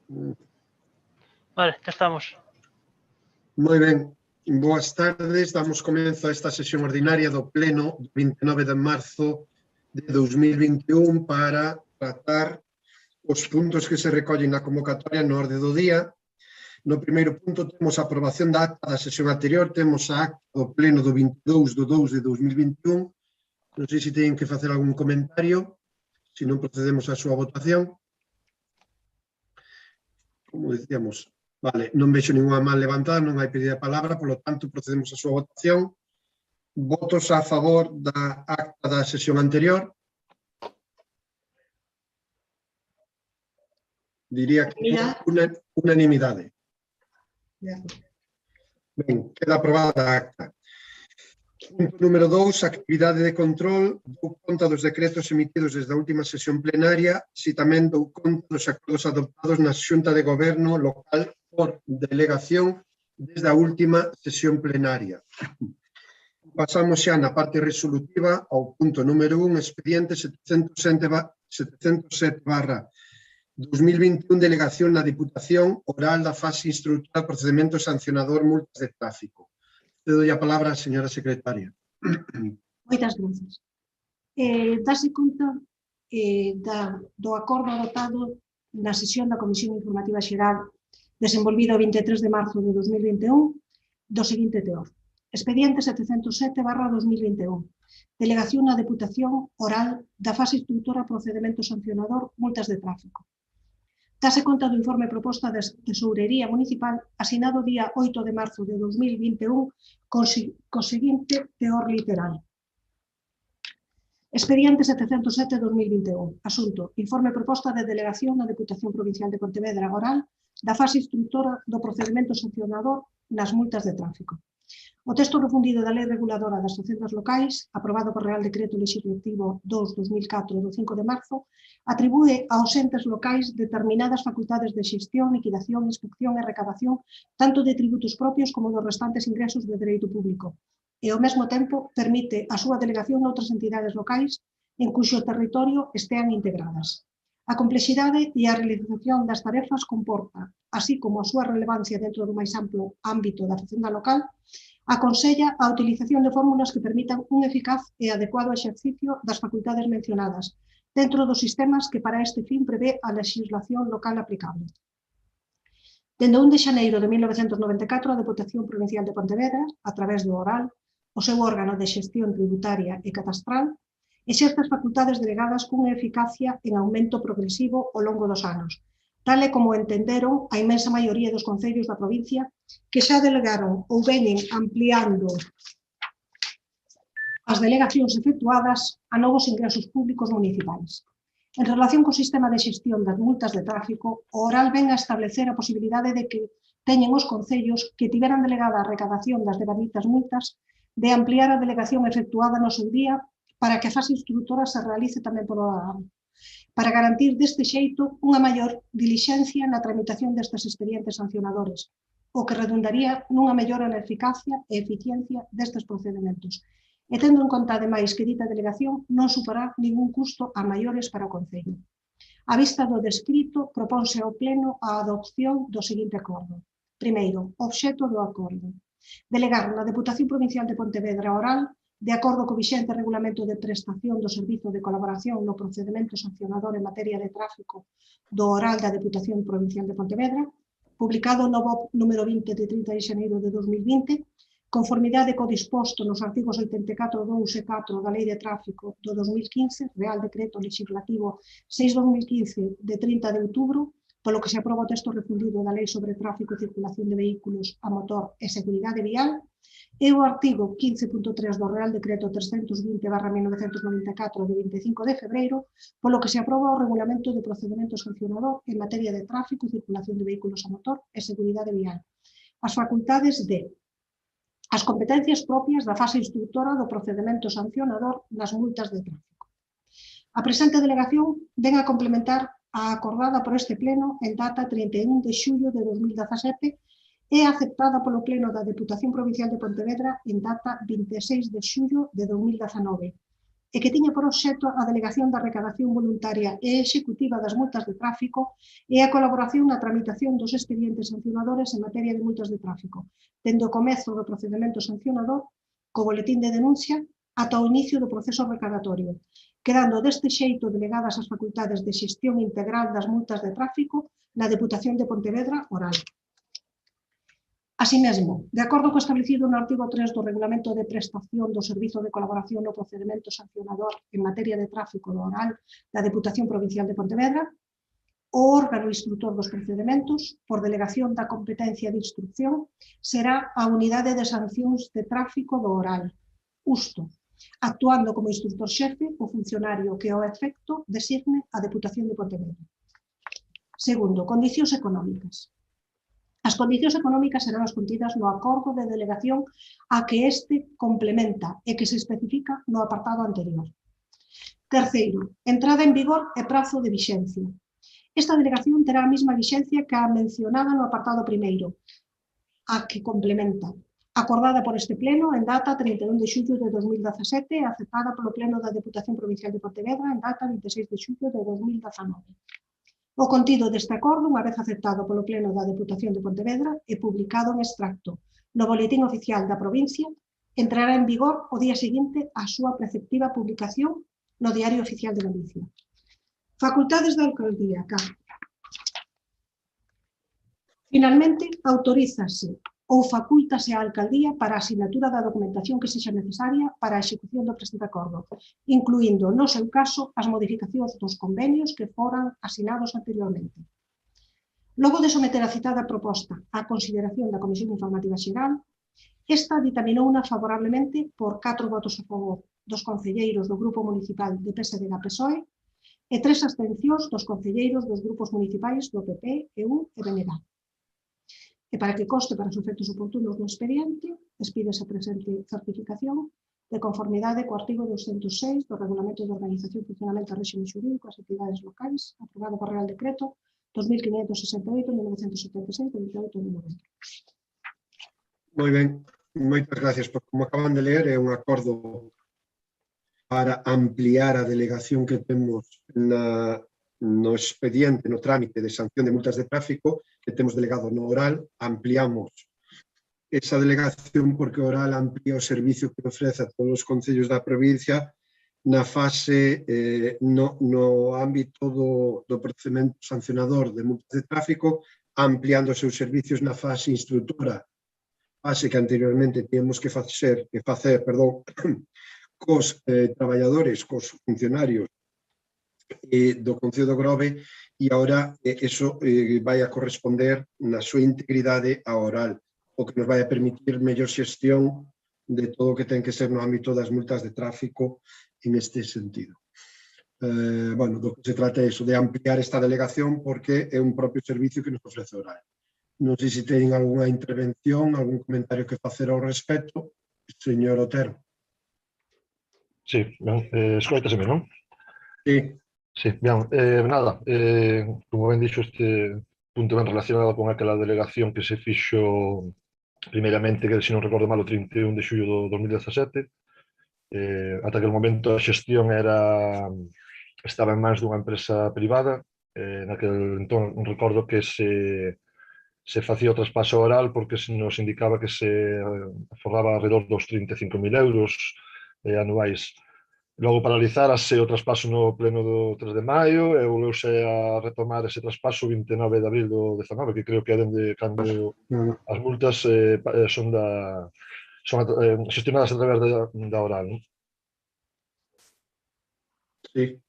Vale, ya estamos. Moi ben, boas tardes. Damos comezo a esta sesión ordinaria do Pleno do 29 de marzo de 2021 para tratar os puntos que se recollen na convocatoria no orde do día. No primeiro punto temos a aprobación da acta da sesión anterior, temos a acta do Pleno do 22 de 2 de 2021. Non sei se teñen que facer algún comentario, se non procedemos á súa votación. Como decíamos, vale, non vexo ninguna man levantada, non hai pedida de palabra, polo tanto procedemos á súa votación. Votos a favor da acta da sesión anterior. Diría que unanimidade. Ben, queda aprobada a acta. Punto número 2, actividade de control. Dou conta dos decretos emitidos desde a última sesión plenaria, así tamén dou conta dos acordos adoptados na Xunta de Goberno local por delegación desde a última sesión plenaria. Pasamos xa na parte resolutiva ao punto número 1, expediente 707/2021, delegación na Diputación oral da fase instructora procedimento sancionador multas de tráfico. Le doy a palabra a señora secretaria. Moitas grazas. Dase conta do acordo adoptado na sesión da Comisión Informativa Xeral desenvolvida o 23 de marzo de 2021 do seguinte teor. Expediente 707/2021. Delegación na Deputación oral da fase instructora procedimento sancionador multas de tráfico. Dase conta do informe proposta da Tesourería Municipal asinado día 8 de marzo de 2021 co seguinte teor literal. Expediente 707/2021. Asunto: informe proposta de delegación na Deputación Provincial de Pontevedra oral da fase instructora do procedimento sancionador nas multas de tráfico. O texto refundido da Lei Reguladora das Facendas Locais, aprobado por Real Decreto Legislativo 2/2004 do 5 de marzo, atribúe aos entes locais determinadas facultades de xestión, liquidación, inspección e recadación tanto de tributos propios como dos restantes ingresos de dereito público e, ao mesmo tempo, permite a súa delegación noutras entidades locais en cuxo territorio estean integradas. A complexidade e a realización das tarefas comporta, así como a súa relevancia dentro do máis amplo ámbito da facenda local, aconsella a utilización de fórmulas que permitan un eficaz e adecuado exercicio das facultades mencionadas dentro dos sistemas que para este fin prevé a legislación local aplicable. Dende 1 de xaneiro de 1994, a Deputación Provincial de Pontevedra, a través do oral, o seu órgano de xestión tributaria e catastral, exerce as facultades delegadas cunha eficacia en aumento progresivo ao longo dos anos, tal e como entenderon a inmensa maioría dos concellos da provincia que xa delegaron ou veñen ampliando as delegacións efectuadas a novos ingresos públicos municipais. En relación co sistema de xestión das multas de tráfico, o oral ven a establecer a posibilidade de que teñen os concellos que tiveran delegada a recadación das devanditas multas de ampliar a delegación efectuada no seu día para que a fase instructora se realice tamén polo oral, para garantir deste xeito unha maior dilixencia na tramitación destes expedientes sancionadores, o que redundaría nunha mellora na eficacia e eficiencia destes procedementos, e tendo en conta, ademais, que dita delegación non suporá ningún custo a maiores para o Concello. A vista do descrito, propónse ao Pleno a adopción do seguinte acordo. Primeiro, obxecto do acordo. Delegar na Deputación Provincial de Pontevedra oral, de acordo co vixente Regulamento de Prestación do Servizo de Colaboración no procedimento sancionador en materia de tráfico do oral da Deputación Provincial de Pontevedra, publicado no BOP número 20 de 30 de xaneiro de 2020, conformidade co disposto nos artigos 84.2 e 4 da Lei de Tráfico do 2015, Real Decreto Legislativo 6/2015 de 30 de outubro, polo que se aproba o texto refundido da Lei sobre Tráfico e Circulación de Vehículos a Motor e Seguridade Vial, e o artigo 15.3 do Real Decreto 320/1994 de 25 de febreiro, polo que se aproba o Regulamento de Procedimento Sancionador en materia de tráfico e circulación de vehículos a motor e seguridade vial. As facultades de as competencias propias da fase instructora do procedimento sancionador nas multas de tráfico. A presente delegación ven a complementar a acordada por este Pleno en data 31 de xullo de 2017 e aceptada polo Pleno da Deputación Provincial de Pontevedra en data 26 de xullo de 2019 e que tiña por obxecto a delegación da recadación voluntaria e executiva das multas de tráfico e a colaboración na tramitación dos expedientes sancionadores en materia de multas de tráfico, dende o comezo do procedimento sancionador co boletín de denuncia ata o inicio do proceso recadatorio, quedando deste xeito delegadas as facultades de xestión integral das multas de tráfico na Deputación de Pontevedra oral. Así mesmo, de acordo co establecido no artigo 3 do Regulamento de Prestación do Servizo de Colaboración no Procedimento Sancionador en materia de tráfico do oral da Deputación Provincial de Pontevedra, o órgano instructor dos procedimentos, por delegación da competencia de instrucción, será a Unidade de Sancións de Tráfico do Oral, USTO, actuando como instructor xefe o funcionario que ao efecto designe a Deputación de Pontevedra. Segundo, condicións económicas. As condicións económicas serán as contidas no acordo de delegación a que este complementa e que se especifica no apartado anterior. Terceiro, entrada en vigor e prazo de vixencia. Esta delegación terá a mesma vixencia que a mencionada no apartado primeiro, a que complementa, acordada por este pleno en data 31 de xullo de 2017 e aceptada polo pleno da Deputación Provincial de Pontevedra en data 26 de xullo de 2019. O contido deste acordo, unha vez aceptado polo Pleno da Deputación de Pontevedra e publicado en extracto no Boletín Oficial da provincia, entrará en vigor o día seguinte á súa preceptiva publicación no Diario Oficial de Galicia. Facultades da Alcaldía, K. Finalmente, autorízase ou facúltase á Alcaldía para a asinatura da documentación que sexa necesaria para a execución do presente acordo, incluindo, no seu caso, as modificacións dos convenios que foran asinados anteriormente. Logo de someter a citada proposta á consideración da Comisión Informativa Xeral, esta ditaminou-na favorablemente por 4 votos a favor dos concelleiros do Grupo Municipal de PSDG-PSOE e 3 abstencións dos concelleiros dos grupos municipais do PP, EU e BNG. E para que conste para os efectos oportunos no expediente, despídese a presente certificación de conformidade co artigo 206 do Regulamento de Organización e Funcionamento do Réxime Xurídico das Entidades Locais, aprobado por Real Decreto 2568-1976 de 28 de novembro. Moi ben, moitas gracias, porque como acaban de ler, é un acordo para ampliar a delegación que temos no expediente, no trámite de sanción de multas de tráfico, que temos delegado no oral. Ampliamos esa delegación porque o oral amplía o servicio que ofrece a todos os concellos da provincia na fase, no ámbito do procedimento sancionador de multas de tráfico, ampliando os seus servicios na fase instructora, fase que anteriormente tínhamos que facer cos traballadores, cos funcionarios do Concello do Grove, e agora eso vai a corresponder na súa integridade a oral, o que nos vai a permitir mellor xestión de todo o que ten que ser no ámbito das multas de tráfico en este sentido. Bueno, do que se trata é iso, de ampliar esta delegación porque é un propio servicio que nos ofrece oral. Non sei se teñen algunha intervención, algún comentario que facer ao respecto. Señor Otero. Sí, escoitaseme, non? Sí. Sí, ben, nada, como ben dixo, este punto ben relacionado con aquela delegación que se fixo primeiramente, que se non recordo mal, o 31 de xullo do 2017. Ata aquel momento a xestión estaba en mans dunha empresa privada. Naquel entón recordo que se facía o traspaso oral porque se nos indicaba que se aforraba alrededor dos 35.000 euros anuais. Logo paralizárase o traspaso no pleno do 3 de maio e volveuse a retomar ese traspaso o 29 de abril do 19, que creo que é dende cando as multas son gestionadas a través da oral, non? Sí.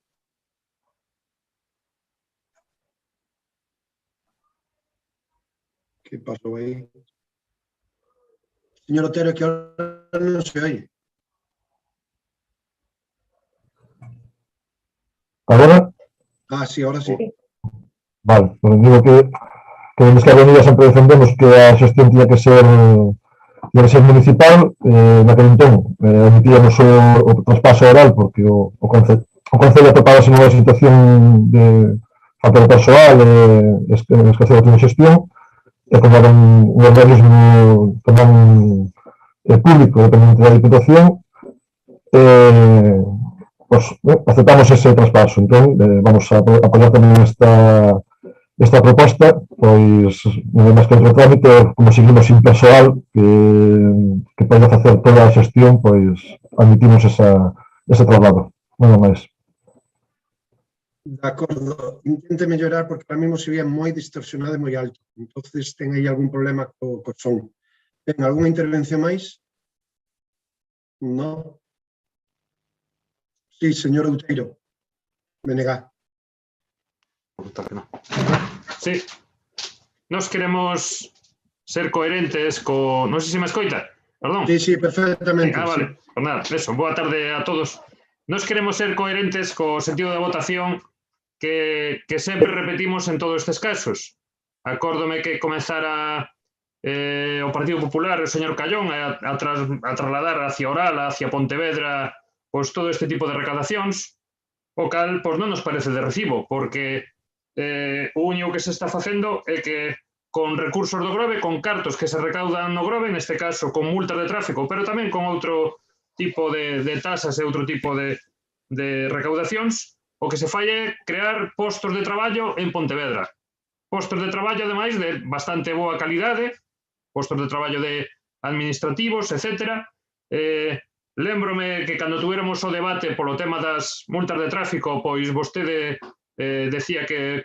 Que pasou aí? Señor Otero, que ahora non se oye. ¿Agora? Ah, sí, ahora sí. Vale, pues digo que en esta avenida sempre defendemos que a xestión tiña que ser municipal. Naquele entón emitíamos o traspaso oral porque o Concello atopábase nunha situación de falta de persoal e escasez de xestión, e como era un organismo tamén público dependente da Diputación, aceptamos ese traspaso. Entón, vamos a apoiar tamén esta proposta, pois, non é máis que outro trámite, como seguimos sin persoal que poida facer toda a xestión, pois, admitimos ese traslado, nada máis. De acordo, intente mellorar porque para mesmo se veía moi distorsionado e moi alto, entonces ten aí algún problema co son. Ten algunha intervención máis? No. Sí, señor Outeiro, BNG. Sí, nos queremos ser coherentes co... Non sei se me escoita, perdón. Sí, perfectamente. Vale, pues nada, eso, boa tarde a todos. Nos queremos ser coherentes co sentido da votación que sempre repetimos en todos estes casos. Acórdome que comezara o Partido Popular, o señor Callón, a trasladar hacia Oral, hacia Pontevedra, pois todo este tipo de recadacións, o cal pois non nos parece de recibo, porque o único que se está facendo é que con recursos do Grove, con cartos que se recaudan no Grove, neste caso con multas de tráfico, pero tamén con outro tipo de tasas e outro tipo de recaudacións, o que se fai é crear postos de traballo en Pontevedra. Postos de traballo, ademais, de bastante boa calidade, postos de traballo de administrativos, etc. Lémbrome que cando tuéramos o debate polo tema das multas de tráfico, pois vostede decía que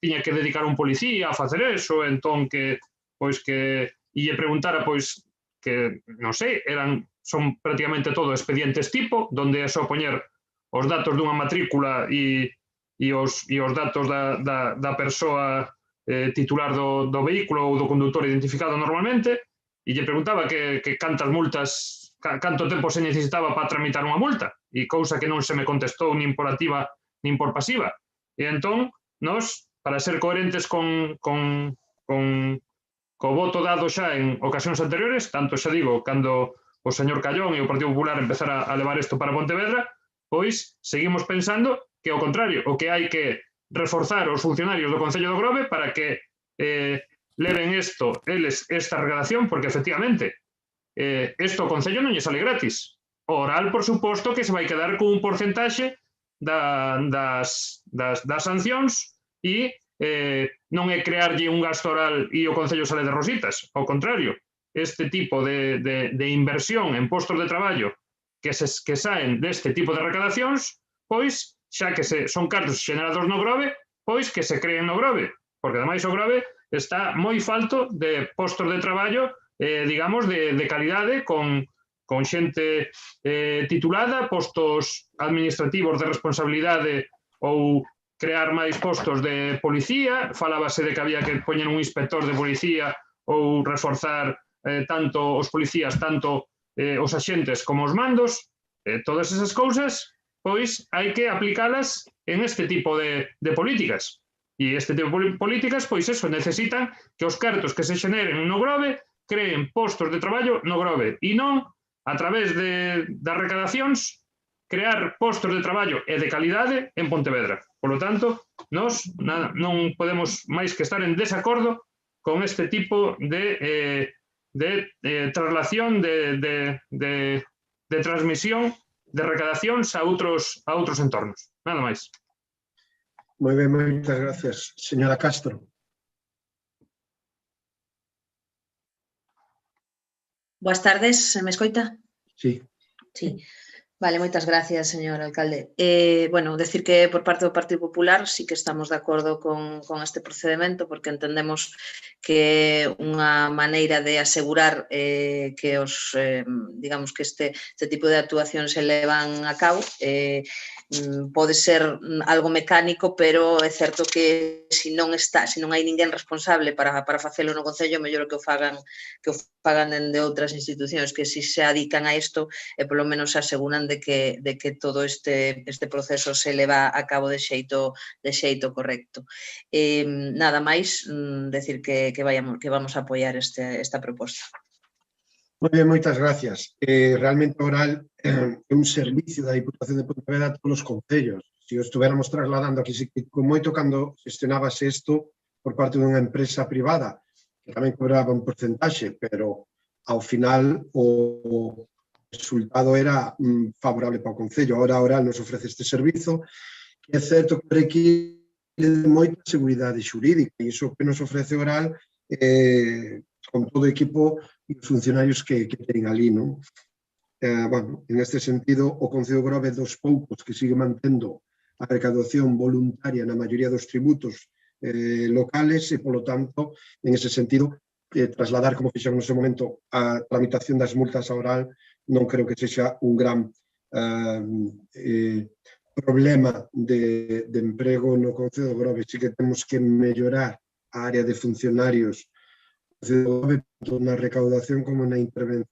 tiña que dedicar un policía a facer eso, entón que lle preguntara, pois, que, non sei, son prácticamente todo expedientes tipo, donde é só poñer os datos dunha matrícula e os datos da persoa titular do vehículo ou do conductor identificado normalmente, e lle preguntaba que cantas multas, canto tempo se necesitaba para tramitar unha multa, e cousa que non se me contestou nin por activa nin por pasiva. E entón, nós, para ser coherentes co voto dado xa en ocasións anteriores, tanto xa digo, cando o señor Callón e o Partido Popular empezara a levar isto para Pontevedra, pois seguimos pensando que, ao contrario, o que hai que reforzar os funcionarios do Concello do Grove para que leven esta recadación, porque, efectivamente, isto ao Concello non lle sale gratis. O Oral, por suposto, que se vai quedar con un porcentaxe das sancións e non é crearlle un gasto Oral e o Concello sale de rositas. Ao contrario, este tipo de inversión en postos de traballo que saen deste tipo de recadacións, pois, xa que son cartos xenerados no Grove, pois que se creen no Grove, porque ademais o Grove está moi falto de postos de traballo, digamos, de calidade, con xente titulada, postos administrativos de responsabilidade ou crear máis postos de policía. Falábase de que había que poñer un inspector de policía ou reforzar tanto os policías, tanto os axentes como os mandos. Todas esas cousas, pois, hai que aplicalas en este tipo de políticas. E este tipo de políticas, pois eso, necesitan que os cartos que se xeneren no Grove creen postos de traballo no Grove e non, a través das recadacións, crear postos de traballo e de calidade en Pontevedra. Por lo tanto, nós non podemos máis que estar en desacordo con este tipo de traslación, de transmisión de recadacións a outros entornos. Nada máis. Moi ben, moitas gracias. Señora Castro. Boas tardes, se me escoita? Sí. Sí. Vale, moitas gracias, señor alcalde. Bueno, decir que por parte do Partido Popular sí que estamos de acordo con este procedimento, porque entendemos que unha maneira de asegurar que digamos que este tipo de actuacións se levan a cabo pode ser algo mecánico, pero é certo que se non hai ninguén responsable para facelo no Concello, mellor que o fagan dende outras institucións que si se adican a isto e polo menos se aseguran de que todo este proceso se leva a cabo de xeito correcto. Nada máis, decir que vamos a apoiar esta proposta. Moi ben, moitas gracias. Realmente Oral é un servicio da Diputación de Pontevedra a todos os concellos. Se o estuveramos trasladando aquí, con moito cando gestionábase isto por parte dunha empresa privada, que tamén cobraba un porcentaxe, pero ao final o resultado era favorable para o Concello. Ahora a Oral nos ofrece este servizo, que é certo que requiere de moita seguridade xurídica, e iso que nos ofrece Oral con todo o equipo e os funcionarios que ten ali, non? Bueno, en este sentido, o Concello de Grove é dos poucos que sigue mantendo a recaudación voluntaria na maioría dos tributos locales e, polo tanto, en ese sentido, trasladar, como fixemos no seu momento, a tramitación das multas a Oral non creo que sexa un gran problema de emprego no Concello de Grove. Sí que temos que mellorar a área de funcionarios tanto na recaudación como na intervención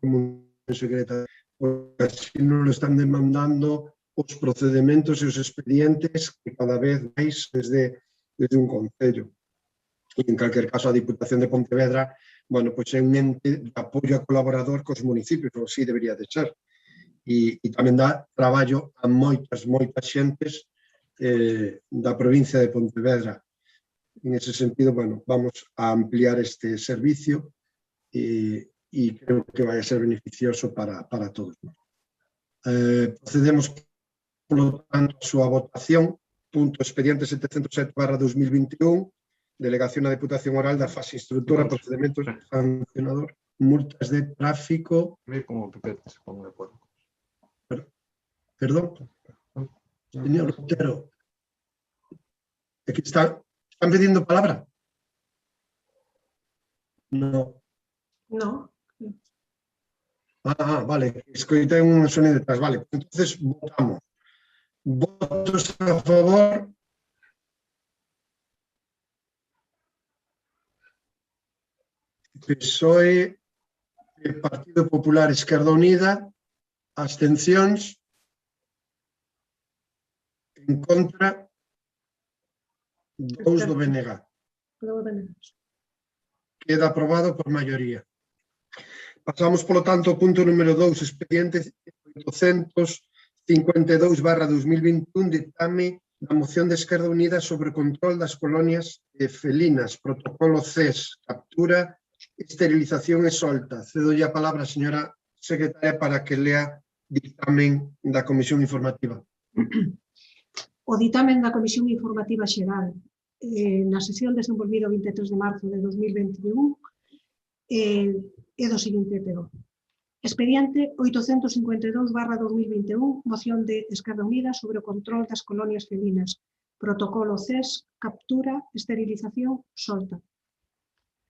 como secreta, porque así non lo están demandando os procedementos e os expedientes que cada vez máis desde un concello. E en calquer caso a Diputación de Pontevedra, bueno, pois é un ente de apoio a colaborador cos municipios, ou así debería de ser. E tamén dá traballo a moitas xentes da provincia de Pontevedra. En ese sentido, bueno, vamos a ampliar este servicio e creo que vai a ser beneficioso para todos. Procedemos, polo tanto, a súa votación. Punto expediente 707/2021, delegación a Deputación Oral da fase instructora, procedimento sancionador, multas de tráfico. Perdón, señor Otero. Aquí están pedindo palabra? No. No. Vale, escoitei un sonido detrás, vale, entonces votamos. Votos a favor. PSOE, Partido Popular, Esquerda Unida, abstencións, en contra, 2 do BNG. Queda aprobado por maioría. Pasamos, polo tanto, ao punto número 2, expediente 852/2021, ditame da moción de Esquerda Unida sobre o control das colonias felinas, protocolo CES, captura, esterilización e solta. Cedolle a palabra a señora secretaria para que lea dictamen da Comisión Informativa. O ditamen da Comisión Informativa Xeral na sesión desenvolvida o 23 de marzo de 2021 é do seguinte teor. Expediente 852/2021, moción de Esquerda Unida sobre o control das colonias felinas, protocolo CES, captura, esterilización, solta.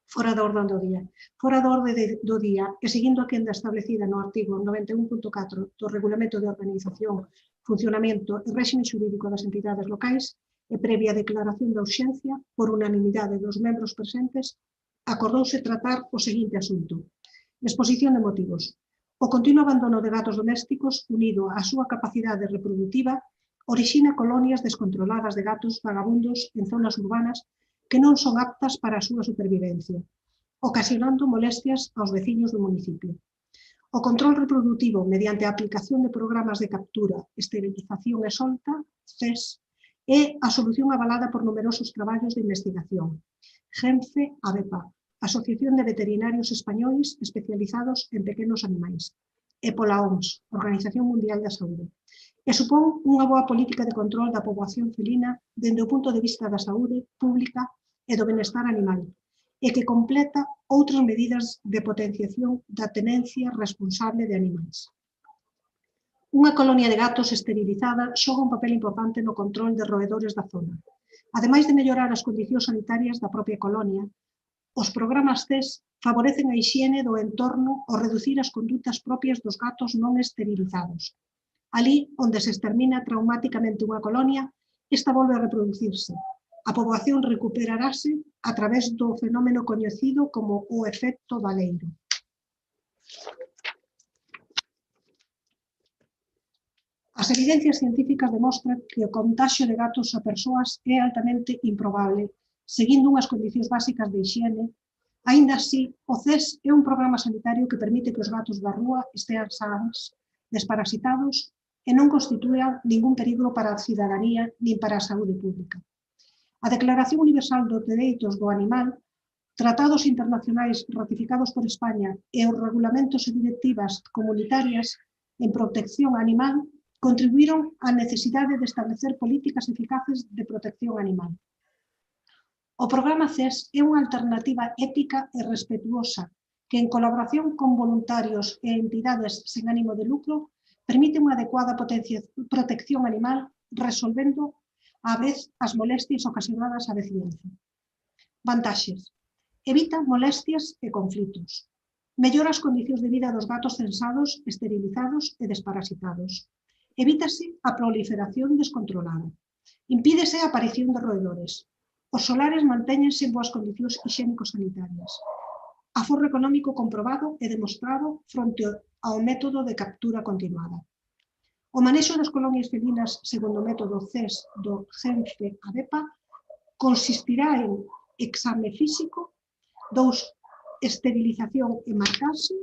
Fora da orde do día. Fora da orde do día e seguindo a quenda establecida no artigo 91.4 do Regulamento de Organización, Funcionamento e Réxime Xurídico das Entidades Locais e previa declaración de urxencia por unanimidade dos membros presentes, acordouse tratar o seguinte asunto. Exposición de motivos. O continuo abandono de gatos domésticos unido á súa capacidade reproductiva orixina colonias descontroladas de gatos vagabundos en zonas urbanas que non son aptas para a súa supervivencia, ocasionando molestias aos veciños do municipio. O control reproductivo mediante a aplicación de programas de captura, esterilización e solta, CES, é a solución avalada por numerosos traballos de investigación. GENFE, ABEPA, Asociación de Veterinarios Españois especializados en pequenos animais, e pola OMS, Organización Mundial da Saúde. E supón unha boa política de control da poboación felina dende o punto de vista da saúde pública e do benestar animal, e que completa outras medidas de potenciación da tenencia responsable de animais. Unha colonia de gatos esterilizada xoga un papel importante no control de roedores da zona. Ademais de mellorar as condicións sanitarias da propia colonia, os programas CES favorecen a hixiene do entorno ao reducir as condutas propias dos gatos non esterilizados. Alí onde se extermina traumáticamente unha colonia, esta volve a reproducirse. A poboación recuperarase a través do fenómeno coñecido como o efecto baleiro. As evidencias científicas demostran que o contaxio de gatos a persoas é altamente improbable, seguindo unhas condicións básicas de hixiene. Aínda así, o CES é un programa sanitario que permite que os gatos da rúa estean sanos, desparasitados e non constitúan ningún perigo para a cidadanía nin para a saúde pública. A Declaración Universal dos Dereitos do Animal tratados internacionais ratificados por España e os regulamentos e directivas comunitarias en protección animal contribuíron á necesidade de establecer políticas eficaces de protección animal. O programa CES é unha alternativa ética e respetuosa que, en colaboración con voluntarios e entidades sen ánimo de lucro, permite unha adecuada protección animal resolvendo á vez as molestias ocasionadas á veciñanza. Vantaxes. Evita molestias e conflitos. Mellora as condicións de vida dos gatos censados, esterilizados e desparasitados. Evítase a proliferación descontrolada. Impídese a aparición de roedores. Os solares mantéñense en boas condicións hixiénico-sanitarias. Aforro económico comprobado e demostrado fronte ao método de captura continuada. O manexo das colonias felinas segundo o método CES do CENFE-ADEPA consistirá en exame físico, 2. Esterilización e marcaxe,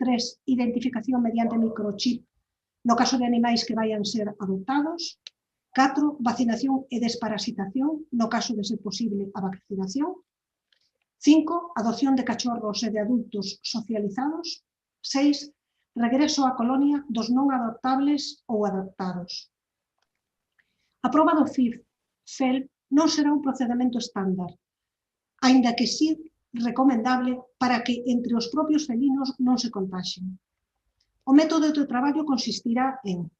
3. Identificación mediante microchip no caso de animais que vayan ser adoptados, 4. Vacinación e desparasitación no caso de ser posible a vacinación, 5. Adopción de cachorros e de adultos socializados, 6. Regreso á colonia dos non adoptables ou adoptados. A proba do FEL non será un procedemento estándar, aínda que sí recomendable para que entre os propios felinos non se contaxen. O método de traballo consistirá en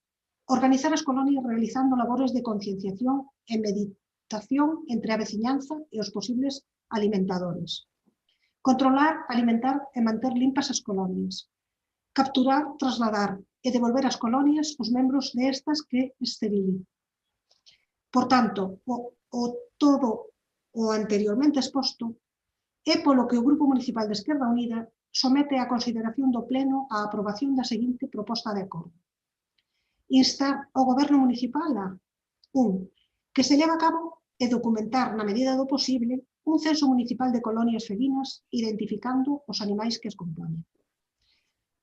organizar as colonias realizando labores de concienciación e meditación entre a veciñanza e os posibles alimentadores. Controlar, alimentar e manter limpas as colonias. Capturar, trasladar e devolver ás colonias os membros destas que esterilicen. Por tanto, todo o anteriormente exposto é polo que o Grupo Municipal de Esquerda Unida somete á consideración do Pleno a aprobación da seguinte proposta de acordo. Instar ao Goberno Municipal a 1. Que se leve a cabo e documentar na medida do posible un censo municipal de colonias felinas identificando os animais que as compoñen.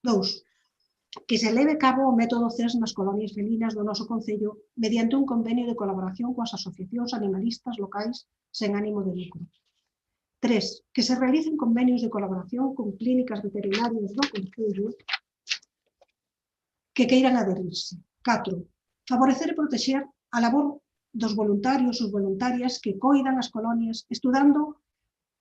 2. Que se leve a cabo o método CES nas colonias felinas do noso concello mediante un convenio de colaboración coas asociacións animalistas locais sen ánimo de lucro. 3. Que se realicen convenios de colaboración con clínicas veterinarias do concello que queiran adherirse. 4. Favorecer e protexer a labor dos voluntarios ou voluntarias que coidan as colonias estudando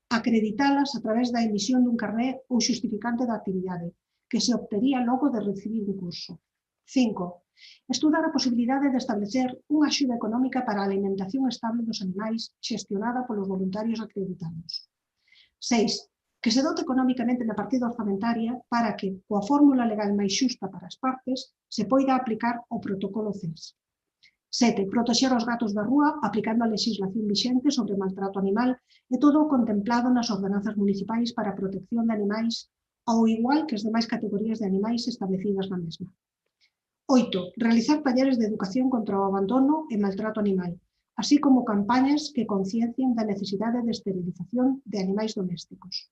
acreditalas a través da emisión dun carné ou xustificante da actividade que se obtería logo de recibir un curso. 5. Estudar a posibilidade de establecer unha axuda económica para a alimentación estable dos animais xestionada polos voluntarios acreditados. 6. Que se dote económicamente na partida orzamentaria para que, coa fórmula legal máis xusta para as partes, se poida aplicar o protocolo CES. 7. Protexer os gatos da rúa aplicando a legislación vixente sobre maltrato animal e todo o contemplado nas ordenanzas municipais para a protección de animais ao igual que as demais categorías de animais establecidas na mesma. 8. Realizar talleres de educación contra o abandono e maltrato animal, así como campañas que conciencien da necesidade de esterilización de animais domésticos.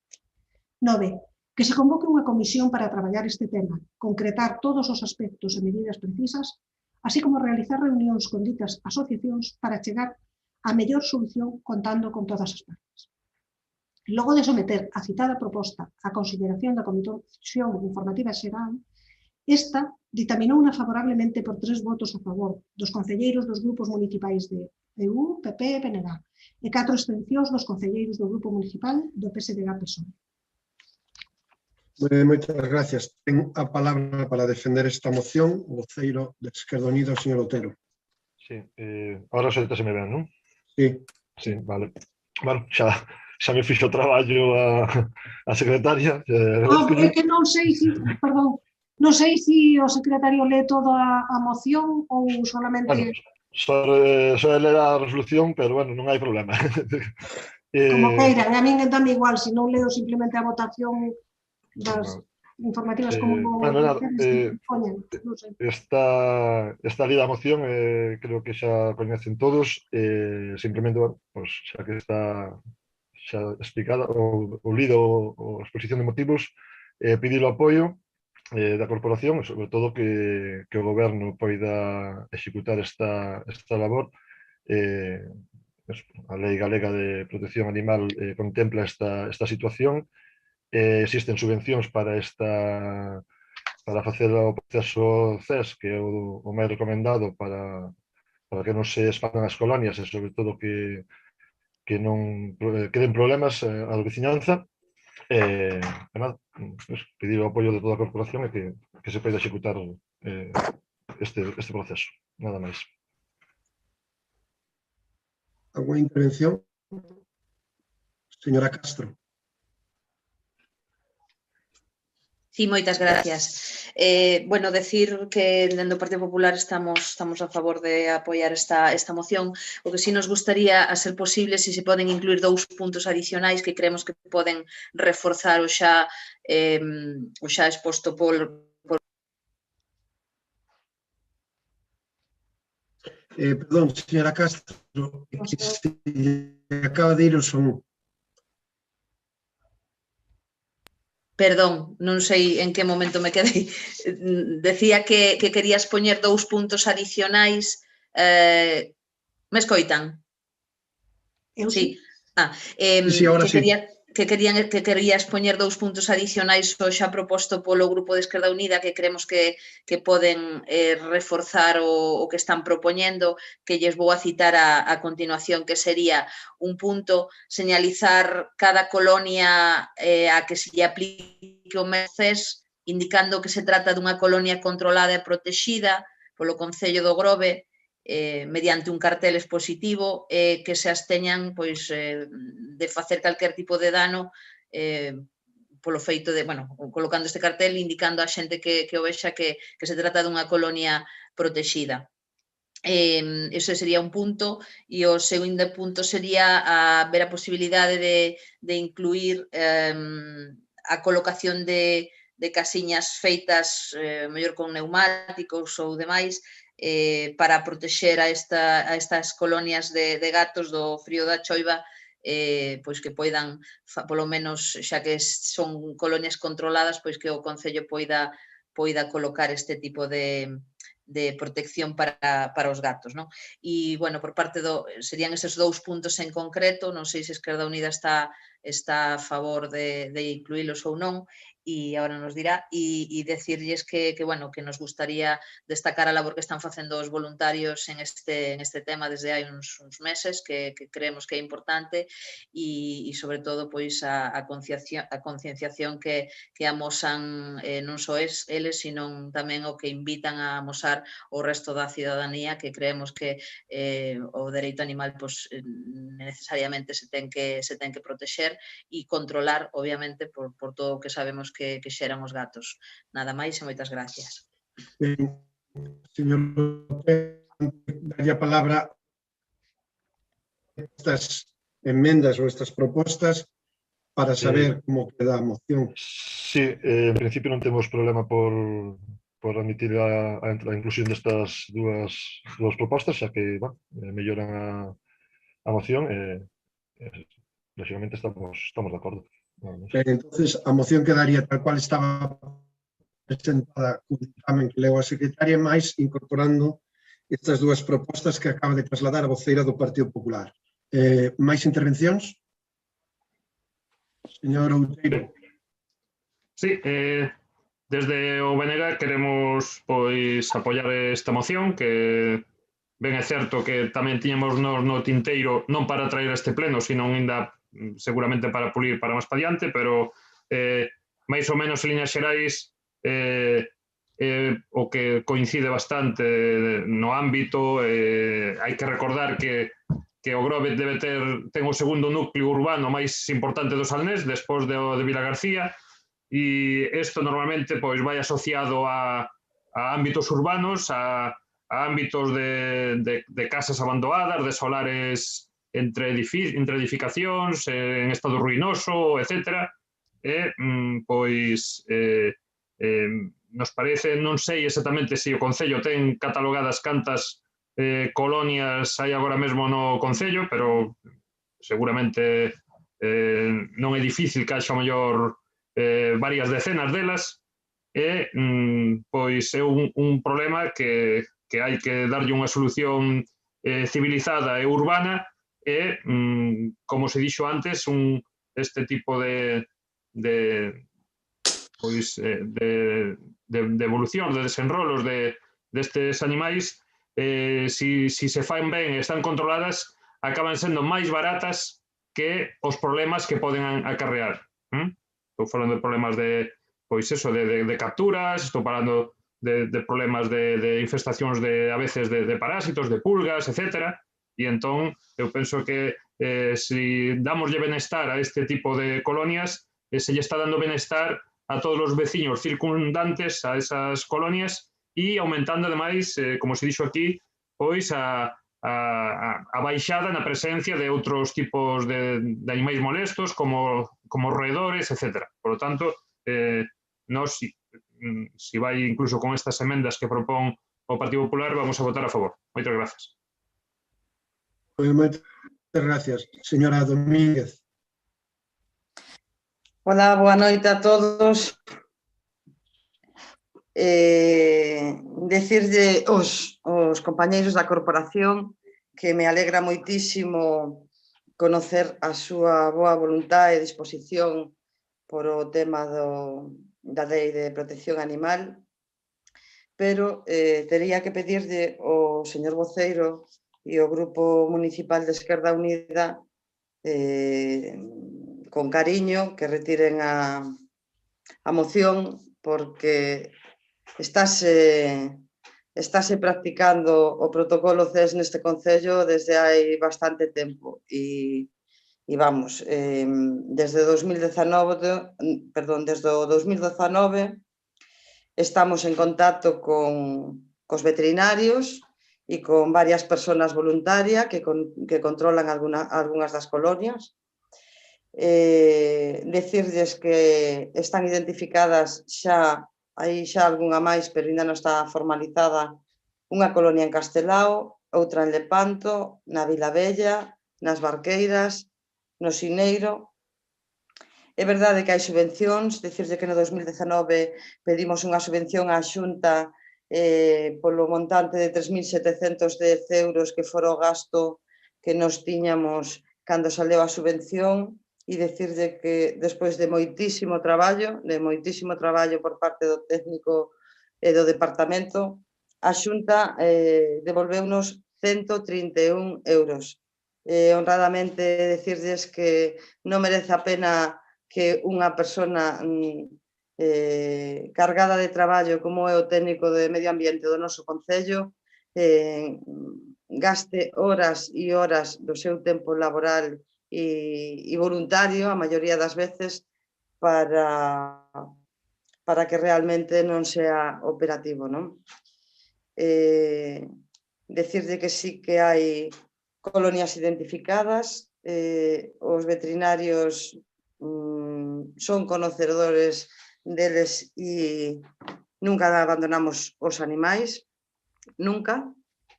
9. Que se convoque unha comisión para traballar este tema, concretar todos os aspectos e medidas precisas, así como realizar reunións con ditas asociacións para chegar á mellor solución contando con todas as partes. Logo de someter a citada proposta á consideración da Comisión Informativa Xeral, esta ditaminou favorablemente por 3 votos a favor dos concelleiros dos grupos municipais de EU, PP e PNG e 4 abstencións dos concelleiros do grupo municipal do PSDG-PSOE. Moitas gracias. Ten a palabra para defender esta moción o voceiro de Esquerda Unida, o señor Otero. Sí, ahora se me ven, non? Sí. Sí, vale. Bueno, xa me fixo o traballo a secretaria. É que non sei se, perdón, non sei se o secretario lé toda a moción ou solamente... Bueno, só ler a resolución, pero bueno, non hai problema. Como queiran, a min dame igual, se non leo simplemente a votación das informativas como poñen, non sei. Esta lida moción creo que xa coñecen todos, simplemente, bueno, pues, xa que está xa explicada o lido a exposición de motivos, pedir o apoio da corporación, sobre todo que o goberno poida executar esta labor a Lei Galega de Protección Animal contempla esta situación. Existen subvencións para facer o proceso CES, que é o máis recomendado para que non se expandan as colonias e, sobre todo, que non queden problemas á veciñanza. Pedir o apoio de toda a corporación e que se poida executar este proceso. Nada máis. Alguna intervención? Señora Castro. Sí, moitas gracias. Bueno, decir que dentro do Partido Popular estamos a favor de apoiar esta moción. O que sí nos gustaría, a ser posible, se poden incluir 2 puntos adicionais que creemos que poden reforzar o xa exposto por... Perdón, señora Castro, que se acaba de ir o son. Perdón, non sei en que momento me quedei. Decía que querías poñer 2 puntos adicionais. Me escoitan? Eu sí. Sí, ahora sí. Que querías poñer 2 puntos adicionais ao xa proposto polo Grupo de Esquerda Unida que creemos que poden reforzar o que están propoñendo, que lles vou a citar a continuación, que sería un punto, señalizar cada colonia a que se lle aplique o MECES, indicando que se trata dunha colonia controlada e protexida polo Concello do Grove, mediante un cartel expositivo que se absteñan de facer calquer tipo de dano polo feito de, colocando este cartel indicando a xente que o vexa que se trata dunha colonia protexida. Ese sería un punto, e o segundo punto sería ver a posibilidade de incluir a colocación de casiñas feitas mellor con neumáticos ou demais para protexer a estas colonias de gatos do frío da choiva, pois que poidan, polo menos, xa que son colonias controladas, pois que o Concello poida colocar este tipo de protección para os gatos, non? E, bueno, por parte serían eses 2 puntos en concreto, non sei se Esquerda Unida está a favor de incluílos ou non, e agora nos dirá, e decirlles que nos gustaría destacar a labor que están facendo os voluntarios en este tema desde hai uns meses, que creemos que é importante, e sobre todo a concienciación que amosan non só eles, sino tamén o que invitan a amosar o resto da cidadanía, que creemos que o dereito animal necesariamente se ten que protexer e controlar, obviamente, por todo o que sabemos que xeran os gatos. Nada máis e moitas gracias. Señor, daría a palabra estas enmendas ou estas propostas para saber como queda a moción. Sí, en principio non temos problema por admitir a inclusión destas dúas propostas, xa que melloran a moción e lógicamente estamos de acordo. Entonces, a moción quedaría tal cual estaba presentada co dictamen que leu a secretaria, máis incorporando estas dúas propostas que acaba de trasladar a voceira do Partido Popular. Máis intervencións? Señor Outeiro. Sí, desde o BNG queremos apoiar esta moción, que ben é certo que tamén tiñamos no tinteiro, non para traer a este pleno, sino ainda seguramente para pulir para máis pa diante, pero máis ou menos en líneas xerais o que coincide bastante no ámbito. Hai que recordar que o Grove ten o segundo núcleo urbano máis importante do Salnés, despois de Vilagarcía, e isto normalmente vai asociado a ámbitos urbanos, a ámbitos de casas abandonadas, de solares entre edificacións, en estado ruinoso, etc. Nos parece, non sei exactamente se o Concello ten catalogadas cantas colonias hai agora mesmo no Concello, pero seguramente non é difícil que haxa mellor varias decenas delas, e é un problema que hai que darlle unha solución civilizada e urbana, e, como se dixo antes, este tipo de evolución, de desenrolos destes animais, si se fan ben e están controladas, acaban sendo máis baratas que os problemas que poden acarrear. Estou falando de problemas de capturas, estou falando de problemas de infestacións a veces de parásitos, de pulgas, etc. E entón, eu penso que se damoslle benestar a este tipo de colonias, se lle está dando benestar a todos os veciños circundantes a esas colonias e aumentando, ademais, como se dixo aquí, pois a baixada na presencia de outros tipos de animais molestos como roedores, etc. Por lo tanto, nós, se vai incluso con estas emendas que propón o Partido Popular, vamos a votar a favor. Moitas grazas. Moitas gracias. Señora Domínguez. Hola, boa noite a todos. Decirlle aos compañeiros da corporación que me alegra moitísimo conocer a súa boa voluntade e disposición por o tema da Lei de Protección Animal, pero tería que pedirlle ao señor voceiro e ao Grupo Municipal de Esquerda Unida con cariño que retiren a moción, porque estáse practicando o protocolo CES neste concello desde hai bastante tempo e vamos, desde o 2019 estamos en contacto cos veterinarios e con varias persoas voluntarias que controlan algunhas das colonias. Decirlles que están identificadas hai xa algunha máis, pero ainda non está formalizada, unha colonia en Castelao, outra en Lepanto, na Vila Bella, nas Barqueiras, no Sineiro. É verdade que hai subvencións, dicirlle que no 2019 pedimos unha subvención á Xunta polo montante de 3.710 euros que fora o gasto que nos tiñamos cando saleu a subvención, e dicirlle que despois de moitísimo traballo por parte do técnico e do departamento, a Xunta devolveunos 131 euros. Honradamente dicirlles que non merece a pena que unha persona cargada de traballo como é o técnico de medio ambiente do noso concello gaste horas e horas do seu tempo laboral e voluntario, a maioría das veces, para que realmente non sea operativo, non? Decirlle que sí que hai colonias identificadas, os veterinarios son conocedores deles e nunca abandonamos os animais, nunca.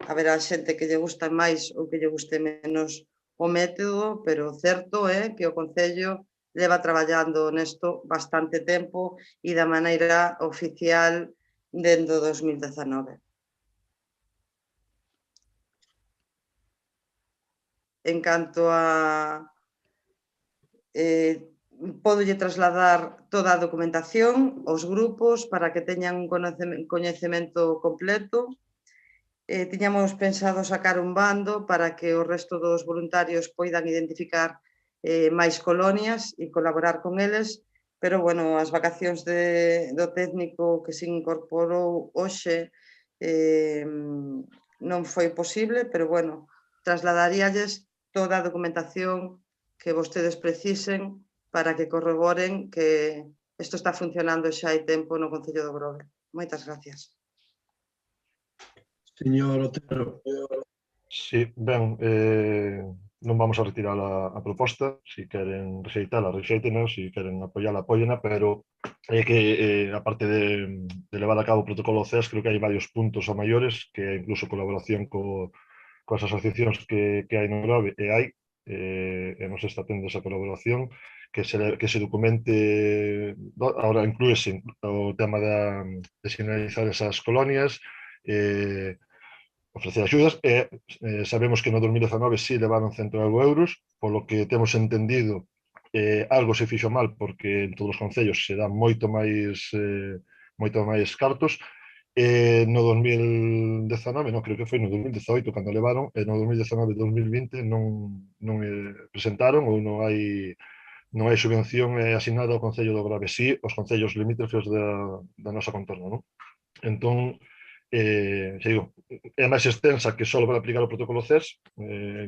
Haberá xente que lle gusta máis ou que lle guste menos o método, pero certo é que o Concello leva traballando nesto bastante tempo e da maneira oficial dende o 2019. En canto a... Pódolle trasladar toda a documentación aos grupos para que teñan un coñecemento completo. Tiñamos pensado sacar un bando para que o resto dos voluntarios poidan identificar máis colonias e colaborar con eles, pero, bueno, as vacacións do técnico que se incorporou hoxe non foi posible, pero, bueno, trasladaríalles toda a documentación que vostedes precisen para que corroboren que isto está funcionando xa hai tempo no Concello do Grove. Moitas gracias. Señor Otero. Sí, ben, non vamos a retirar a proposta. Si queren rexeitala, rexeitena, si queren apoiala, apóiena, pero é que, aparte de levar a cabo o protocolo CES, creo que hai varios puntos a maiores, que é incluso colaboración coas asociacións que hai no Grove, e hai, e non se está tendo esa colaboración, que se documente, ahora inclúese o tema de sinalizar esas colonias, ofrecer axudas, e sabemos que no 2019 sí levaron 100 euros, polo que temos entendido algo se fixo mal porque en todos os concellos se dan moito máis cartos. No 2019, non, creo que foi no 2018 cando levaron, e no 2019 e 2020 non presentaron ou non hai subvención asignada ao Concello do Grove, sí os concellos limítrofes da nosa contorno, non? Entón, xa digo, é máis extensa que só para aplicar o protocolo CES,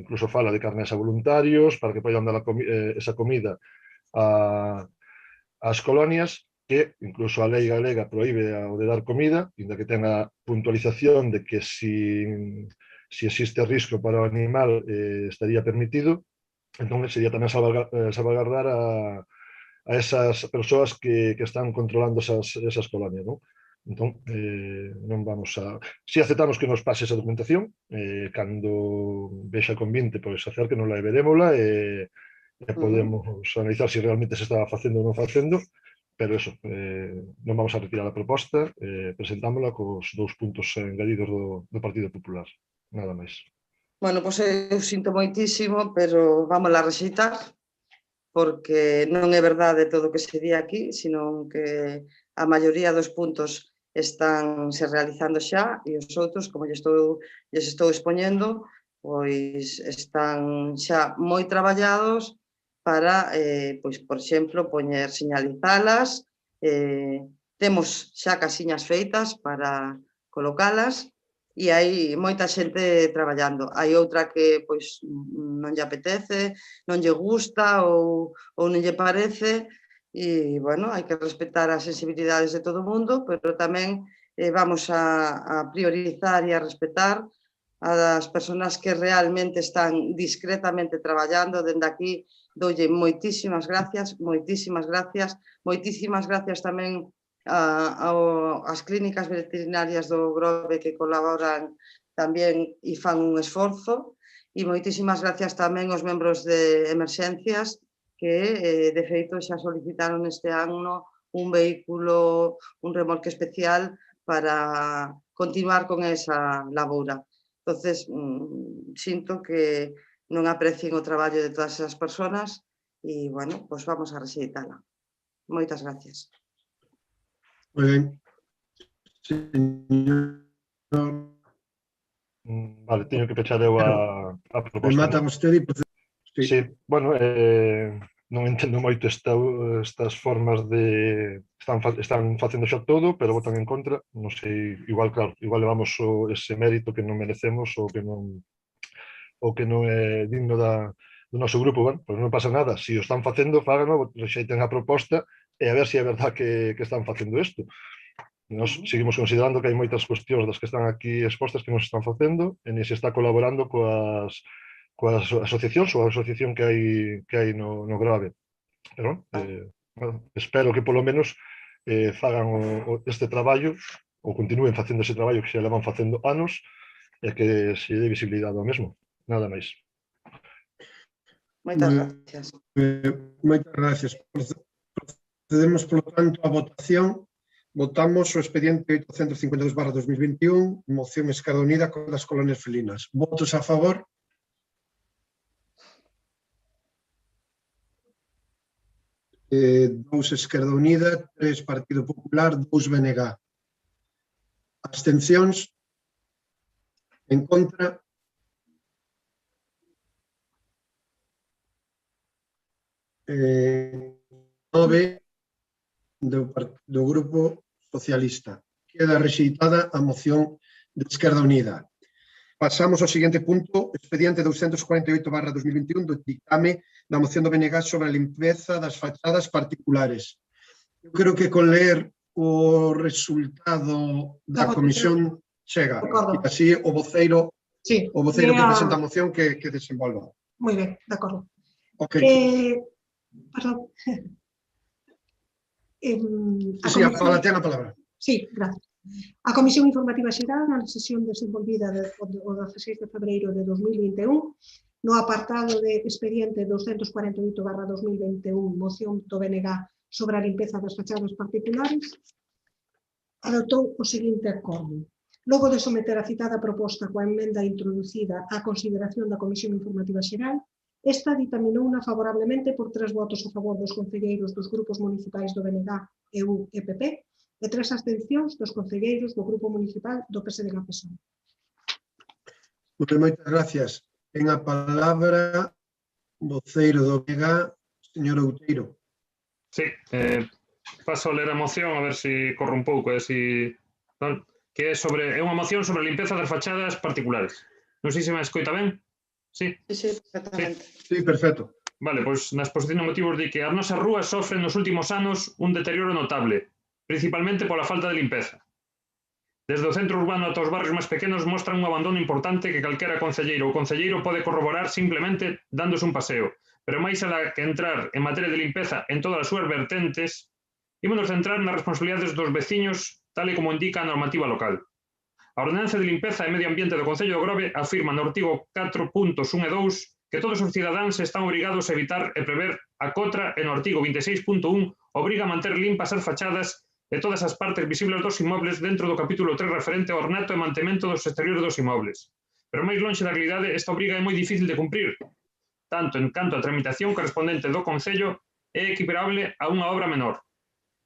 incluso fala de carnes a voluntarios para que poidan dar esa comida ás colonias, que incluso a lei galega proíbe o de dar comida, ainda que tenga puntualización de que si existe risco para o animal estaría permitido. Entón sería tamén salvaguardar a esas persoas que están controlando esas colonias, non? Entón, non vamos a... Si aceptamos que nos pase esa documentación, cando vexa convinte, pois acerque nos la verémola e podemos analizar se realmente se está facendo ou non facendo, pero eso, non vamos a retirar a proposta, presentámola cos 2 puntos engadidos do Partido Popular, nada máis. Bueno, pois eu sinto moitísimo, pero vamos a rexeitar, porque non é verdade todo o que se di aquí, sino que a maioría dos puntos están se realizando xa, e os outros, como lles estou expoñendo, pois están xa moi traballados para, pois, por exemplo, señalizalas, temos xa casiñas feitas para colocalas, e hai moita xente traballando. Hai outra que pois non lle apetece, non lle gusta ou non lle parece, e, bueno, hai que respetar as sensibilidades de todo o mundo, pero tamén vamos a priorizar e a respetar as persoas que realmente están discretamente traballando. Dende aquí doulle moitísimas gracias tamén as clínicas veterinarias do Grove que colaboran tamén e fan un esforzo, e moitísimas gracias tamén aos membros de emerxencias que, de feito, xa solicitaron este ano un vehículo, un remolque especial para continuar con esa laboura. Entonces, sinto que non aprecien o traballo de todas esas persoas e, bueno, pois vamos a rexeitala. Moitas gracias. Moi ben. Señor... Vale, teño que pechar eu a proposta. Remata vostede. Sí, bueno, non entendo moito estas formas de... Están facendo xa todo, pero votan en contra. Non sei, igual, claro, igual levamos ese mérito que non merecemos ou que non é digno do noso grupo. Bueno, pois non pasa nada. Se o están facendo, fágano, rexeiten a proposta e a ver se é verdad que están facendo isto. Nos seguimos considerando que hai moitas cuestións das que están aquí expostas que non se están facendo e ni se está colaborando coas asociacións ou a asociación que hai no Grove. Pero, bueno, espero que polo menos fagan este traballo ou continúen facendo ese traballo que se levan facendo anos e que se dé visibilidade ao mesmo. Nada máis. Moitas gracias. Moitas gracias. Procedemos, polo tanto, a votación. Votamos o expediente 852/2021, moción Esquerda Unida con as colonias felinas. Votos a favor? Dous Esquerda Unida, 3 Partido Popular, 2 BNG. Abstencións? En contra? Nove do Grupo Socialista. Queda rexeitada a moción de Esquerda Unida. Pasamos ao seguinte punto, expediente 248/2021 do dictame da moción do BNG sobre a limpeza das fachadas particulares. Eu creo que con ler o resultado da comisión chega. E así o voceiro que presenta a moción que desenvolva. Moi ben, de acordo. Ok. Perdón. Sí, a palabra. Sí, gracias. A Comisión Informativa Xeral, na sesión desenvolvida o 16 de febreiro de 2021, no apartado de expediente 248/2021, moción do BNG sobre a limpeza das fachadas particulares, adoptou o seguinte acordo. Logo de someter a citada proposta coa emenda introducida á consideración da Comisión Informativa Xeral, esta ditaminou-na favorablemente por 3 votos a favor dos concelleiros dos grupos municipais do BNG, EU e PP e 3 abstencións dos concelleiros do Grupo Municipal do PSDG-PSOE. Moitas gracias. Ten a palabra voceiro do BNG, señor Outeiro. Sí, paso a ler a moción a ver se corre un pouco, que é unha moción sobre a limpeza das fachadas particulares. Non sei se me escoita ben. Sí? Sí, perfectamente. Sí, perfecto. Vale, pois na exposición de motivos di que as nosas rúas sofren nos últimos anos un deterioro notable, principalmente pola falta de limpeza. Desde o centro urbano ata os barrios máis pequenos mostran un abandono importante que calquera concelleiro ou concelleiro pode corroborar simplemente dándose un paseo. Pero máis alá que entrar en materia de limpeza en todas as súas vertentes, ímonos centrar nas responsabilidades dos veciños, tal e como indica a normativa local. A Ordenanza de Limpeza e Medio Ambiente do Concello de Grove afirma no artigo 4.1 e 2 que todos os cidadáns están obrigados a evitar e prever a cotra e no artigo 26.1 obriga a manter limpas as fachadas e todas as partes visibles dos inmobles dentro do capítulo 3 referente ao ornato e mantemento dos exteriores dos inmobles. Pero máis lonxe da realidade, esta obriga é moi difícil de cumprir, tanto en canto a tramitación correspondente do Concello é equiparable a unha obra menor.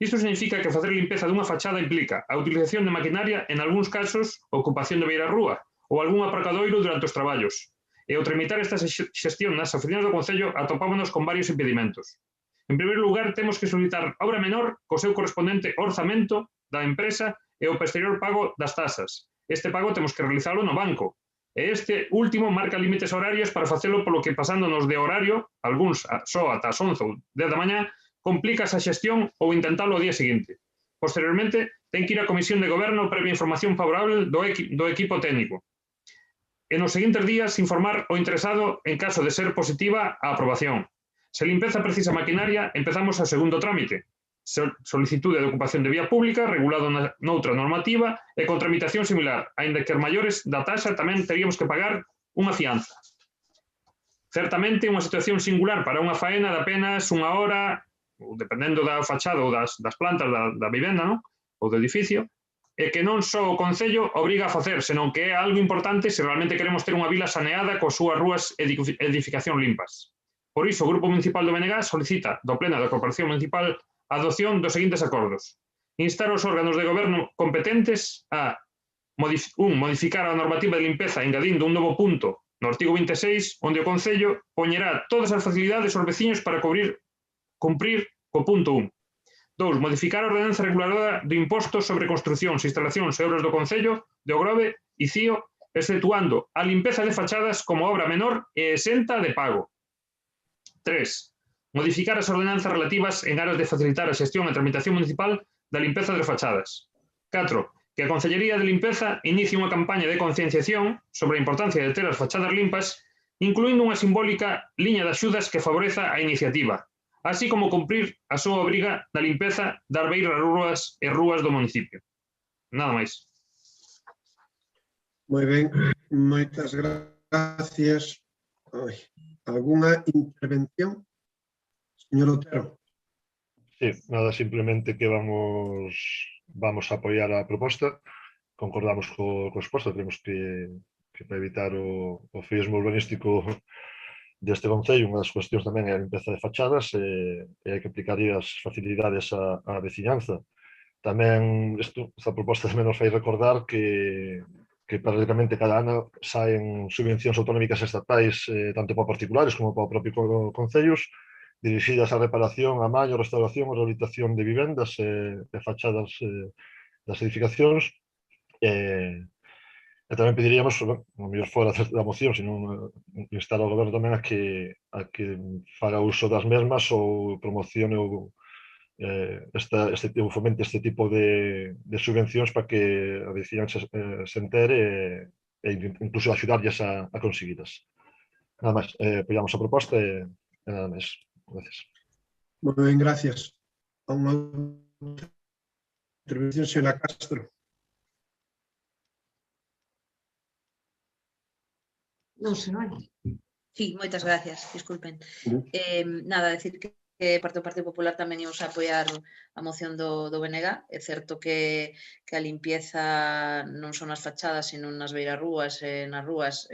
Isto significa que facer limpeza dunha fachada implica a utilización de maquinaria, en algúns casos, ocupación de beirarrúa ou algún aparcadoiro durante os traballos. E ao tramitar esta xestión nas oficinas do Concello atopámonos con varios impedimentos. En primeiro lugar, temos que solicitar obra menor co seu correspondente orzamento da empresa e o posterior pago das tasas. Este pago temos que realizalo no banco. E este último marca límites horarios para facelo, polo que pasándonos de horario, algúns só ata as 11 ou 10 da mañá, complica esa xestión ou intentalo ao día seguinte. Posteriormente, ten que ir á Comisión de Goberno previa información favorable do equipo técnico. E nos seguintes días informar o interesado en caso de ser positiva a aprobación. Se a limpeza precisa maquinaria, empezamos o segundo trámite. Solicitude de ocupación de vía pública, regulado noutra normativa e con tramitación similar, aínda que os maiores da taxa tamén teríamos que pagar unha fianza. Certamente, unha situación singular para unha faena de apenas unha hora, ou dependendo da fachada ou das plantas da vivenda, non? Ou do edificio, e que non só o Concello obriga a facer, senón que é algo importante se realmente queremos ter unha vila saneada coas súas rúas e edificación limpas. Por iso, o Grupo Municipal do BNG solicita do Pleno da Corporación Municipal a adopción dos seguintes acordos. Instar os órganos de goberno competentes a modificar a normativa de limpeza engadindo un novo punto no artigo 26, onde o Concello poñerá todas as facilidades aos veciños para cumprir co punto 1. 2. Modificar a ordenanza reguladora de impostos sobre construcións, instalacións e obras do Concello de Grove e Cío, exceptuando a limpeza de fachadas como obra menor e exenta de pago. 3. Modificar as ordenanzas relativas en aras de facilitar a xestión e tramitación municipal da limpeza das fachadas. 4. Que a Concellería de Limpeza inicie unha campaña de concienciación sobre a importancia de ter as fachadas limpas, incluindo unha simbólica liña de axudas que favoreza a iniciativa, así como cumprir a súa obriga da limpeza das beirarrúas e rúas do municipio. Nada máis. Moi ben, moitas gracias. Alguna intervención? Señor Otero. Sí, nada, simplemente que vamos a apoiar a proposta. Concordamos co exposto, creemos que para evitar o feísmo urbanístico deste Concello, unha das cuestións tamén é a limpeza de fachadas e hai que aplicar as facilidades á veciñanza. Tamén, esta proposta tamén nos fai recordar que prácticamente cada ano saen subvencións autonómicas estatais tanto para particulares como para o propio Concellos dirixidas á reparación, a maño, restauración ou rehabilitación de vivendas e fachadas das edificacións. E tamén pediríamos, non mellor fora da moción, senón instar ao goberno tamén a que faga uso das mesmas ou promocione ou fomente este tipo de subvencións para que a veciñanza se entere e incluso axudarlles a conseguidas. Nada máis, apoiamos a proposta e nada máis. Gracias. Moi ben, gracias. A unha intervención, señora Castro. Non se vai. Sí, moitas gracias, disculpen. Nada, decir que que parte do Partido Popular tamén íamos a apoiar a moción do BNG. É certo que a limpieza non son nas fachadas, sino nas beirarrúas, nas rúas,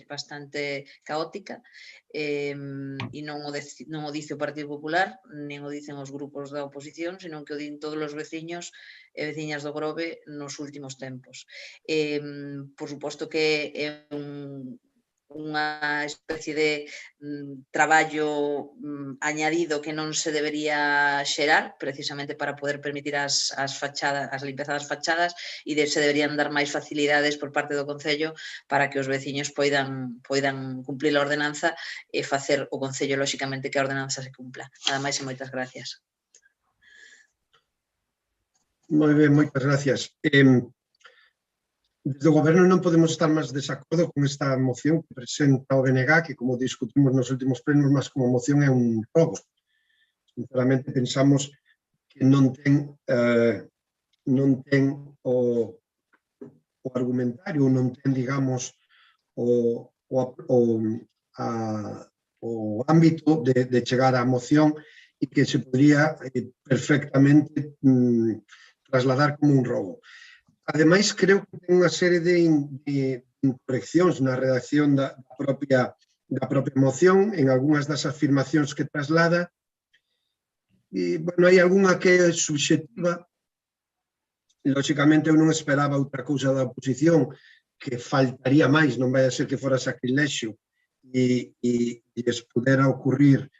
bastante caótica, e non o dice o Partido Popular, nin o dicen os grupos da oposición, sino que o din todos os veciños e veciñas do Grove nos últimos tempos. Por suposto que é unha especie de traballo añadido que non se debería xerar precisamente para poder permitir as limpezas das fachadas e se deberían dar máis facilidades por parte do Concello para que os veciños poidan cumplir a ordenanza e facer o Concello, lóxicamente, que a ordenanza se cumpla. Nada máis e moitas gracias. Moi ben, moitas gracias. Desde o Goberno non podemos estar máis desacordo con esta moción que presenta o BNG, que, como discutimos nos últimos plenos, máis como moción é un robo. Sinceramente, pensamos que non ten o argumentario, non ten, digamos, o ámbito de chegar á moción e que se podría perfectamente trasladar como un robo. Ademais, creo que ten unha serie de incorreccións na redacción da propia moción, en algunhas das afirmacións que traslada. E, bueno, hai algunha que é subxectiva. Lóxicamente, eu non esperaba outra cousa da oposición, que faltaría máis, non vai a ser que fora sacrilexio, e pudera ocurrir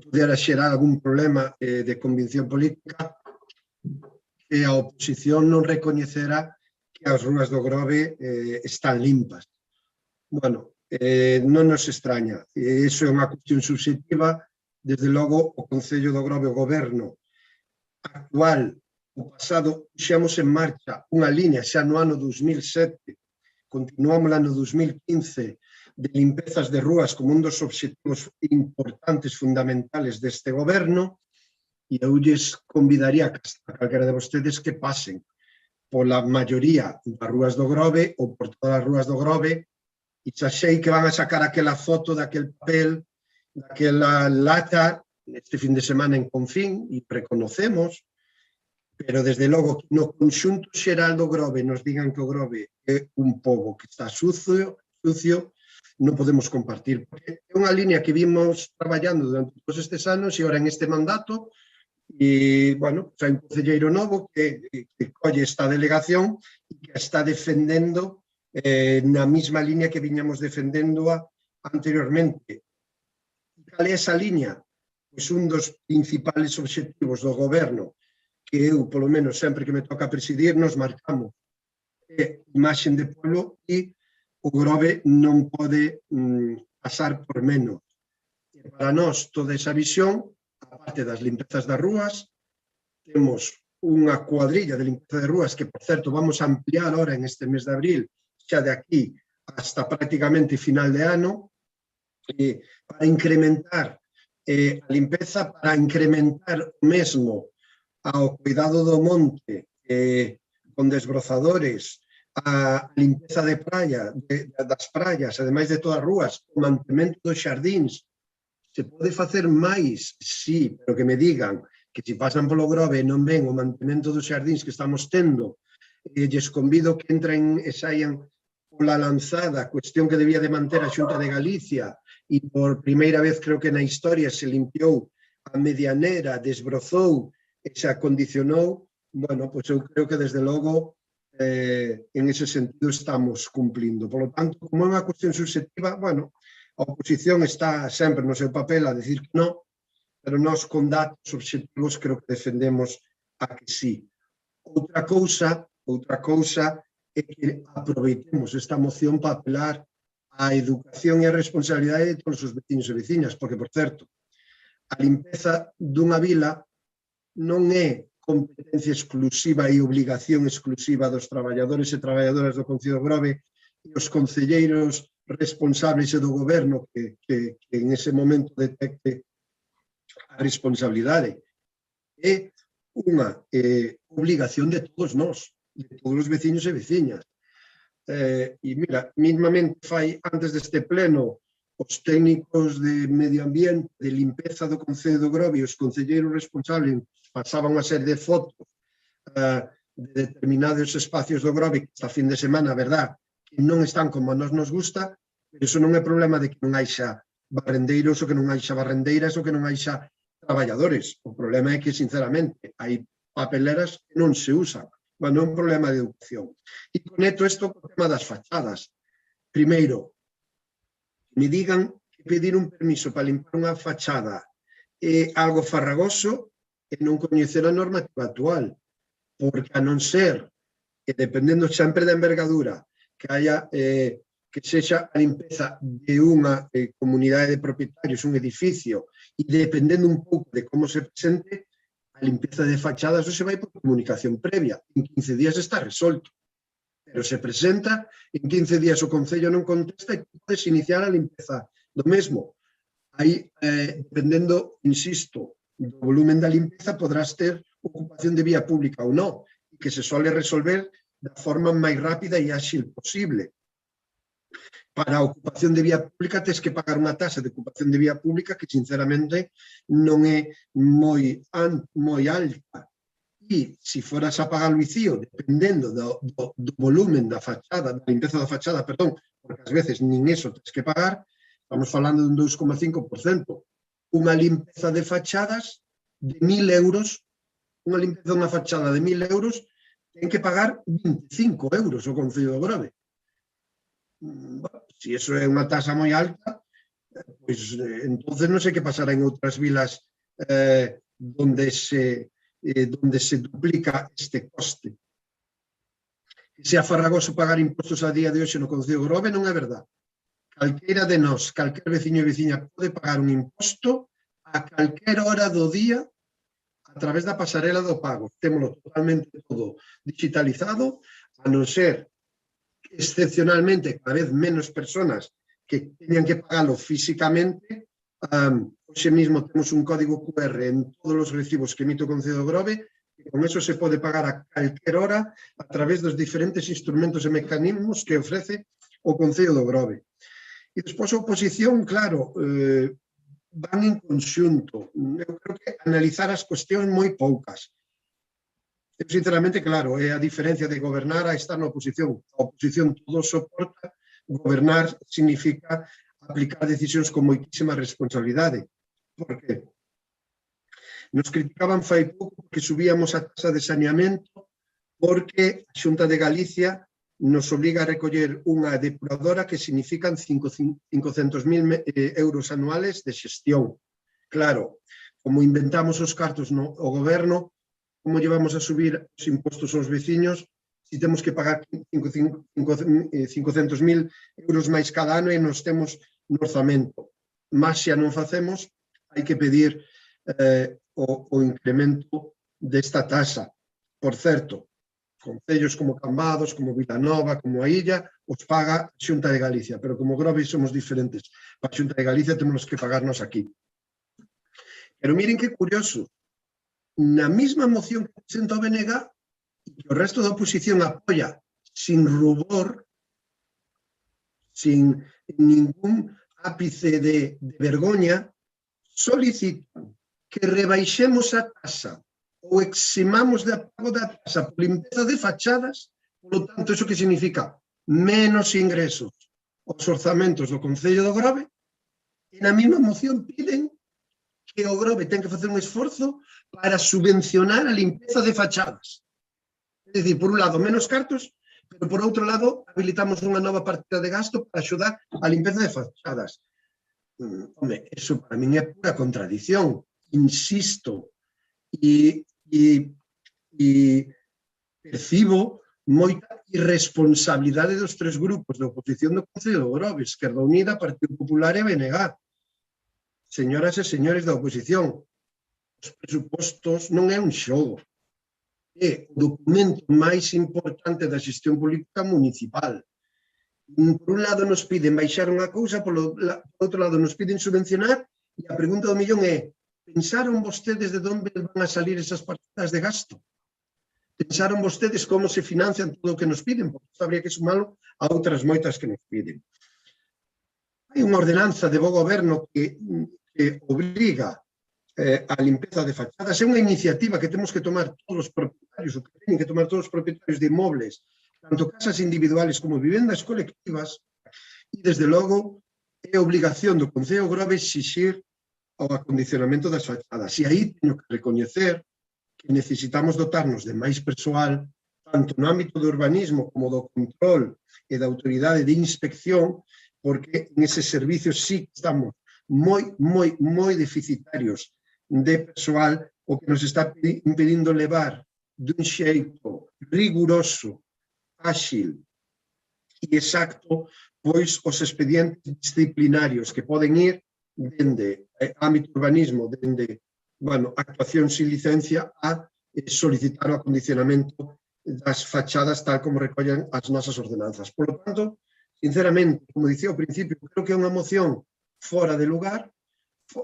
pudera xerar algún problema de convicción política, que a oposición non recoñecerá que as rúas do Grove están limpas. Bueno, non nos extraña. Iso é unha cuestión subxectiva. Desde logo, o Concello do Grove, o Goberno actual, o pasado, puxemos en marcha unha liña xa no ano 2007, continuamos no 2015, de limpezas de rúas como un dos obxectivos importantes, fundamentales deste Goberno. E eu lles convidaría a calquera de vostedes que pasen pola maioría das rúas do Grove ou por todas as rúas do Grove e xa sei que van a sacar aquela foto daquel papel, daquela lata este fin de semana en Confín e reconocemos, pero desde logo no conxunto xeral do Grove nos digan que o Grove é un pobo que está sucio, non podemos compartir. Porque é unha línea que vimos traballando durante todos estes anos e ahora en este mandato. E, bueno, hai un concelleiro novo que colle esta delegación e que está defendendo na mesma línea que viñamos defendéndoa anteriormente. Cal é esa línea? Pois un dos principales obxectivos do Goberno, que eu, polo menos, sempre que me toca presidir, nos marcamos imaxen de pueblo e o Grove non pode pasar por menos. E para nós, toda esa visión, a parte das limpezas das rúas, temos unha cuadrilla de limpeza de rúas que, por certo, vamos a ampliar ahora en este mes de abril, xa de aquí hasta prácticamente final de ano, para incrementar a limpeza, para incrementar o mesmo ao cuidado do monte, con desbrozadores, a limpeza de praia, das praias, ademais de todas as rúas, o mantemento dos xardíns. Se pode facer máis? Sí, pero que me digan que se pasan polo Grove e non ven o mantemento dos xardíns que estamos tendo, lles convido que entren e saian pola lanzada, cuestión que debía de manter a Xunta de Galicia, e por primeira vez creo que na historia se limpiou a medianera, desbrozou e se acondicionou. Bueno, pois eu creo que desde logo en ese sentido estamos cumplindo. Por lo tanto, como é unha cuestión subxectiva, bueno, a oposición está sempre no seu papel a decir que non, pero nós con datos obxectivos creo que defendemos a que sí. Outra cousa é que aproveitemos esta moción para apelar á educación e a responsabilidade de todos os veciños e veciñas, porque, por certo, a limpeza dunha vila non é competencia exclusiva e obligación exclusiva dos traballadores e traballadoras do Concello de Grove e os concelleiros responsables e do Goberno que en ese momento detecte a responsabilidade. É unha obligación de todos nós, de todos os veciños e veciñas. E mira, mismamente fai antes deste pleno os técnicos de medio ambiente, de limpeza do Concello do Grove, os concelleiros responsables pasaban unha serie de fotos de determinados espacios do Grove que esta fin de semana, verdad, que non están como nos gusta, pero iso non é problema de que non haixa barrendeiros ou que non haixa barrendeiras ou que non haixa traballadores. O problema é que, sinceramente, hai papeleras que non se usan. Bueno, é un problema de educación. E conecto isto co tema das fachadas. Primeiro, me digan que pedir un permiso para limpar unha fachada é algo farragoso e non coñecer a normativa actual, porque a non ser que, dependendo sempre da envergadura, que haya que sexa a limpeza de unha comunidade de propietarios, un edificio, e dependendo un pouco de como se presente, a limpeza de fachadas non se vai por comunicación previa. En 15 días está resolto. Pero se presenta, en 15 días o Concello non contesta e podes iniciar a limpeza do mesmo. Aí, dependendo, insisto, do volumen da limpeza, podrás ter ocupación de vía pública ou non, e que se suele resolver da forma máis rápida e áxil posible. Para a ocupación de vía pública tens que pagar unha tasa de ocupación de vía pública que, sinceramente, non é moi alta. E, se foras a pagar o ICIO, dependendo do volumen da fachada, da limpeza da fachada, perdón, porque ás veces nin eso tens que pagar, estamos falando dun 2,5%. Unha limpeza de fachadas de 1.000 euros, unha limpeza dunha fachada de 1.000 euros, ten que pagar 25 euros o Concello do Grove. Se iso é unha tasa moi alta, pois entonces non sei que pasará en outras vilas donde se duplica este coste. Que sea farragoso pagar impostos a día de hoxe no Concello do Grove non é verdade. Calquera de nós, calquer veciño e veciña pode pagar un imposto a calquera hora do día a través da pasarela do pago. Témolo totalmente todo digitalizado, a non ser excepcionalmente cada vez menos personas que teñan que pagalo físicamente. Hoxe mesmo temos un código QR en todos os recibos que emite o Concello do Grove, e con eso se pode pagar a calquer hora a través dos diferentes instrumentos e mecanismos que ofrece o Concello do Grove. E despois a oposición, claro, van en conxunto. Eu creo que analizar as cuestións moi poucas. Eu, sinceramente, claro, é a diferencia de gobernar a estar na oposición. A oposición todo soporta, gobernar significa aplicar decisións con moitísima responsabilidade. Por que? Nos criticaban fai pouco porque subíamos a tasa de saneamento porque a Xunta de Galicia nos obliga a recoller unha depuradora que significan 500.000 euros anuales de xestión. Claro, como inventamos os cartos no goberno, como llevamos a subir os impostos aos veciños se temos que pagar 500.000 euros máis cada ano e nos temos no orzamento. Mas se non facemos, hai que pedir o incremento desta tasa. Por certo, concellos como Cambados, como Vilanova, como a Illa, os paga a Xunta de Galicia, pero como Grove somos diferentes. Para a Xunta de Galicia temos que pagarnos aquí. Pero miren que curioso, na mesma moción que presenta o BNG, que o resto da oposición apoia sin rubor, sin ningún ápice de vergoña, solicitan que rebaixemos a tasa ou eximamos de pago da tasa por limpeza de fachadas. Por lo tanto, iso que significa menos ingresos aos orzamentos do Concello do Grove, e na mesma moción piden que o Grove ten que facer un esforzo para subvencionar a limpeza de fachadas. É dicir, por un lado, menos cartos, pero por outro lado, habilitamos unha nova partida de gasto para axudar a limpeza de fachadas. Home, eso para min é pura contradición. Insisto, e percibo moita irresponsabilidade dos tres grupos de oposición do Concello do Grove, Esquerda Unida, Partido Popular e BNG. Señoras e señores da oposición, os presupostos non é un xogo, é o documento máis importante da xestión política municipal. Por un lado nos piden baixar unha cousa, por outro lado nos piden subvencionar, e a pregunta do millón é: pensaron vostedes de onde van a salir esas partidas de gasto? Pensaron vostedes como se financian todo o que nos piden? Porque isto habría que sumarlo a outras moitas que nos piden. hai unha ordenanza de bo goberno que obriga a limpeza de fachadas. É unha iniciativa que temos que tomar todos os propietarios, o que teñen que tomar todos os propietarios de inmobles, tanto casas individuales como vivendas colectivas, e, desde logo, é obligación do Concello de Grove exixir o acondicionamento das fachadas. E aí teño que recoñecer que necesitamos dotarnos de máis persoal, tanto no ámbito do urbanismo como do control e da autoridade de inspección, porque en eses servicios sí que estamos moi deficitarios de persoal, o que nos está impedindo levar dun xeito riguroso, áxil e exacto pois os expedientes disciplinarios que poden ir dende ámbito urbanismo, dende actuación sin licencia, a solicitar o acondicionamento das fachadas tal como recollen as nosas ordenanzas. Por lo tanto, sinceramente, como dicía ao principio, creo que é unha moción fora de lugar,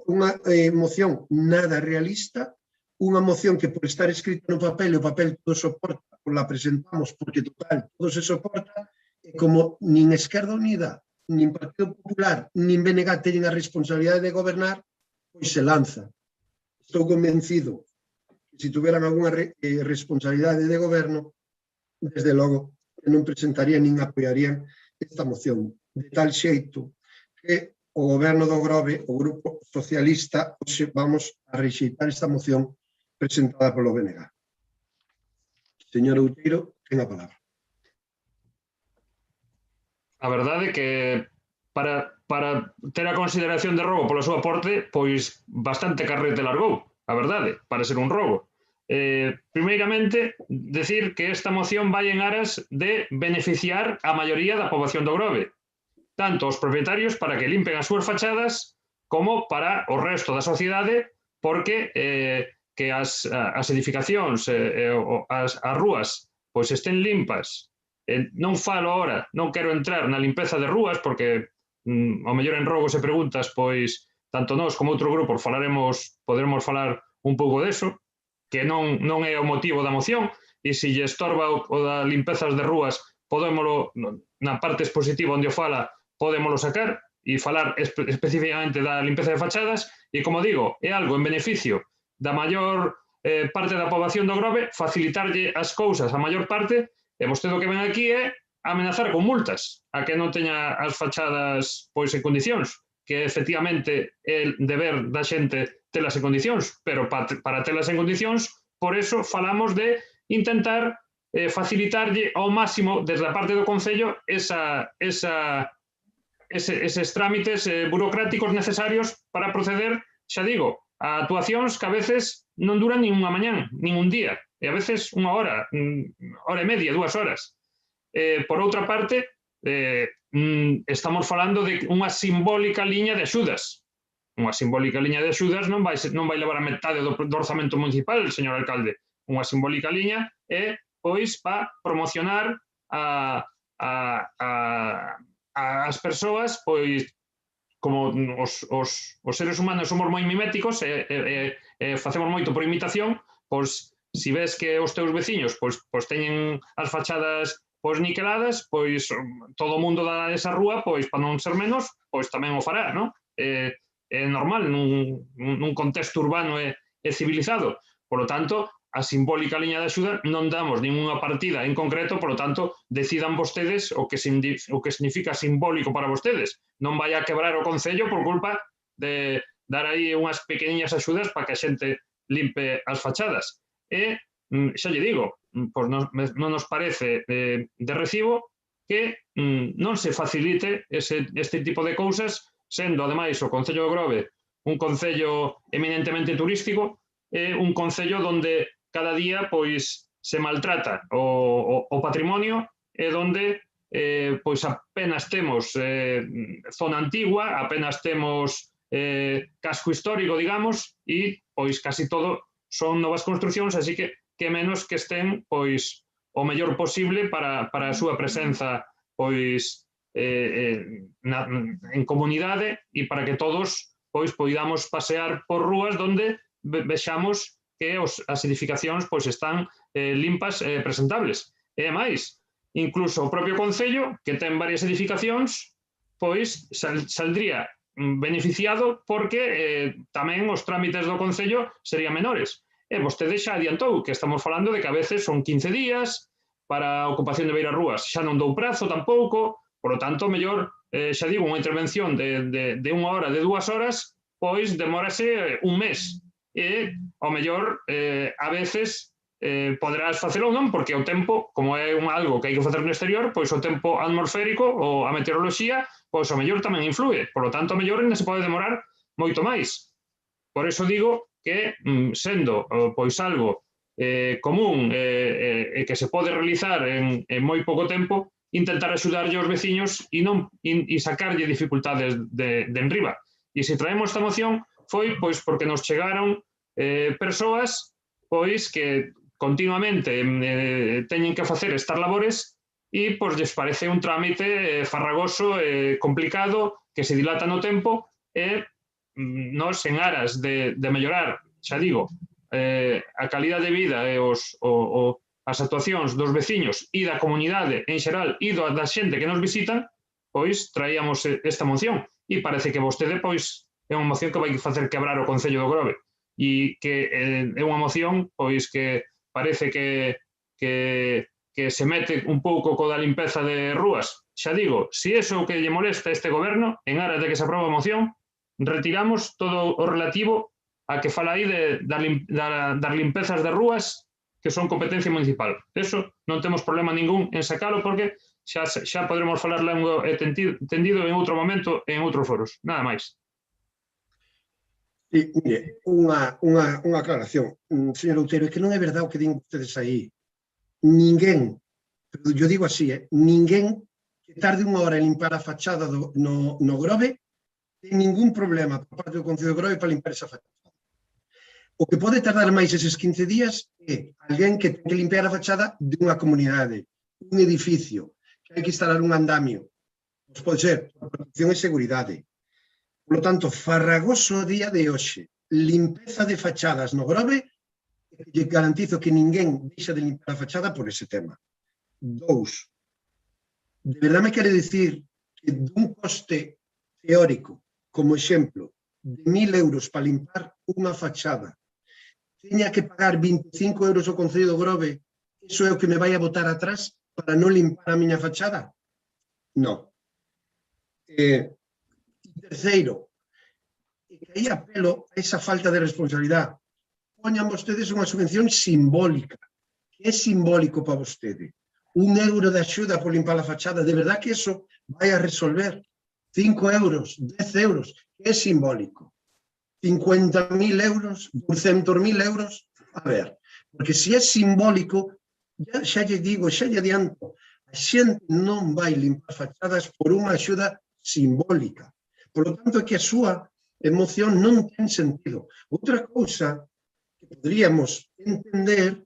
unha moción nada realista, unha moción que por estar escrita no papel, e o papel todo soporta, la presentamos porque total todo se soporta, e como nin Esquerda Unida, nin Partido Popular, nin BNG teñen a responsabilidade de gobernar, pois se lanza. Estou convencido que se tuveran algunha responsabilidade de goberno, desde logo, que non presentarían nin apoiarían esta moción. De tal xeito que o goberno do Grove, o Grupo Socialista, vamos a rexeitar esta moción presentada polo BNG. Señor Outeiro, ten a palabra. A verdade é que para ter a consideración de robo polo seu aporte, pois bastante carrete largou, a verdade, para ser un robo. Primeiramente, decir que esta moción vai en aras de beneficiar a maioría da poboación do Grove, tanto os propietarios para que limpen as súas fachadas, como para o resto da sociedade, porque que as edificacións, as rúas, pois estén limpas. Non falo ahora, non quero entrar na limpeza de rúas, porque ao mellor en rogo se preguntas, pois tanto nós como outro grupo poderemos falar un pouco deso, que non é o motivo da moción, e se lle estorba o da limpezas de rúas, podémolo, na parte expositiva onde o fala, podémolo sacar e falar especificamente da limpeza de fachadas, e como digo, é algo en beneficio da maior parte da poboación do Grove, facilitarlle as cousas a maior parte. E vostede o que ven aquí é amenazar con multas a que non teña as fachadas pois en condicións, que efectivamente é el deber da xente telas en condicións, pero para telas en condicións, por eso falamos de intentar facilitarlle ao máximo desde a parte do Concello eses trámites burocráticos necesarios para proceder, xa digo, a actuacións que a veces non duran nin unha mañán, nin un día, e a veces unha hora, hora e media, 2 horas. Por outra parte, estamos falando de unha simbólica liña de axudas. Unha simbólica liña de axudas non vai levar a metade do orzamento municipal, señor alcalde. Unha simbólica liña é, pois, para promocionar as persoas, pois, como os seres humanos somos moi miméticos e facemos moito por imitación, pois, se ves que os teus veciños pois teñen as fachadas pois niqueladas, pois todo o mundo da esa rúa, pois para non ser menos, pois tamén o fará, non? É normal nun contexto urbano e civilizado. Por lo tanto, a simbólica liña de axuda non damos ninguna partida en concreto, por lo tanto, decidan vostedes o que significa simbólico para vostedes. Non vai a quebrar o Concello por culpa de dar aí unhas pequeniñas axudas para que a xente limpe as fachadas. E, xa lle digo, pois non nos parece de recibo que non se facilite este tipo de cousas, sendo, ademais, o Concello de Grove un concello eminentemente turístico, é un concello onde cada día pois se maltrata o patrimonio, e onde pois apenas temos zona antigua, apenas temos casco histórico, digamos, e pois casi todo son novas construcións, así que menos que estén pois o mellor posible para a súa presenza pois en comunidade, e para que todos pois poidamos pasear por rúas onde vexamos que as edificacións pois están limpas e presentables. E máis, incluso o propio Concello, que ten varias edificacións, pois saldría beneficiado porque tamén os trámites do Concello serían menores. E vostede xa adiantou que estamos falando de que a veces son 15 días para a ocupación de beirarrúas. Xa non dou prazo tampouco, por lo tanto, mellor, xa digo, unha intervención de 1 hora, de 2 horas, pois demórase un mes. E, ao mellor, a veces poderás facelo ou non, porque o tempo, como é algo que hai que facer no exterior, pois o tempo atmosférico ou a meteoroloxía, pois ao mellor tamén influe. Por lo tanto, ao mellor non se pode demorar moito máis. Por eso digo que, sendo pois algo común e que se pode realizar en moi pouco tempo, intentar axudarlle aos veciños e sacarlle dificultades de enriba. E se traemos esta moción foi pois porque nos chegaron persoas pois que continuamente teñen que facer estas labores e pois lles parece un trámite farragoso e complicado que se dilata no tempo e nos en aras de mellorar, xa digo, a calidade de vida e as actuacións dos veciños e da comunidade en xeral e da xente que nos visitan, pois traíamos esta moción e parece que vostede pois é unha moción que vai facer quebrar o Concello do Grove e que é unha moción pois que parece que se mete un pouco co da limpeza de rúas. Xa digo, se iso que lle molesta a este goberno, en aras de que se aprobe a moción, retiramos todo o relativo a que fala aí das limpezas de rúas que son competencia municipal. Eso non temos problema ningún en sacalo porque xa podremos falar longo e tendido en outro momento e en outros foros. Nada máis. Sí, mire, unha aclaración, señor Outeiro, é que non é verdade o que din ustedes aí. Ninguén, pero yo digo así, ninguén que tarde 1 hora en limpar a fachada no Grove ten ningún problema por parte do Concello do Grove para limpar esa fachada. O que pode tardar máis eses 15 días é alguén que ten que limpiar a fachada de unha comunidade, un edificio, que hai que instalar un andamio. Pois pode ser por protección e seguridade. Por lo tanto, farragoso o día de hoxe, limpeza de fachadas no Grove, e garantizo que ninguén deixa de limpar a fachada por ese tema. 2. De verdade me quere dicir que dun coste teórico, como exemplo, de 1.000 euros para limpar unha fachada, teña que pagar 25 euros ao Concello do Grove, iso é o que me vai a botar atrás para non limpar a miña fachada? Non. Terceiro, e que aí apelo a esa falta de responsabilidade. Poñan vostedes unha subvención simbólica. Que é simbólico para vostede? 1 euro de axuda por limpar a fachada. De verdad que eso vai a resolver? 5 euros, 10 euros, que é simbólico. 50.000 euros, 200.000 euros, a ver, porque se é simbólico, xa lle digo, xa lle adianto, a xente non vai limpar fachadas por unha axuda simbólica. Por lo tanto, é que a súa emoción non ten sentido. Outra cousa que poderíamos entender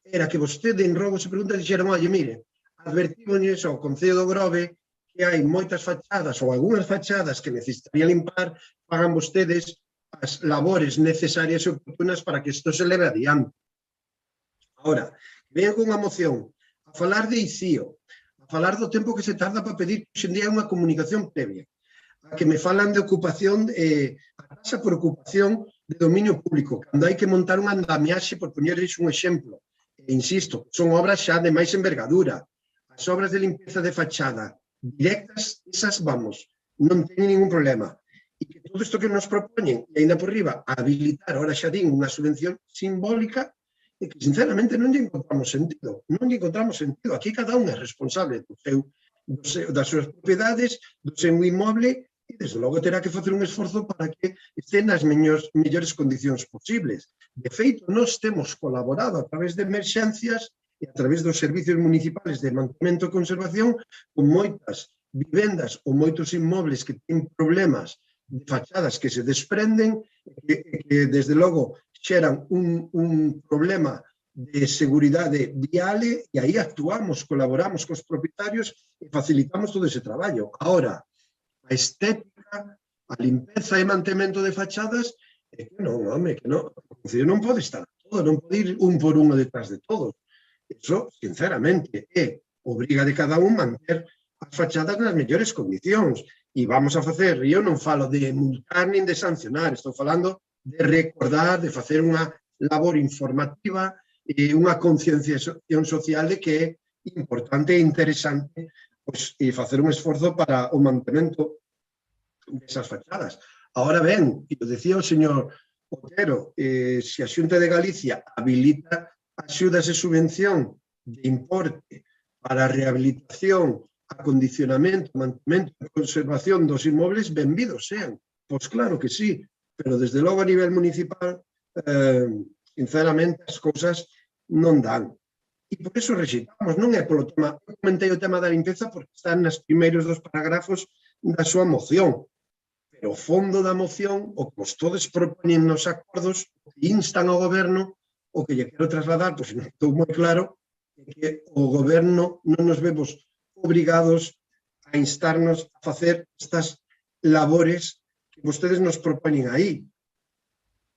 era que vostede en rogo se pregunta e dixeron, oye, mire, advertímonos ao Concello do Grove que hai moitas fachadas ou algunhas fachadas que necesitaría limpar, pagan vostedes as labores necesarias e oportunas para que isto se leve adiante. Ahora, vean con unha moción a falar de ICIO, a falar do tempo que se tarda para pedir que hoxe en día unha comunicación previa, a que me falan de ocupación, a tasa por ocupación de dominio público, cando hai que montar unha andamiaxe, por poñerles un exemplo. E insisto, son obras xa de máis envergadura. As obras de limpeza de fachada directas, esas, vamos, non teñen ningún problema. E que todo isto que nos propoñen, e ainda por riba, habilitar, ahora xa din, unha subvención simbólica, e que sinceramente non lle encontramos sentido. Non lle encontramos sentido. Aquí cada un é responsable das súas propiedades, do seu inmoble, e desde logo terá que facer un esforzo para que estén nas mellores condicións posibles. De feito, nós temos colaborado a través de emerxencias e a través dos servicios municipales de mantemento e conservación con moitas vivendas ou moitos inmobles que ten problemas de fachadas que se desprenden e que desde logo xeran un problema de seguridade viale e aí actuamos, colaboramos cos propietarios e facilitamos todo ese traballo. Ahora, a estética, a limpeza e mantemento de fachadas, é que non, home, que non, o Concello non pode estar todo, non pode ir un por uno detrás de todos. Eso, sinceramente, é obriga de cada un manter as fachadas nas mellores condicións. E vamos a facer, eu non falo de multar nin de sancionar, estou falando de recordar, de facer unha labor informativa e unha concienciación social de que é importante e interesante e facer un esforzo para o mantemento desas fachadas. Ahora ben, e o decía o señor Otero, se a Xunta de Galicia habilita axudas e subvención de importe para a rehabilitación, acondicionamento, mantemento e conservación dos inmobles, benvidos sean. Pois claro que sí, pero desde logo a nivel municipal, sinceramente, as cousas non dan. E por iso rexeitamos, non é polo tema, eu comentei o tema da limpeza porque están nos primeiros dos parágrafos da súa moción, pero o fondo da moción, o que os todos propoñen nos acordos, instan ao goberno, o que lle quero trasladar, pois non estou moi claro, é que o goberno non nos vemos obrigados a instarnos a facer estas labores que vostedes nos propoñen aí.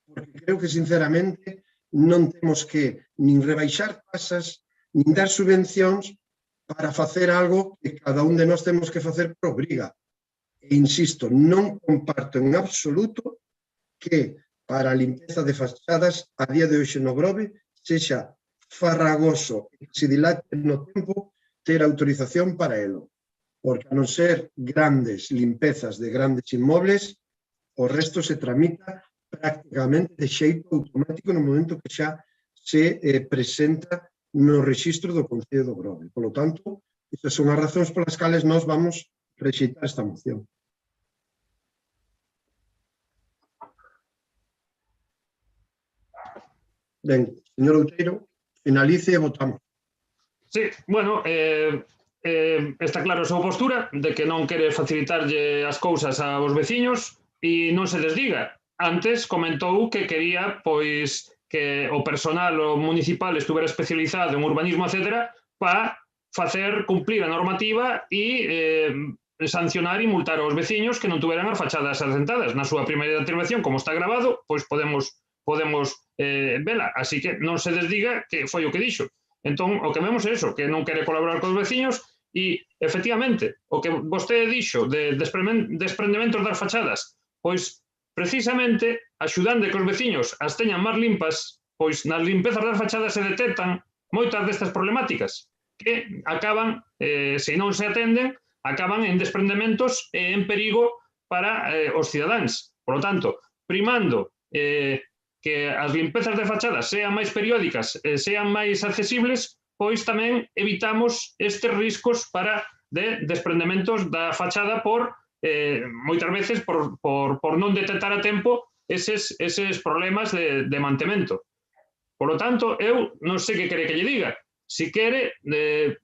Porque creo que, sinceramente, non temos que nin rebaixar tasas, nin dar subvencións para facer algo que cada un de nós temos que facer por obriga. E insisto, non comparto en absoluto que para a limpeza de fachadas a día de hoxe no Grove sexa farragoso e que se dilate no tempo ter autorización para elo. Porque a non ser grandes limpezas de grandes inmobles, o resto se tramita prácticamente de xeito automático no momento que xa se presenta no rexistro do Concello do Grove. Por lo tanto, estas son as razóns polas cales nós vamos rexeitar esta moción. Ben, señor Outeiro, finalice e votamos. Sí, bueno, está claro a súa postura de que non quere facilitarlle as cousas aos veciños e non se desdiga. Antes comentou que quería pois que o personal municipal estuvera especializado en urbanismo, etc., para facer cumplir a normativa e sancionar e multar aos veciños que non tuveran as fachadas asentadas. Na súa primeira intervención, como está grabado, pois podemos vela. Así que non se desdiga que foi o que dixo. Entón, o que vemos é iso, que non quere colaborar cos veciños e, efectivamente, o que vostede dixo de desprendementos das fachadas, pois, precisamente, axudando que os veciños as teñan máis limpas, pois nas limpezas das fachadas se detectan moitas destas problemáticas que acaban, se non se atenden, acaban en desprendementos e en perigo para os cidadáns. Por lo tanto, primando que as limpezas de fachadas sean máis periódicas, sean máis accesibles, pois tamén evitamos estes riscos de desprendementos da fachada por moitas veces por non detectar a tempo eses problemas de mantemento. Por lo tanto, eu non sei que quere que lle diga. Si quere,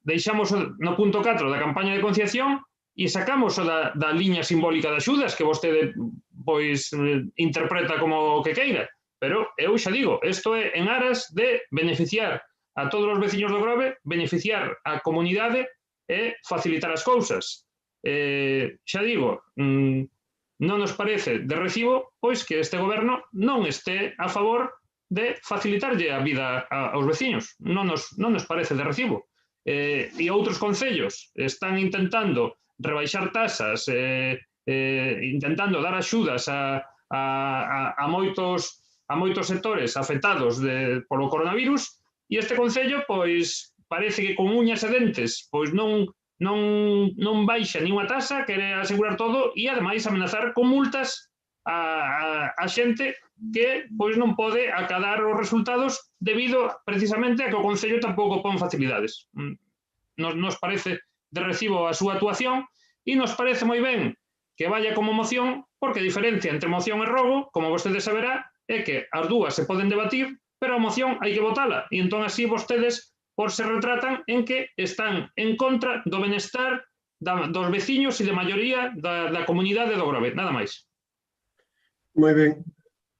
deixamos no punto 4 da campaña de concienciación e sacamos da liña simbólica de axudas que vostede pois interpreta como que queira. Pero eu xa digo, isto é en aras de beneficiar a todos os veciños do Grove, beneficiar a comunidade e facilitar as cousas. Xa digo, non nos parece de recibo pois que este goberno non este a favor de facilitarlle a vida aos veciños. Non nos parece de recibo. E outros concellos están intentando rebaixar tasas, intentando dar axudas a moitos sectores afectados polo coronavirus, e este concello, pois, parece que con uñas e dentes, pois non baixa ni unha tasa, quere asegurar todo e, ademais, amenazar con multas a xente que pois non pode acadar os resultados debido precisamente a que o concello tampouco pon facilidades. Nos parece de recibo a súa actuación e nos parece moi ben que vaya como moción, porque a diferencia entre moción e rogo, como vostede saberá, é que as dúas se poden debatir, pero a moción hai que votala, e entón así vostedes se retratan en que están en contra do benestar dos veciños e de maioría da comunidade do Grove, nada máis. Moi ben,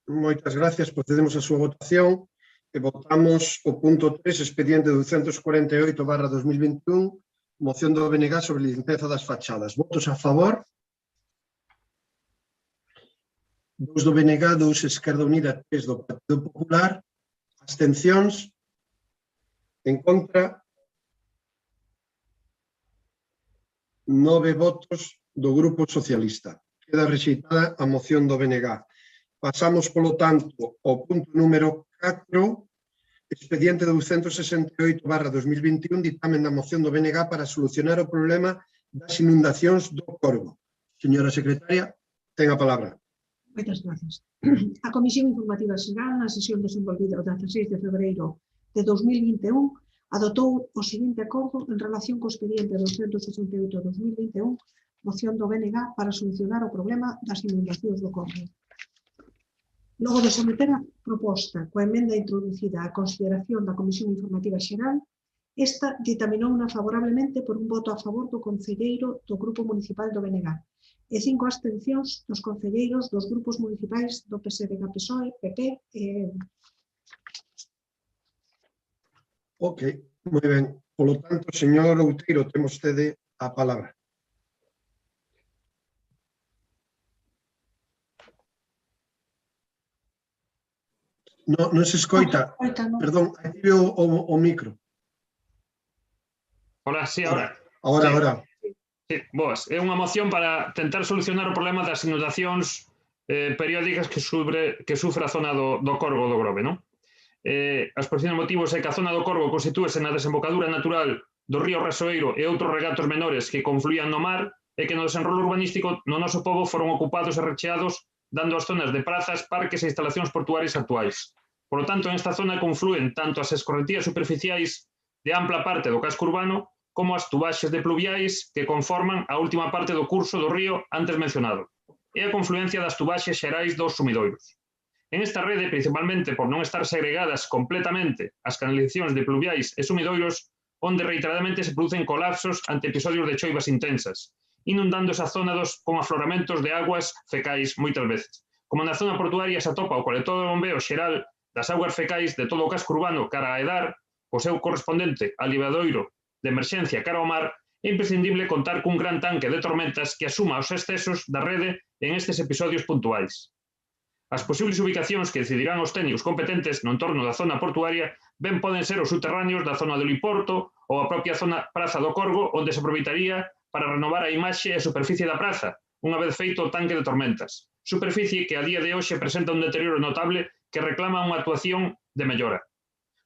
moitas gracias, procedemos a súa votación e votamos o punto 3, expediente 248/2021, moción do BNG sobre limpeza das fachadas. Votos a favor? 2 do BNG, 2 Esquerda Unida, 3 do Partido Popular. Abstencións? En contra? 9 votos do Grupo Socialista. Queda rexeitada a moción do BNG. Pasamos, polo tanto, ao punto número 4, expediente 268/2021, ditamen da moción do BNG para solucionar o problema das inundacións do Corgo. Señora secretaria, ten a palabra. Moitas grazas. A Comisión Informativa Xeral, na sesión desenvolvida o 16 de febreiro de 2021, adotou o seguinte acordo en relación co expediente 268/2021, moción do BNG para solucionar o problema das inundacións do Corgo. Logo de someter a proposta coa emenda introducida á consideración da Comisión Informativa Xeral, esta ditaminou-na favorablemente por un voto a favor do concelleiro do Grupo Municipal do BNG e 5 abstencións dos concelleiros dos grupos municipais do PSDG, PSOE, PP e... Ok, moi ben. Polo tanto, señor Outeiro, temos vostede a palabra. Non se escoita. Perdón, active o micro. Hola, sí, ahora. Ahora. Sí, boas. É unha moción para tentar solucionar o problema das inundacións periódicas que sufre a zona do Corgo do Grove, non? A exposición de motivos é que a zona do Corgo constitúese na desembocadura natural do río Rasoeiro e outros regatos menores que confluían no mar e que no desenrolo urbanístico no noso pobo foron ocupados e recheados dando as zonas de prazas, parques e instalacións portuarias actuais. Por lo tanto, en esta zona confluen tanto as escorrentías superficiais de ampla parte do casco urbano como as tubaxes de pluviais que conforman a última parte do curso do río antes mencionado, e a confluencia das tubaxes xerais dos sumidoiros. En esta rede, principalmente por non estar segregadas completamente as canalizacións de pluviais e sumidoiros, onde reiteradamente se producen colapsos ante episodios de choivas intensas, inundando esa zona con afloramentos de aguas fecais moitas veces. Como na zona portuaria se atopa o colector de bombeo xeral das augas fecais de todo o casco urbano cara a Edar, o seu correspondente aliviadoiro de emerxencia cara ao mar, é imprescindible contar cun gran tanque de tormentas que asuma os excesos da rede en estes episodios puntuais. As posibles ubicacións que decidirán os técnicos competentes no entorno da zona portuaria ben poden ser os subterráneos da zona do Liporto ou a propia zona Praza do Corgo, onde se aproveitaría para renovar a imaxe e a superficie da praza, unha vez feito o tanque de tormentas. Superficie que a día de hoxe presenta un deterioro notable que reclama unha actuación de mellora.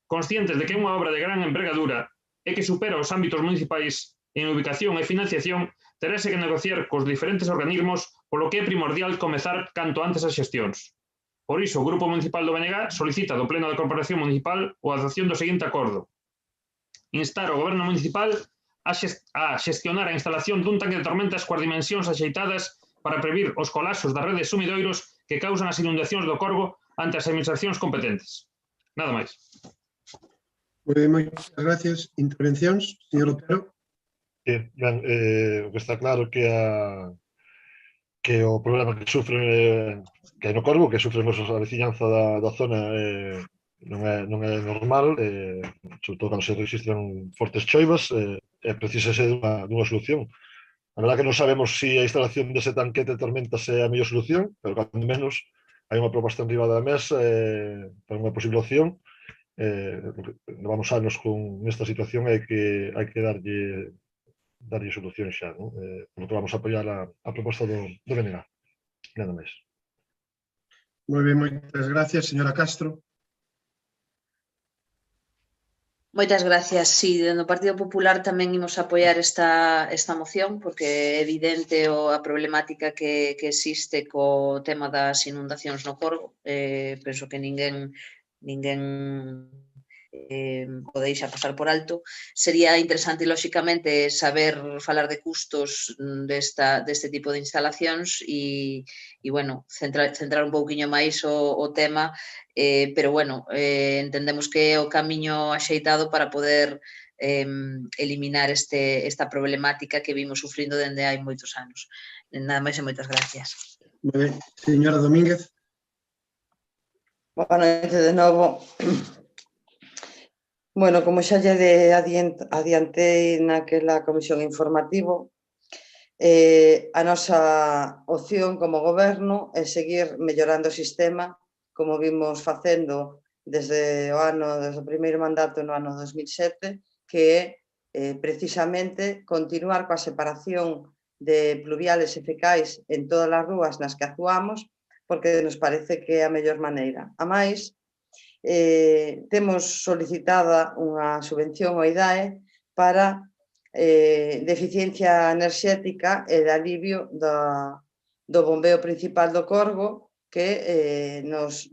Conscientes de que é unha obra de gran envergadura e que supera os ámbitos municipais en ubicación e financiación, terase que negociar cos diferentes organismos, polo que é primordial comezar canto antes as xestións. Por iso, o Grupo Municipal do BNG solicita do Pleno da Corporación Municipal a adopción do seguinte acordo. Instar ao Goberno Municipal a xestionar a instalación dun tanque de tormentas coas dimensións axeitadas para previr os colapsos das redes sumidoiros que causan as inundacións do Corgo ante as administracións competentes. Nada máis. Moitas gracias. Intervencións, señor Otero. O que está claro que o problema que sufren que hai no Corgo, que sufren a veciñanza da zona non é normal, sobre todo cando se registran fortes choivas, precisase dunha solución. A verdad que non sabemos se a instalación dese tanquete de tormentas é a mellor solución, pero cando menos hai unha proposta enriba da mesa para unha posible opción. Levamos anos con esta situación e hai que darlle solución xa, non? Por lo que vamos a apoiar a proposta do BNG. Nada máis. Moi ben, moitas gracias, señora Castro. Moitas gracias. Sí, do Partido Popular tamén imos apoiar esta moción porque é evidente a problemática que existe co tema das inundacións no Corgo. Penso que ninguén o deixa pasar por alto. Sería interesante, lóxicamente, saber falar de custos deste tipo de instalacións e bueno, centrar un pouquiño máis o tema, pero bueno, entendemos que é o camiño axeitado para poder eliminar esta problemática que vimos sufrindo dende hai moitos anos. Nada máis e moitas gracias. Moi ben. Señora Domínguez. Boa noite de novo. Bueno, como xa lle adiantei naquela comisión informativo, a nosa opción como goberno é seguir mellorando o sistema, como vimos facendo desde o primeiro mandato no ano 2007, que é precisamente continuar coa separación de pluviales e fecais en todas as rúas nas que actuamos, porque nos parece que é a mellor maneira. A máis, temos solicitada unha subvención ao IDAE para de eficiencia enerxética e de alivio do bombeo principal do Corgo, que nos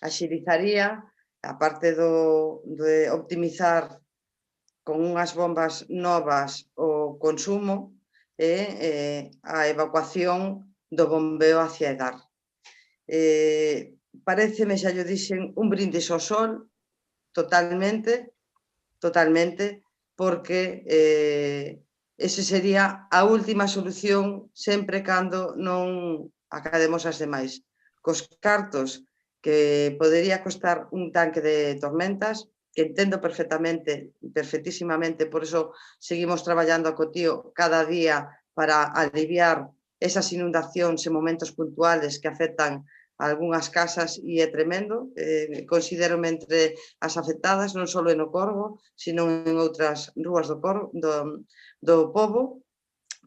axilizaría, aparte de optimizar con unhas bombas novas o consumo e a evacuación do bombeo hacia Edar. Pareceme, xa llo dixen, un brindis ao sol, totalmente, porque ese sería a última solución sempre cando non academos as demais. Cos cartos que podería costar un tanque de tormentas, que entendo perfectísimamente, por eso seguimos traballando a Cotío cada día para aliviar esas inundacións en momentos puntuales que afectan a algunhas casas e é tremendo. Considérome entre as afectadas, non só no Corgo, sino en outras rúas do pobo,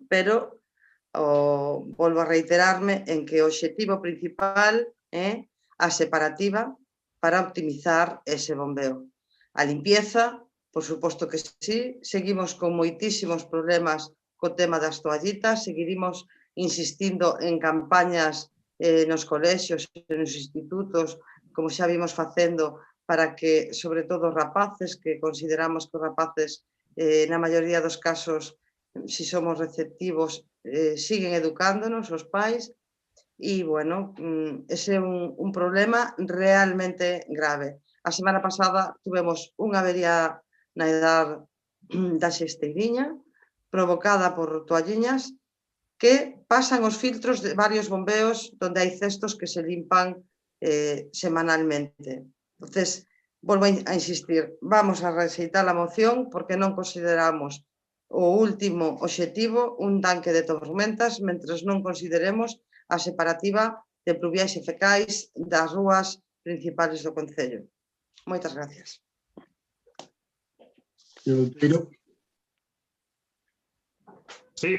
pero volvo a reiterarme en que o obxectivo principal é a separativa para optimizar ese bombeo. A limpieza, por suposto que sí, seguimos con moitísimos problemas co tema das toallitas, seguiremos insistindo en campañas nos colexios e nos institutos, como xa vimos facendo, para que, sobre todo, os rapaces, que consideramos que os rapaces, na maioría dos casos, si somos receptivos, siguen educándonos, os pais, e, bueno, ese é un problema realmente grave. A semana pasada tuvemos unha avería na Edar da Xesteiriña, provocada por toalliñas, que pasan os filtros de varios bombeos onde hai cestos que se limpan semanalmente. Entonces, volvo a insistir, vamos a rexeitar a moción porque non consideramos o último obxectivo un tanque de tormentas mentres non consideremos a separativa de pluviais e fecais das rúas principales do concello. Moitas gracias. Sí,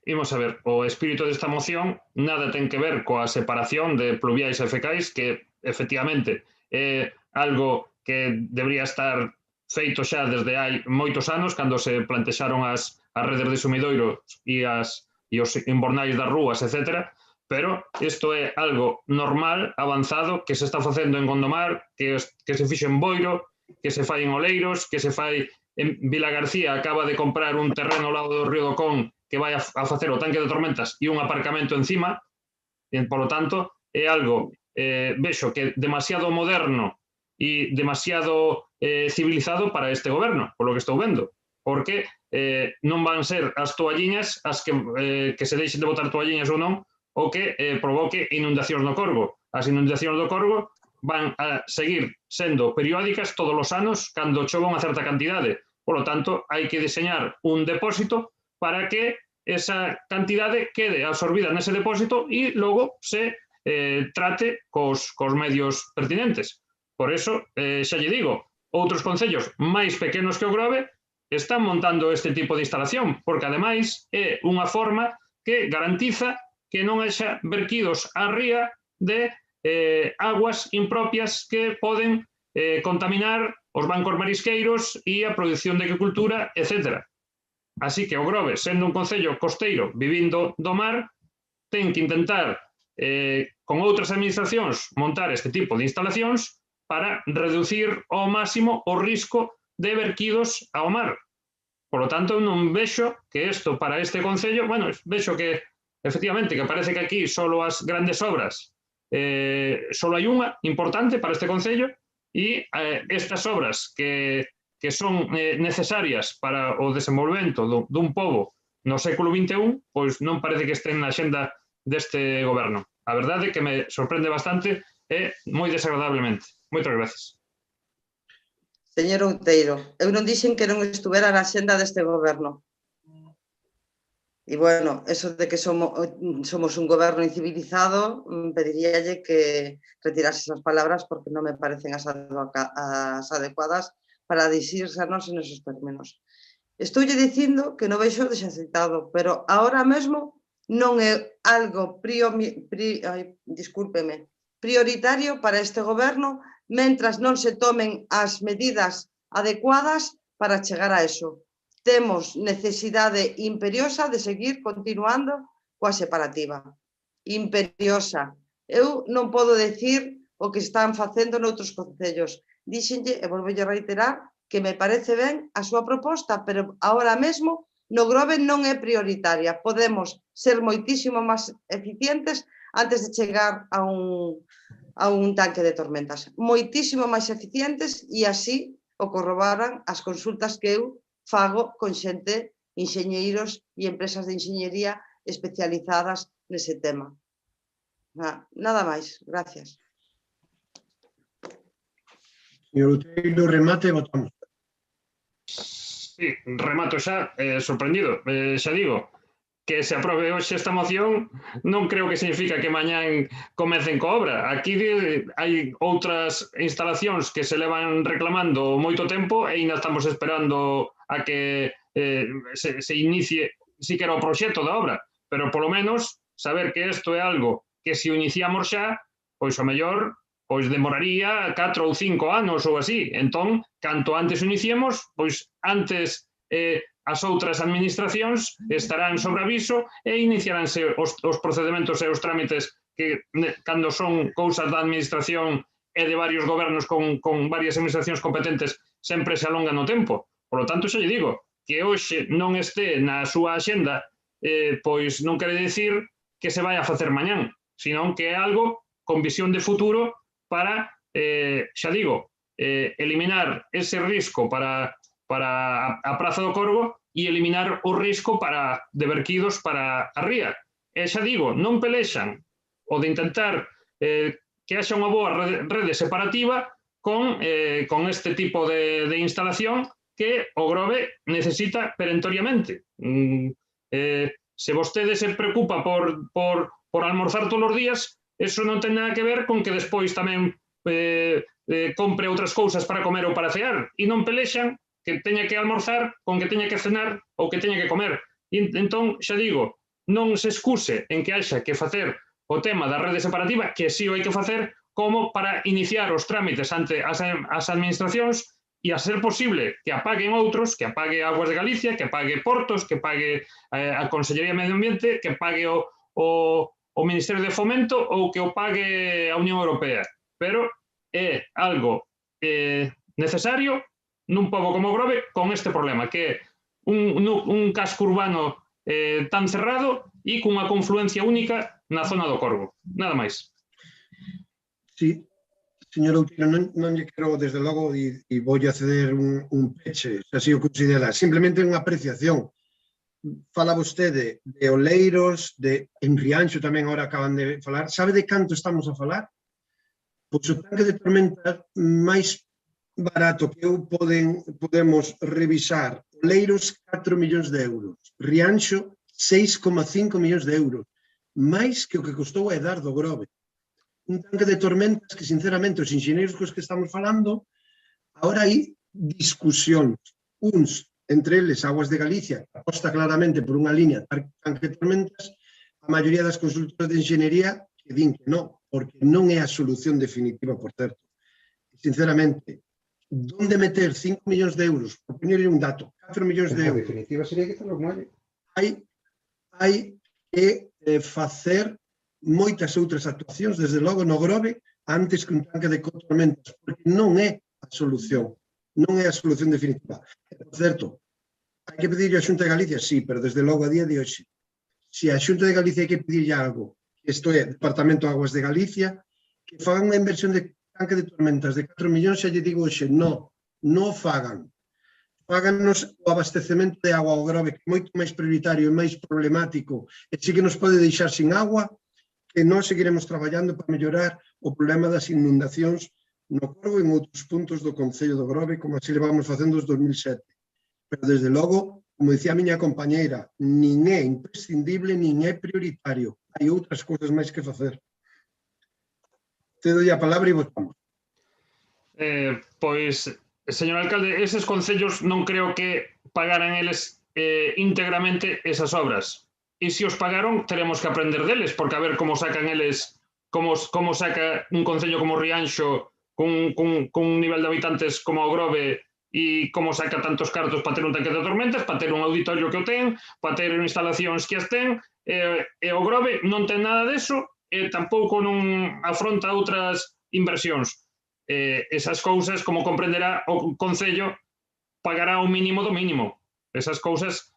imos a ver, o espírito desta moción nada ten que ver coa separación de pluviais e fecais, que efectivamente é algo que debería estar feito xa desde hai moitos anos, cando se plantexaron as redes de sumidoiros e os inbornais das rúas, etc. Pero isto é algo normal, avanzado, que se está facendo en Gondomar, que se fixo en Boiro, que se fai en Oleiros, que se fai en Vila García, acaba de comprar un terreno ao lado do Río do Con que vai a facer o tanque de tormentas e un aparcamento encima, e, por lo tanto, é algo, vexo, que demasiado moderno e demasiado civilizado para este goberno, por lo que estou vendo, porque non van ser as toalliñas as que se deixen de botar toalliñas ou non, o que provoque inundacións no Corgo. As inundacións do Corgo van a seguir sendo periódicas todos os anos cando chova unha certa cantidade. Por lo tanto, hai que diseñar un depósito para que esa cantidade quede absorbida nese depósito e logo se trate cos medios pertinentes. Por eso, xa lle digo, outros concellos máis pequenos que o Grove están montando este tipo de instalación, porque ademais é unha forma que garantiza que non haxa verquidos á ría de aguas impropias que poden contaminar os bancos marisqueiros e a produción de agricultura, etc. Así que o Grove, sendo un concello costeiro vivindo do mar, ten que intentar con outras administracións montar este tipo de instalacións para reducir ao máximo o risco de verquidos ao mar. Por lo tanto, non vexo que isto para este concello, bueno, vexo que efectivamente que parece que aquí solo as grandes obras solo hai unha importante para este concello e estas obras que son necesarias para o desenvolvemento dun pobo no século XXI, pois non parece que estén na xenda deste goberno. A verdade é que me sorprende bastante e moi desagradablemente. Moitas gracias. Señor Outeiro, eu non dixen que non estuvera na xenda deste goberno. E, bueno, eso de que somos un goberno incivilizado, pediríalle que retirase esas palabras porque non me parecen as adecuadas para dixírsenos en esos términos. Estoulle dicindo que non vexo desaceitado, pero ahora mesmo non é algo prioritario para este goberno mentras non se tomen as medidas adecuadas para chegar a eso. Temos necesidade imperiosa de seguir continuando coa separativa. Imperiosa. Eu non podo decir o que están facendo noutros concellos. Díxenlle, e volvelle a reiterar, que me parece ben a súa proposta, pero ahora mesmo no Grove non é prioritaria. Podemos ser moitísimo máis eficientes antes de chegar a un tanque de tormentas. Moitísimo máis eficientes e así o corroboran as consultas que eu fago con xente, enxeñeiros e empresas de enxeñería especializadas nese tema. Nada máis. Gracias. Señor Outeiro, remate e votamos. Sí, remato xa, sorprendido. Xa digo, que se aprobe hoxe esta moción non creo que significa que mañán comecen coa obra. Aquí hai outras instalacións que se levan reclamando moito tempo e ainda estamos esperando a que se inicie siquera o proxecto da obra. Pero, polo menos, saber que isto é algo que se iniciamos xa, pois o mellor pois demoraría 4 ou 5 anos ou así. Entón, canto antes o iniciemos, pois antes as outras administracións estarán sobre aviso e iniciaránse os procedementos e os trámites que, cando son cousas da administración e de varios gobernos con varias administracións competentes, sempre se alongan no tempo. Por lo tanto, xa lle digo, que hoxe non este na súa axenda, pois non quere dicir que se vai a facer mañán, senón que é algo con visión de futuro para, xa digo, eliminar ese risco para a Praza do Corvo e eliminar o risco de verquidos para a ría. E xa digo, non pelexan o de intentar que haxa unha boa rede separativa con este tipo de instalación que o Grove necesita perentoriamente. Se vostede se preocupa por almorzar todos os días, eso non ten nada que ver con que despois tamén compre outras cousas para comer ou para cear, e non pelexan que teña que almorzar con que teña que cenar ou que teña que comer. E entón, xa digo, non se excuse en que haxa que facer o tema da rede separativa, que sí o hai que facer, como para iniciar os trámites ante as administracións e a ser posible que apaguen outros, que apague Aguas de Galicia, que apague Portos, que pague a Consellería de Medio Ambiente, que pague o Ministerio de Fomento ou que o pague a Unión Europea. Pero é algo necesario nun pobo como Grove con este problema, que é un casco urbano tan cerrado e cunha confluencia única na zona do Corvo. Nada máis. Sí, señor Outeiro, non lle quero, desde logo, e voulle a ceder un peche, se así o considera. Simplemente unha apreciación. Fala vostede de Oleiros, en Rianxo tamén agora acaban de falar. Sabe de canto estamos a falar? Pois o tanque de tormenta máis barato que podemos revisar. Oleiros, 4 millóns de euros. Rianxo, 6,5 millóns de euros. Máis que o que costou a Edar do Grove. Un tanque de tormentas que, sinceramente, os enxeneiros cos que estamos falando, agora hai discusións. Uns, entre eles, Aguas de Galicia, aposta claramente por unha línea de tanque de tormentas, a maioría das consultoras de enxenería que din que non, porque non é a solución definitiva, por certo. Sinceramente, onde meter 5 millóns de euros, por poñerle un dato, 4 millóns de euros, a definitiva sería que te lo muelle. Hai que facer moitas outras actuacións, desde logo no Grove, antes que un tanque de tormentas, porque non é a solución. Non é a solución definitiva. Por certo, hai que pedirle a Xunta de Galicia, sí, pero desde logo a día de hoxe. Se a Xunta de Galicia hai que pedirle algo, isto é, Departamento de Aguas de Galicia, que fagan unha inversión de tanque de tormentas de 4 millóns, xa lle digo hoxe, non o fagan. Fáganos o abastecemento de agua ao Grove, que é moito máis prioritario e máis problemático, e sí que nos pode deixar sin agua, que nós seguiremos traballando para mellorar o problema das inundacións no Corvo e en outros puntos do Concello do Grove, como así levamos facendo desde 2007. Pero, desde logo, como dicía a miña compañeira, nin é imprescindible, nin é prioritario. Hai outras cousas máis que facer. Cedo a palabra e votamos. Pois, señor alcalde, eses concellos non creo que pagaran eles íntegramente esas obras. E se os pagaron, teremos que aprender deles, porque a ver como sacan eles, como saca un concello como Rianxo con un nivel de habitantes como o Grove e como saca tantos cartos para ter un tanque de tormentas, para ter un auditorio que o ten, para ter instalacións que as ten, e o Grove non ten nada deso, e tampouco non afronta outras inversións. Esas cousas, como comprenderá, o Concello pagará o mínimo do mínimo. Esas cousas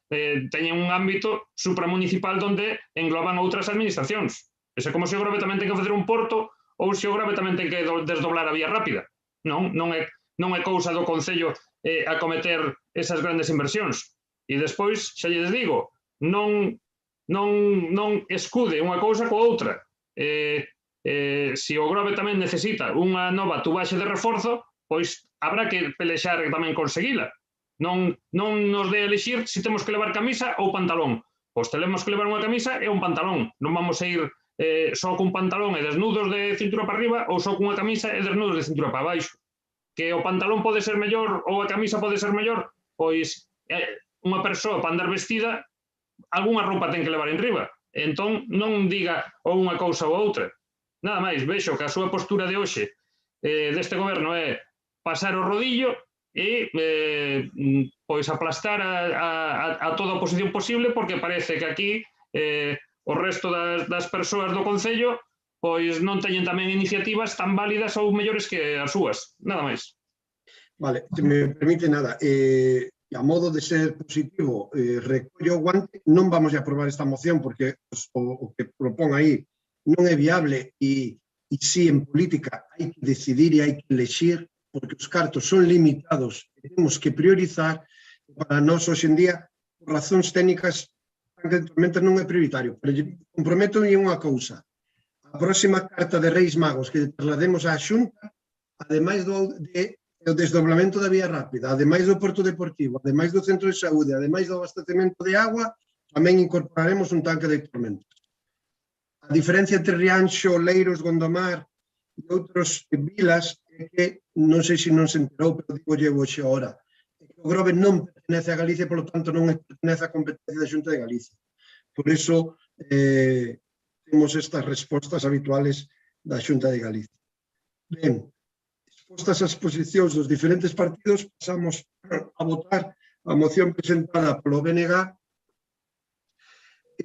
teñen un ámbito supramunicipal onde engloban outras administracións. Ese como se o Grove tamén ten que facer un porto ou se o Grove tamén ten que desdoblar a vía rápida. Non é cousa do Concello acometer esas grandes inversións. E despois, xa lles digo, non escude unha cousa coa outra. Se o Grove tamén necesita unha nova tubaxe de reforzo, pois habrá que pelexar e tamén conseguila. Non nos de elixir se temos que levar camisa ou pantalón. Pois temos que levar unha camisa e un pantalón. Non vamos a ir só cun pantalón e desnudos de cintura para arriba ou só cunha camisa e desnudos de cintura para baixo. Que o pantalón pode ser mellor ou a camisa pode ser mellor, pois unha persoa para andar vestida algunha roupa ten que levar en riba. Entón non diga ou unha cousa ou outra. Nada máis, vexo que a súa postura de hoxe deste goberno é pasar o rodillo e pois aplastar a toda a oposición posible, porque parece que aquí o resto das persoas do Concello pois non teñen tamén iniciativas tan válidas ou mellores que as súas. Nada máis. Vale, se me permite nada. A modo de ser positivo, recollo o guante, non vamos a aprobar esta moción porque o que propón aí non é viable e si en política hai que decidir e hai que elexir porque os cartos son limitados e temos que priorizar. Para nós, hoxe en día, por razóns técnicas, o tanque de tormentas non é prioritario, pero comprometo en unha cousa. A próxima carta de Reis Magos que traslademos á Xunta, ademais do desdoblamento da vía rápida, ademais do porto deportivo, ademais do centro de saúde, ademais do abastecemento de agua, tamén incorporaremos un tanque de tormentas. A diferencia entre Rianxo, Leiros, Gondomar e outros vilas é que, non sei se non se enterou, pero digo llevo hoxe ahora, o Grove non pertenece a Galicia, por lo tanto non pertenece a competencia da Xunta de Galicia. Por iso temos estas respostas habituales da Xunta de Galicia. Ben, expostas as posicións dos diferentes partidos, pasamos a votar a moción presentada polo BNG,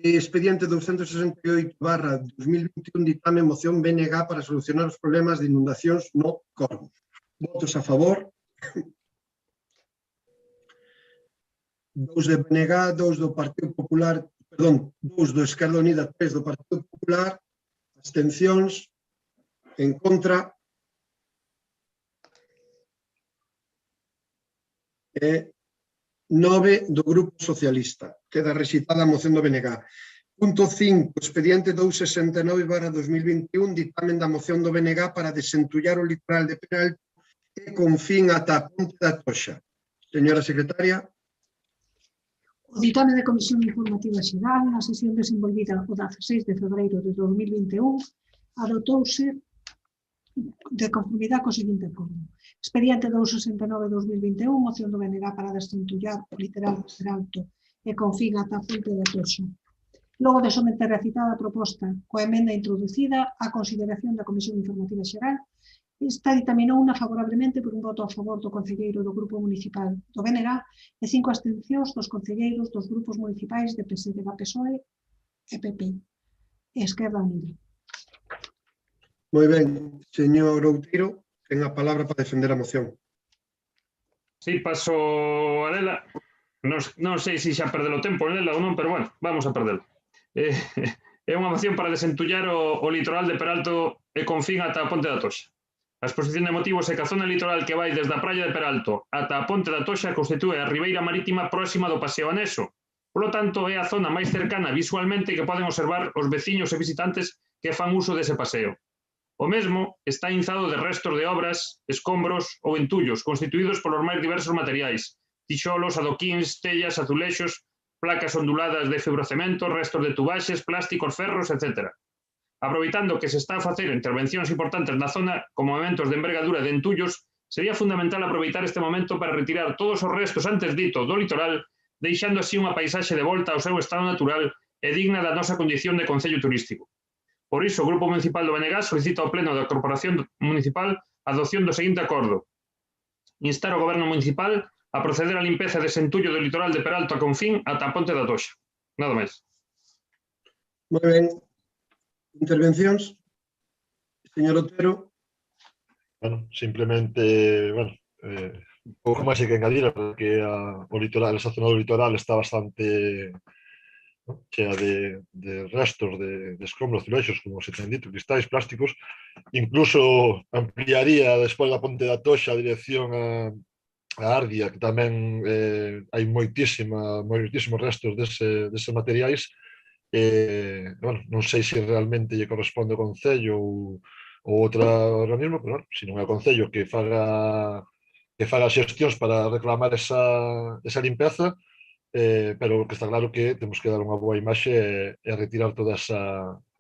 expediente 268/2021, ditame moción BNG para solucionar os problemas de inundacións no Corgo. Votos a favor. 2 de BNG, 2 do Partido Popular, perdón, 2 do Esquerda Unida, 3 do Partido Popular, abstencións, en contra, e 9 do Grupo Socialista. Queda rexitada a moción do BNG. Punto 5, expediente 269/2021, ditamen da moción do BNG para desentullar o litoral de Peralto e con fin ata a Ponte da Toxa. Señora secretaria. O ditame da Comisión Informativa Xeral, na sesión desenvolvida o 16 de febreiro de 2021, adotouse de conformidade co seguinte acordo. Expediente 269/2021, moción do BNG para desentullar o litoral de Peralto e con fin ata a Ponte da Toxa. Logo de someter a citada proposta coa emenda introducida á consideración da Comisión Informativa Xeral, esta ditaminou-na favorablemente por un voto a favor do concelleiro do Grupo Municipal do BNG e 5 abstencións dos concelleiros dos grupos municipais de PSD, PSOE e PP e Esquerda Unida. Moi ben, señor Outeiro, ten a palabra para defender a moción. Sí, paso a lela. Non sei se xa perdelo tempo nela ou non, pero bueno, vamos a perdelo. É unha moción para desentullar o litoral de Peralto e con fin ata a Ponte da Toxa. A exposición de motivos é que a zona litoral que vai desde a praia de Peralto ata a Ponte da Toxa constitúe a ribeira marítima próxima do Paseo Anexo. Por lo tanto, é a zona máis cercana visualmente que poden observar os veciños e visitantes que fan uso dese paseo. O mesmo está inzado de restos de obras, escombros ou entullos constituídos polos máis diversos materiais, tixolos, adoquíns, tellas, azulexos, placas onduladas de fibrocemento, restos de tubaxes, plásticos, ferros, etc. Aproveitando que se está a facer intervencións importantes na zona con movimentos de envergadura de entullos, sería fundamental aproveitar este momento para retirar todos os restos antes dito do litoral, deixando así unha paisaxe de volta ao seu estado natural e digna da nosa condición de concello turístico. Por iso, o Grupo Municipal do BNG solicita ao Pleno da Corporación Municipal a adopción do seguinte acordo: instar ao Goberno Municipal a proceder á limpeza de Sentullo do litoral de Peralta a Confín ata a Ponte da Toxa. Nada máis. Moi ben. Intervencións? Señor Otero. Bueno, simplemente, bueno, un pouco máis hai que engadir, porque o litoral, esa zona do litoral está bastante chea de restos, de escombros, azulexos, como se ten dito, cristais, plásticos. Incluso ampliaría despois da Ponte da Toxa a dirección a Ardia, que tamén hai moitísimos restos deses materiais. Bueno, non sei se realmente lle corresponde ao Concello ou outro organismo, pero bueno, se non é o Concello que faga xestións para reclamar esa limpeza, pero que está claro que temos que dar unha boa imaxe e retirar todos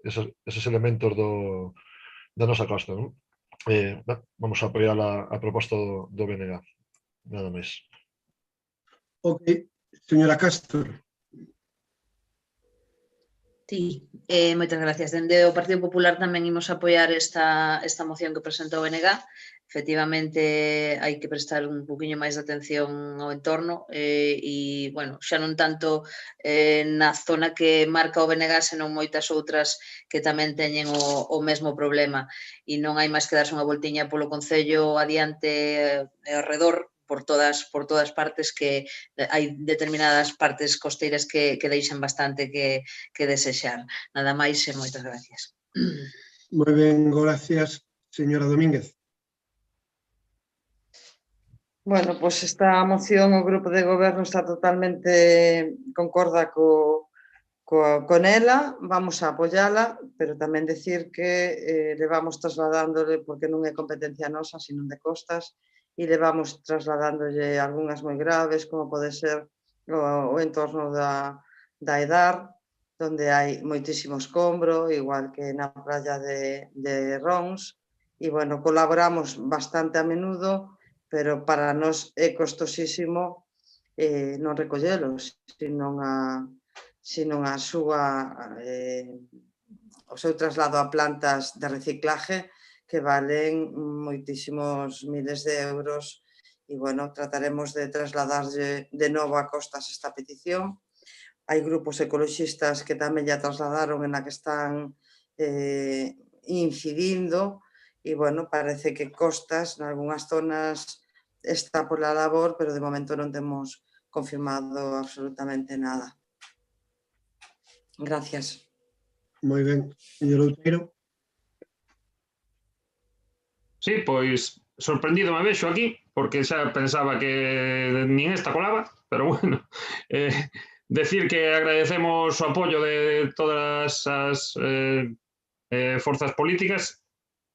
esos elementos da nosa costa, non? Vamos a apoiar a proposta do BNG, nada máis. Ok, señora Castro. Sí, moitas gracias. Dende o Partido Popular tamén imos apoiar esta moción que presentou o BNG. Efectivamente, hai que prestar un poquinho máis de atención ao entorno e, bueno, xa non tanto na zona que marca o BNG, senón moitas outras que tamén teñen o mesmo problema. E non hai máis que darse unha voltiña polo Concello adiante e ao redor, por todas partes, que hai determinadas partes costeiras que deixan bastante que desexar. Nada máis e moitas gracias. Moi ben, gracias, señora Domínguez. Bueno, pois esta moción o Grupo de Goberno está totalmente concorda con ela, vamos a apoiala, pero tamén decir que levamos trasladándole, porque non é competencia nosa, sino de costas, e levamos trasladándolle algunhas moi graves, como pode ser o entorno da Edar, onde hai moitísimo escombro, igual que na praia de Rons, e, bueno, colaboramos bastante a menudo, pero para nós é costosísimo non recollelos, senón a súa o seu traslado a plantas de reciclaje que valen moitísimos miles de euros e, bueno, trataremos de trasladarlle de novo a costas esta petición. Hai grupos ecoloxistas que tamén ya trasladaron en a que están incidindo e, bueno, parece que costas, en algunhas zonas, está pola labor, pero de momento non temos confirmado absolutamente nada. Gracias. Moi ben, señor Outeiro. Sí, pois sorprendido me vexo aquí, porque xa pensaba que nin esta colaba, pero bueno, decir que agradecemos o apoio de todas as forzas políticas,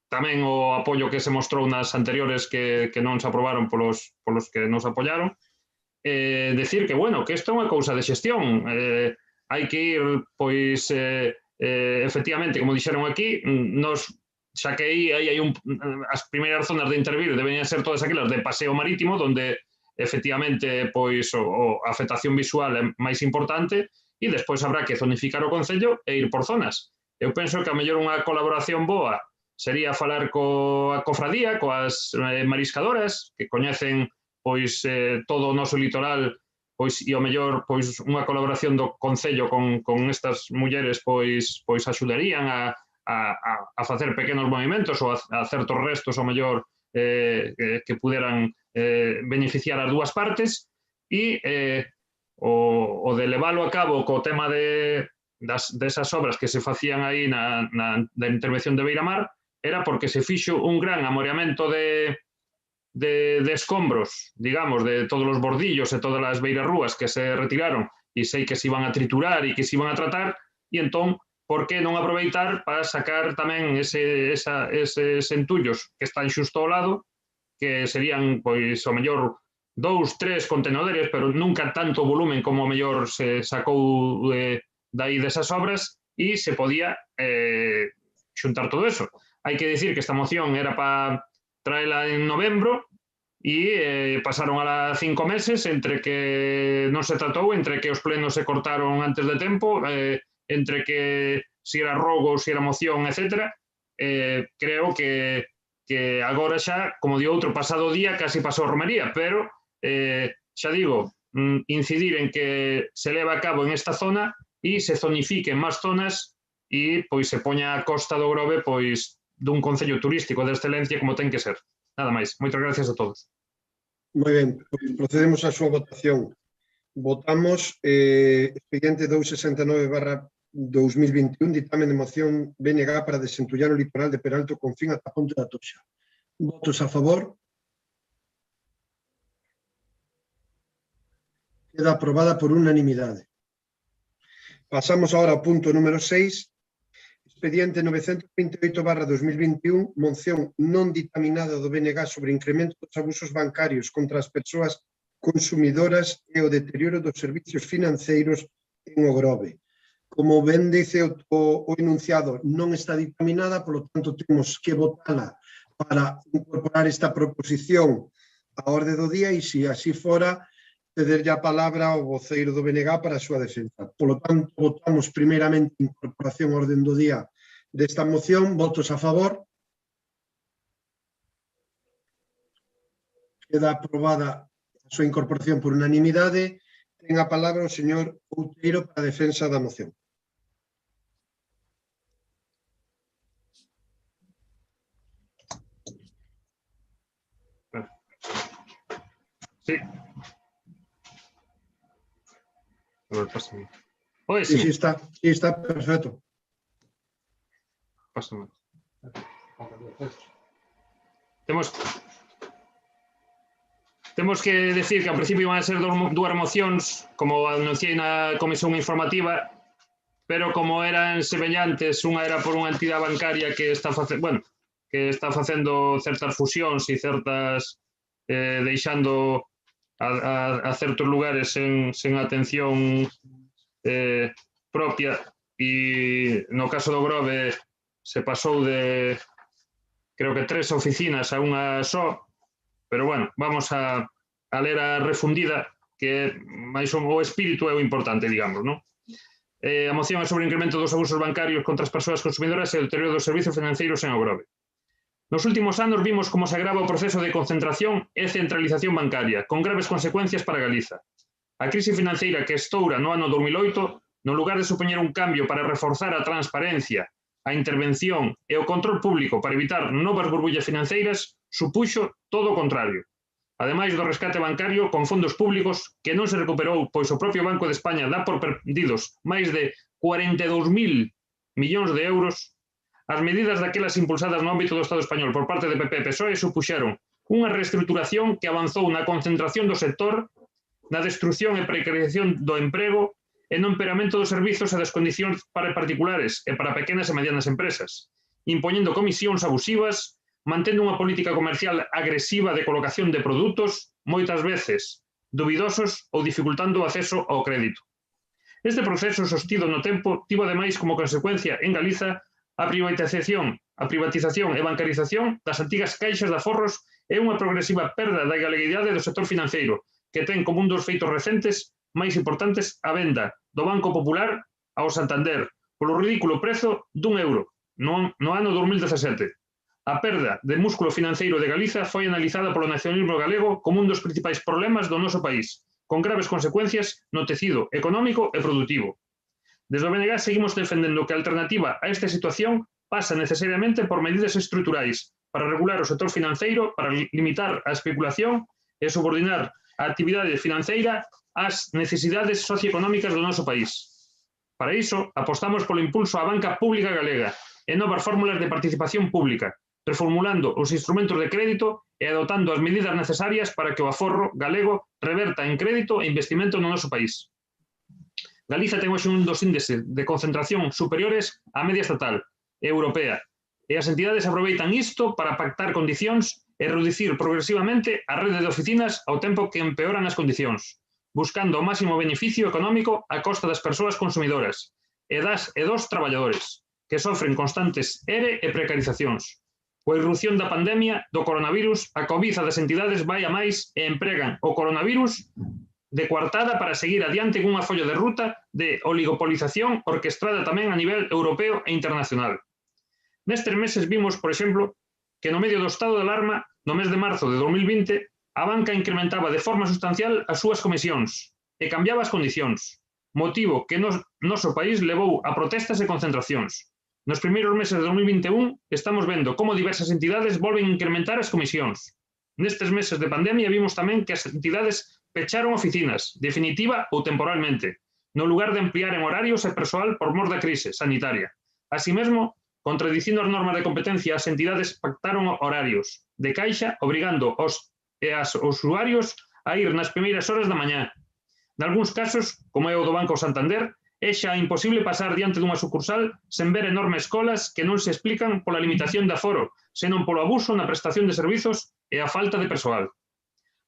tamén o apoio que se mostrou nas anteriores que non se aprobaron polos que nos apoiaron. Decir que, bueno, que isto é unha cousa de xestión, hai que ir, pois, efectivamente, como dixeron aquí, nos xa que aí hai as primeiras zonas de intervir deberían ser todas aquelas de paseo marítimo, onde efectivamente pois a afectación visual é máis importante e despois habrá que zonificar o Concello e ir por zonas. Eu penso que a mellor unha colaboración boa sería falar coa cofradía, coas mariscadoras, que coñecen pois todo o noso litoral, pois e ao mellor pois unha colaboración do Concello con estas mulleres pois axudarían a facer pequenos movimentos ou a certos restos ao mellor que puderan beneficiar as dúas partes e o de leválo a cabo co tema desas obras que se facían aí na intervención de Beiramar era porque se fixo un gran amoreamento de escombros, digamos, de todos os bordillos e todas as beirarrúas que se retiraron e sei que se iban a triturar e que se iban a tratar e entón por que non aproveitar para sacar tamén eses entullos que están xusto ao lado, que serían, pois, ao mellor 2, 3 contenedores, pero nunca tanto volumen como ao mellor se sacou dai desas obras e se podía xuntar todo eso. Hai que dicir que esta moción era para traela en novembro, e pasaron a 5 meses entre que non se tratou, entre que os plenos se cortaron antes de tempo, entre que si era rogo, si era moción, etc. Creo que agora xa, como di outro, pasado día casi pasou romería, pero xa digo, incidir en que se leva a cabo en esta zona e se zonifiquen máis zonas e pois se poña a Costa do Grove pois dun concello turístico de excelencia como ten que ser. Nada máis. Moitas gracias a todos. Moi ben, procedemos á súa votación. Votamos expediente 269/2021, ditamen de moción BNG para desentullar o litoral de Peralto con fin ata Ponte da Toxa. Votos a favor. Queda aprobada por unanimidade. Pasamos agora ao punto número 6, expediente 928/2021, moción non ditaminada do BNG sobre incremento dos abusos bancarios contra as persoas consumidoras e o deterioro dos servicios financeiros en o Grove. Como ben dice o enunciado, non está ditaminada, polo tanto temos que votala para incorporar esta proposición á orde do día e, se así fora, cederlle a palabra ao voceiro do BNG para a súa defensa. Polo tanto, votamos primeiramente a incorporación á orde do día desta moción. Votos a favor. Queda aprobada a súa incorporación por unanimidade. Ten a palabra o señor Outeiro para a defensa da moción. Sí. A ver, pásame. Oye, Sí, sí. sí está perfecto. Pásame. Temos que decir que ao principio iban a ser dúas mocións, como anunciei na comisión informativa, pero como eran semellantes, unha era por unha entidade bancaria que está facendo certas fusións e certas deixando a certos lugares sen atención propia, e no caso do Grove se pasou de, creo que 3 oficinas a unha só, pero bueno, vamos a ler a refundida, que máis o espírito é o importante, digamos, non? A moción é sobre o incremento dos abusos bancarios contra as persoas consumidoras e o deterioro dos servicios financeiros en o Grove. Nos últimos anos vimos como se agrava o proceso de concentración e centralización bancaria, con graves consecuencias para Galiza. A crise financeira que estoura no ano 2008, no lugar de supoñer un cambio para reforzar a transparencia, a intervención e o control público para evitar novas burbullas financeiras, supuxo todo o contrario. Ademais do rescate bancario con fondos públicos que non se recuperou, pois o propio Banco de España dá por perdidos máis de 42.000 millóns de euros, as medidas daquelas impulsadas no ámbito do Estado español por parte de PP e PSOE supuxeron unha reestruturación que avanzou na concentración do sector, na destrucción e precarización do emprego e no empeoramento dos servizos e das condicións para particulares e para pequenas e medianas empresas, impoñendo comisións abusivas, mantendo unha política comercial agresiva de colocación de produtos, moitas veces dubidosos ou dificultando o acceso ao crédito. Este proceso sostido no tempo tivo ademais como consecuencia en Galiza a privatización e bancarización das antigas caixas de aforros e unha progresiva perda da galeguidade do sector financeiro, que ten como un dos feitos recentes máis importantes a venda do Banco Popular ao Santander polo ridículo prezo d'1 € no ano 2017. A perda de músculo financeiro de Galiza foi analizada polo nacionalismo galego como un dos principais problemas do noso país, con graves consecuencias no tecido económico e productivo. Desde o BNG seguimos defendendo que a alternativa a esta situación pasa necesariamente por medidas estruturais para regular o sector financeiro, para limitar a especulación e subordinar a actividade financeira ás necesidades socioeconómicas do noso país. Para iso, apostamos polo impulso á banca pública galega e novas fórmulas de participación pública, reformulando os instrumentos de crédito e adoptando as medidas necesarias para que o aforro galego reverta en crédito e investimento no noso país. Galiza ten hoxe un dos índices de concentración superiores á media estatal e europea, e as entidades aproveitan isto para pactar condicións e reducir progresivamente a rede de oficinas ao tempo que empeoran as condicións, buscando o máximo beneficio económico a costa das persoas consumidoras e dos traballadores, que sofren constantes ERE e precarizacións. Coa irrupción da pandemia do coronavirus, a cobiza das entidades vai a máis e empregan o coronavirus de coartada para seguir adiante cunha folla de ruta de oligopolización orquestrada tamén a nivel europeo e internacional. Nestes meses vimos, por exemplo, que no medio do estado de alarma, no mes de marzo de 2020, a banca incrementaba de forma sustancial as súas comisións e cambiaba as condicións, motivo que noso país levou a protestas e concentracións. Nos primeiros meses de 2021 estamos vendo como diversas entidades volven a incrementar as comisións. Nestes meses de pandemia vimos tamén que as entidades pecharon oficinas, definitiva ou temporalmente, no lugar de ampliar en horarios e persoal por mor da crise sanitaria. Así mesmo, contradicindo as normas de competencia, as entidades pactaron horarios de caixa, obrigando os usuarios a ir nas primeiras horas da mañá. Nalgúns casos, como é o do Banco Santander, é xa imposible pasar diante dunha sucursal sen ver enormes colas que non se explican pola limitación de aforo, senón polo abuso na prestación de servizos e a falta de persoal.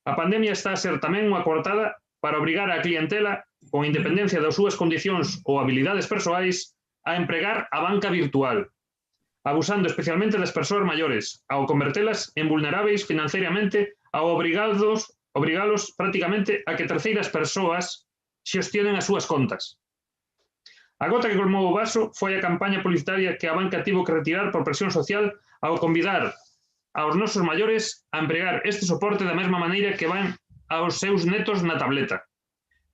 A pandemia está a ser tamén unha coartada para obrigar a clientela, con independencia das súas condicións ou habilidades persoais, a empregar a banca virtual, abusando especialmente das persoas maiores, ao convertelas en vulneráveis financieramente, ao obrigalos prácticamente a que terceiras persoas xestionen as súas contas. A gota que colmou o vaso foi a campaña publicitaria que a banca tivo que retirar por presión social ao convidar aos nosos maiores a empregar este soporte da mesma maneira que van aos seus netos na tableta.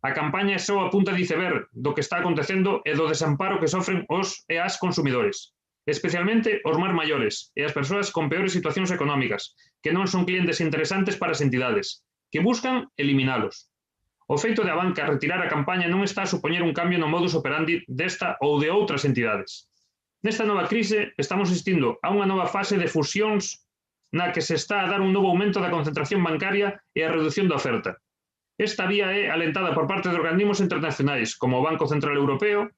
A campaña é só a punta de iceberg do que está acontecendo e do desamparo que sofren os e as consumidores, especialmente os máis maiores e as persoas con peores situacións económicas, que non son clientes interesantes para as entidades, que buscan eliminalos. O feito de a banca retirar a campaña non está a supoñer un cambio no modus operandi desta ou de outras entidades. Nesta nova crise estamos asistindo a unha nova fase de fusións na que se está a dar un novo aumento da concentración bancaria e a reducción da oferta. Esta vía é alentada por parte de organismos internacionais, como o Banco Central Europeo,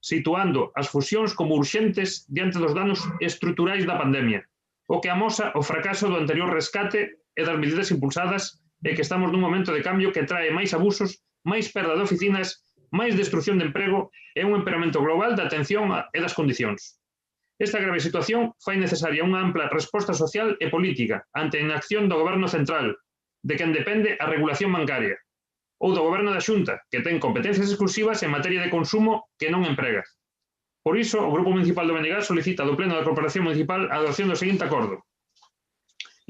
situando as fusións como urxentes diante dos danos estruturais da pandemia, o que amosa o fracaso do anterior rescate e das medidas impulsadas e que estamos nun momento de cambio que trae máis abusos, máis perda de oficinas, máis destrucción de emprego e un empeoramento global da atención e das condicións. Esta grave situación fai necesaria unha ampla resposta social e política ante a inacción do Goberno central, de quen depende a regulación bancaria, ou do Goberno da Xunta, que ten competencias exclusivas en materia de consumo que non emprega. Por iso, o Grupo Municipal do Benegas solicita do Pleno da Corporación Municipal a adopción do seguinte acordo.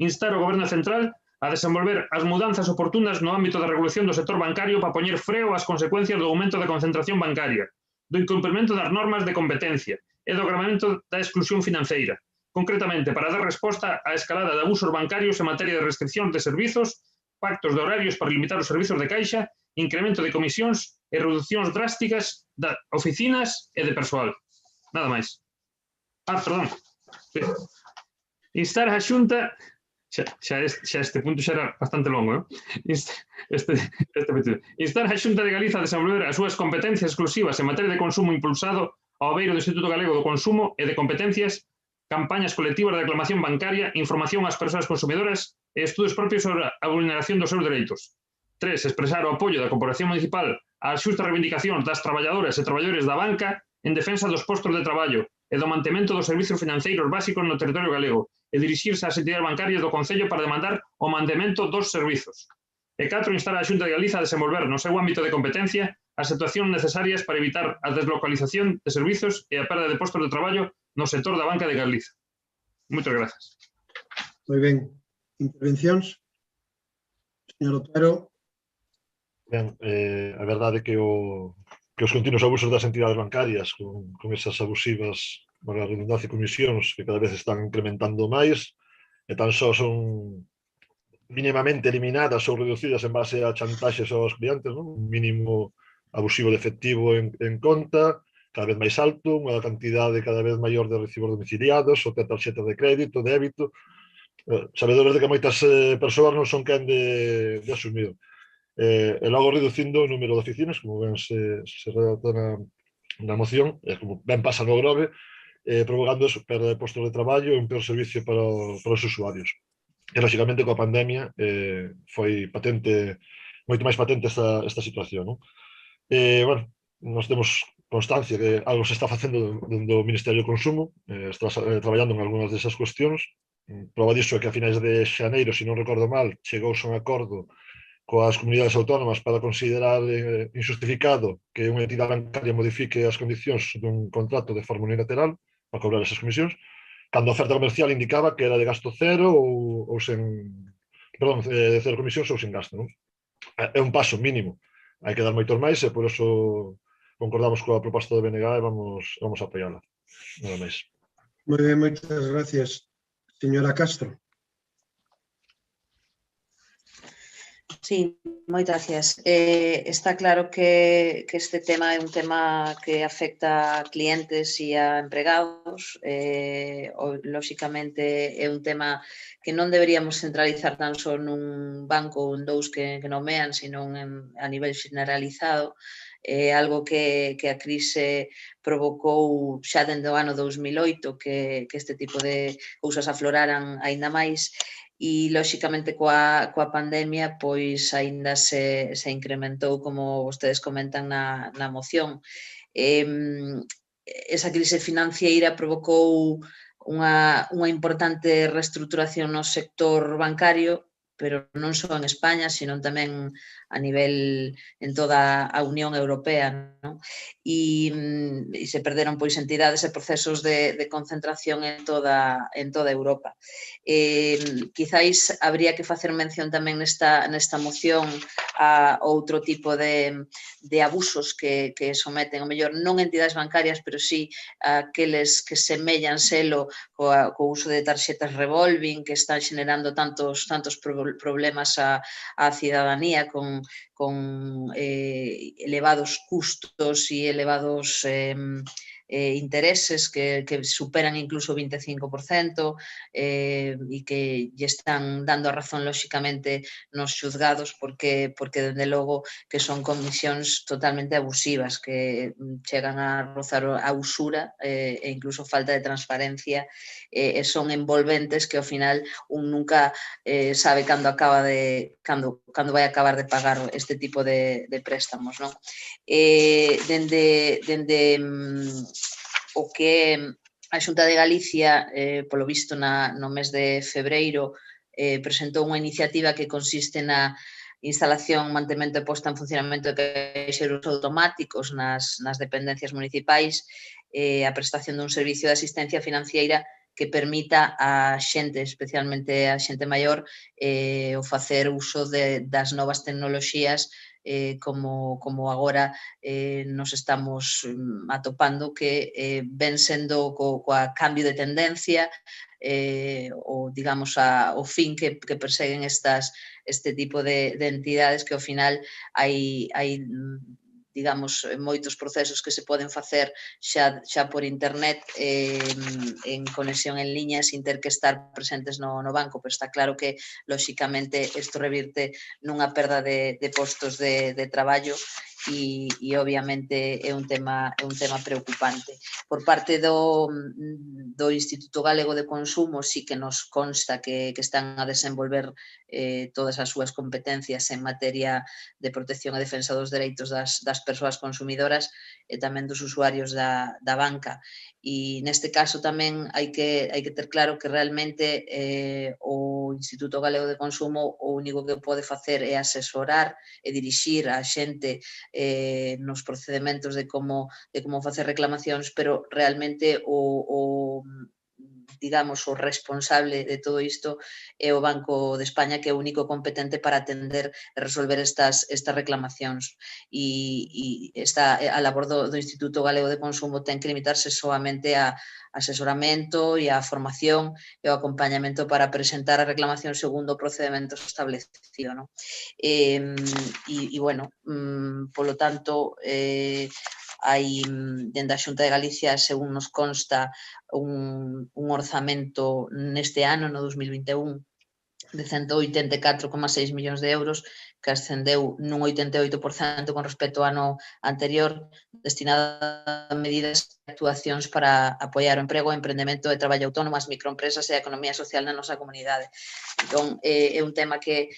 Instar o Goberno central a desenvolver as mudanzas oportunas no ámbito da regulación do sector bancario para poñer freo ás consecuencias do aumento da concentración bancaria, do incumprimento das normas de competencia e do agravamento da exclusión financeira, concretamente para dar resposta á escalada de abusos bancarios en materia de restricción de servizos, pactos de horarios para limitar os servizos de caixa, incremento de comisións e reduccións drásticas de oficinas e de persoal. Nada máis. Perdón. Instar a Xunta... Xa este punto xa era bastante longo, Instar a Xunta de Galiza a desenvolver as súas competencias exclusivas en materia de consumo impulsado ao beiro do Instituto Galego do Consumo e de competencias, campañas colectivas de reclamación bancaria, información ás persoas consumidoras e estudos propios sobre a vulneración dos seus dereitos. 3. Expresar o apoio da Corporación Municipal ás xustas reivindicacións das traballadoras e traballadores da banca en defensa dos postos de traballo e do mantemento dos servizos financeiros básicos no territorio galego e dirixirse ás entidades bancarias do Concello para demandar o mantemento dos servizos. E 4. Instar a Xunta de Galiza a desenvolver no seu ámbito de competencia as situacións necesarias para evitar a deslocalización de servizos e a perda de postos de traballo no sector da banca de Galiza. Moitas grazas. Moi ben. Intervencións? Señor Otero. Ben, a verdade é que os continuos abusos das entidades bancarias con esas abusivas, para a redundancia, comisións que cada vez están incrementando máis e tan só son mínimamente eliminadas ou reducidas en base a chantaxes aos clientes, non? Un mínimo abusivo de efectivo en conta, cada vez máis alto, unha cantidade cada vez maior de recibos domiciliados, ou de tarxetas de crédito, de débito, sabedores de que moitas persoas non son quen de asumir. E logo reducindo o número de oficinas, como ben se redacta na moción, como ben pasa no Grove, provocando eso, perda de postos de traballo e un peor servicio para os usuarios. E, lógicamente, coa pandemia foi patente, moito máis patente esta situación, non? Bueno, nós temos constancia que algo se está facendo do Ministerio do Consumo, está traballando en algunhas desas cuestións, Prova disso é que a finais de xaneiro, se non recordo mal, chegouse a un acordo coas comunidades autónomas para considerar injustificado que unha entidade bancaria modifique as condicións dun contrato de forma unilateral para cobrar esas comisións, cando a oferta comercial indicaba que era de gasto cero ou sen... Perdón, de cero comisións ou sen gasto, non? É un paso mínimo. Hai que dar moitos máis e por eso concordamos coa proposta do BNG e vamos a apoiala. Nada máis. Moi ben, moitas gracias, señora Castro. Sí, moitas gracias. Está claro que este tema é un tema que afecta a clientes e a empregados. Lóxicamente é un tema que non deberíamos centralizar tan só nun banco ou en dous que nomean, sino a nivel generalizado. É algo que a crise provocou xa dende o ano 2008 que este tipo de cousas afloraran aínda máis. E, lóxicamente, coa pandemia, pois, aínda se incrementou, como vostedes comentan na moción. Esa crise financiera provocou unha importante reestruturación no sector bancario, pero non só en España, sino tamén a nivel en toda a Unión Europea, non? E se perderon pois entidades e procesos de concentración en toda Europa. Quizáis habría que facer mención tamén nesta moción a outro tipo de abusos que someten, o mellor non entidades bancarias, pero sí aqueles que semellan selo co uso de tarxetas revolving que están xenerando tantos problemas á cidadanía con elevados custos e elevados intereses que superan incluso o 25% e que lle están dando a razón lóxicamente nos xuzgados porque dende logo que son comisións totalmente abusivas que chegan a rozar a usura e incluso falta de transparencia e son envolventes que ao final un nunca sabe cando vai acabar de pagar este tipo de préstamos, non? Dende o que a Xunta de Galicia, polo visto no mes de febreiro, presentou unha iniciativa que consiste na instalación, mantemento e posta en funcionamento de caixeros automáticos nas dependencias municipais, a prestación dun servicio de asistencia financiera que permita a xente, especialmente a xente maior, o facer uso das novas tecnoloxías como agora nos estamos atopando que ven sendo coa cambio de tendencia o, digamos, o fin que perseguen este tipo de entidades que ao final hai digamos, moitos procesos que se poden facer xa por internet en conexión en liña sin ter que estar presentes no banco, pero está claro que, lóxicamente, isto revirte nunha perda de postos de traballo e obviamente é un tema preocupante. Por parte do Instituto Galego de Consumo sí que nos consta que están a desenvolver todas as súas competencias en materia de protección e defensa dos dereitos das persoas consumidoras e tamén dos usuarios da banca. E neste caso tamén hai que ter claro que realmente o Instituto Galego de Consumo o único que pode facer é asesorar e dirixir a xente nos procedementos de como facer reclamacións, pero realmente digamos, o responsable de todo isto é o Banco de España, que é o único competente para atender e resolver estas reclamacións. E a labor do Instituto Galego de Consumo ten que limitarse solamente a asesoramento e a formación e o acompañamento para presentar a reclamación segundo o procedimento establecido, non? E, bueno, polo tanto, hai dende a Xunta de Galicia, según nos consta, un orzamento neste ano, no 2021, de 184,6 millóns de euros, que ascendeu nun 88% con respecto ao ano anterior, destinado a medidas e actuacións para apoiar o emprego, o emprendemento e traballo autónomo, as microempresas e a economía social na nosa comunidade. Entón, é un tema que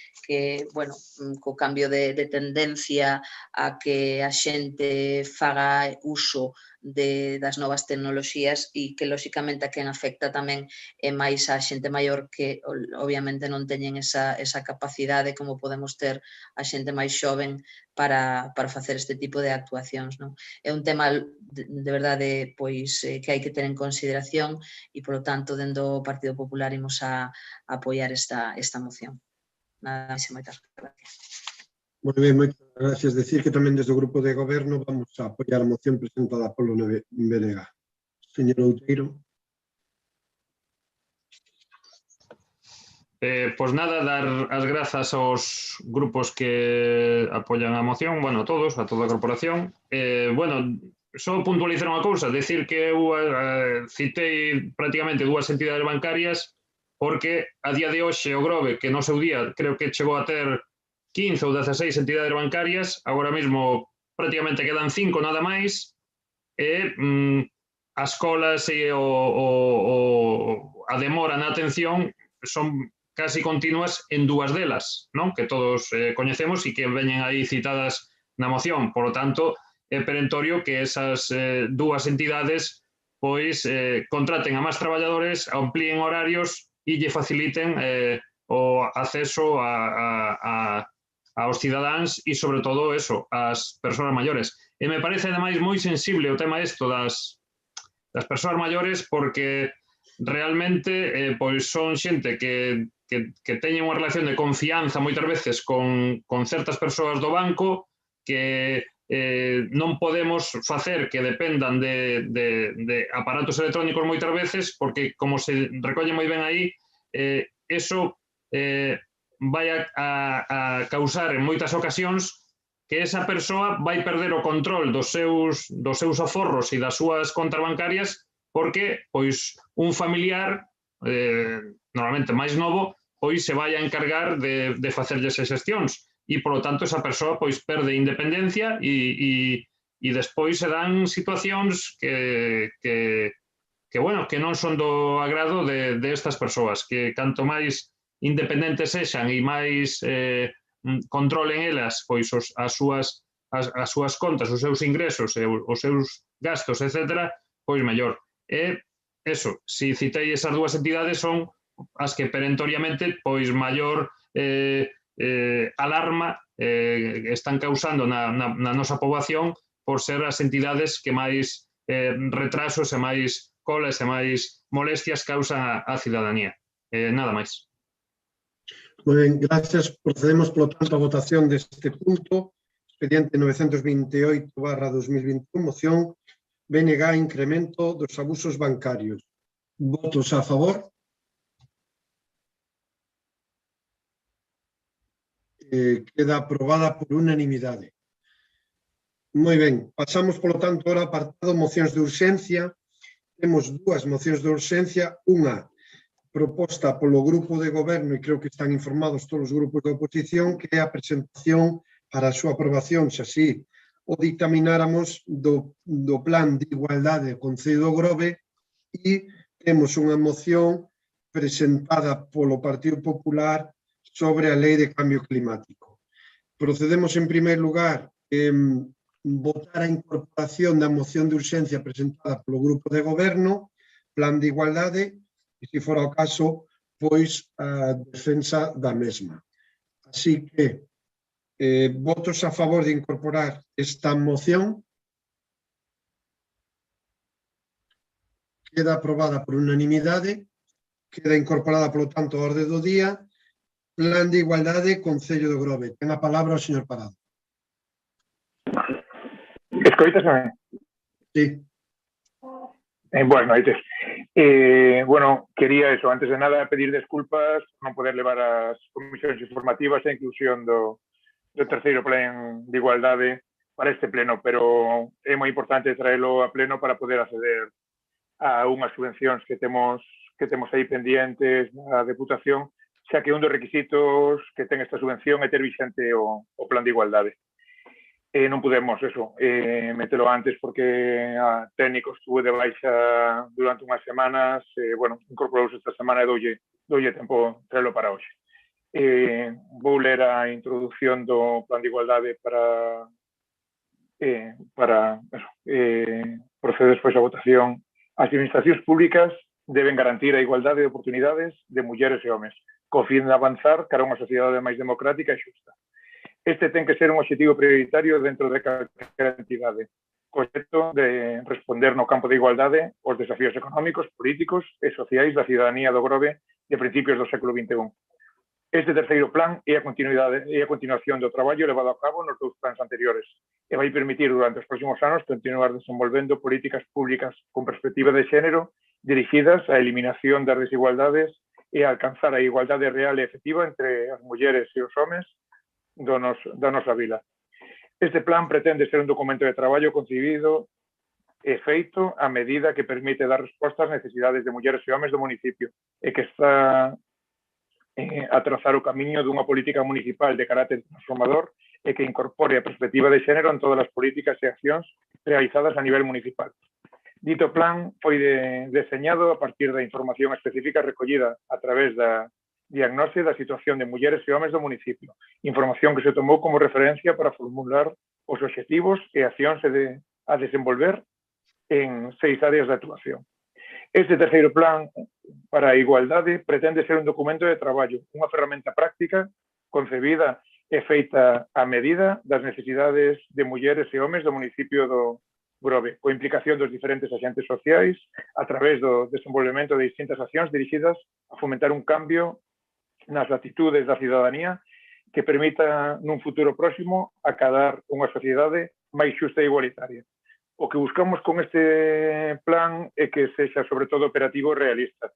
bueno, co cambio de tendencia a que a xente faga uso das novas tecnoloxías e que, lóxicamente, a quen afecta tamén é máis a xente maior que, obviamente, non teñen esa capacidade como podemos ter a xente máis xoven para facer este tipo de actuacións, non? É un tema de verdade pois que hai que ter en consideración e, polo tanto, dentro do Partido Popular imos a apoiar esta moción. Nada máis e moitas gracias. Moi ben, moitas gracias. Decir que tamén desde o Grupo de Goberno vamos a apoiar a moción presentada polo BNG. Señor Outeiro. Pois nada, dar as grazas aos grupos que apoian a moción, bueno, a todos, a toda a corporación. Bueno, só puntualizar unha cousa, decir que eu citei prácticamente dúas entidades bancarias porque a día de hoxe o Grove, que no seu día creo que chegou a ter 15 ou 16 entidades bancarias, agora mesmo prácticamente quedan 5 nada máis, e as colas e a demora na atención son casi continuas en dúas delas, non? Que todos coñecemos e que veñen aí citadas na moción. Por lo tanto, é perentorio que esas dúas entidades pois contraten a máis traballadores, amplíen horarios e lle faciliten o acceso aos cidadáns e, sobre todo, eso, ás persoas maiores. E me parece, ademais, moi sensible o tema isto das persoas maiores porque realmente pois son xente que teñen unha relación de confianza moitas veces con certas persoas do banco que non podemos facer que dependan de aparatos electrónicos moitas veces porque, como se recolle moi ben aí, eso vai a causar en moitas ocasións que esa persoa vai perder o control dos seus aforros e das súas contas bancarias porque pois un familiar, normalmente máis novo, pois se vai a encargar de facerlles as xestións e, polo tanto, esa persoa pois perde independencia e despois se dan situacións que non son do agrado de estas persoas, que canto máis independentes sexan e máis controlen elas pois as súas contas, os seus ingresos, os seus gastos, etc., pois mellor. E, eso, si citei esas dúas entidades son as que perentoriamente pois maior alarma están causando na nosa poboación por ser as entidades que máis retrasos e máis colas e máis molestias causan a cidadanía. Nada máis. Moi ben, gracias. Procedemos, polo tanto, a votación deste punto. Expediente 928/2021, moción BNG incremento dos abusos bancarios. Votos a favor. Queda aprobada por unanimidade. Moi ben, pasamos, polo tanto, ahora ao apartado mocións de urxencia. Temos dúas mocións de urxencia, unha proposta polo Grupo de Goberno, e creo que están informados todos os grupos de oposición, que é a presentación para a súa aprobación, se así o dictamináramos, do Plan de Igualdade do Concello do Grove, e temos unha moción presentada polo Partido Popular sobre a Lei de Cambio Climático. Procedemos, en primeiro lugar, votar a incorporación da moción de urxencia presentada polo Grupo de Goberno, Plan de Igualdade, e, se fora o caso, pois a defensa da mesma. Así que, votos a favor de incorporar esta moción. Queda aprobada por unanimidade. Queda incorporada, polo tanto, a orde do día. Plan de Igualdade, Concello do Grove. Ten a palabra o señor Parado. Escoítasme? Sí. Boas noites. Bueno, quería eso, antes de nada, pedir desculpas por non poder levar as comisións informativas a inclusión do terceiro plan de igualdade para este pleno, pero é moi importante traelo a pleno para poder acceder a unhas subvencións que temos aí pendientes na Deputación, xa que un dos requisitos que ten esta subvención é ter vixente o plan de igualdade. Non pudemos metelo antes porque a técnico estuve de baixa durante unhas semanas, bueno, incorporouse esta semana e doulle tempo traelo para hoxe. Vou ler a introdución do plan de igualdade para Procede despois a votación. As administracións públicas deben garantir a igualdade de oportunidades de mulleres e homes, co fin de avanzar cara a unha sociedade máis democrática e xusta. Este ten que ser un obxectivo prioritario dentro de calquera entidade, co obxecto de responder no campo de igualdade aos desafíos económicos, políticos e sociais da cidadanía do Grove de principios do século XXI. Este terceiro plan é a continuación do traballo levado a cabo nos dous plans anteriores e vai permitir durante os próximos anos continuar desenvolvendo políticas públicas con perspectiva de xénero dirixidas á eliminación das desigualdades e a alcanzar a igualdade real e efectiva entre as mulleres e os homes da nosa vila. Este plan pretende ser un documento de traballo concibido e feito a medida que permite dar resposta ás necesidades de mulleres e homes do municipio e que está a trazar o camiño dunha política municipal de carácter transformador e que incorpore a perspectiva de xénero en todas as políticas e accións realizadas a nivel municipal. Dito plan foi deseñado a partir da información específica recollida a través da diagnose da situación de mulleres e homes do municipio, información que se tomou como referencia para formular os obxectivos e accións a desenvolver en 6 áreas de actuación. Este terceiro plan para a igualdade pretende ser un documento de traballo, unha ferramenta práctica concebida e feita a medida das necesidades de mulleres e homes do municipio do Grove, coa implicación dos diferentes agentes sociais a través do desenvolvemento de distintas accións dirixidas a fomentar un cambio nas actitudes da cidadanía que permita nun futuro próximo acadar unha sociedade máis xusta e igualitaria. O que buscamos con este plan é que sexa sobre todo operativo e realista.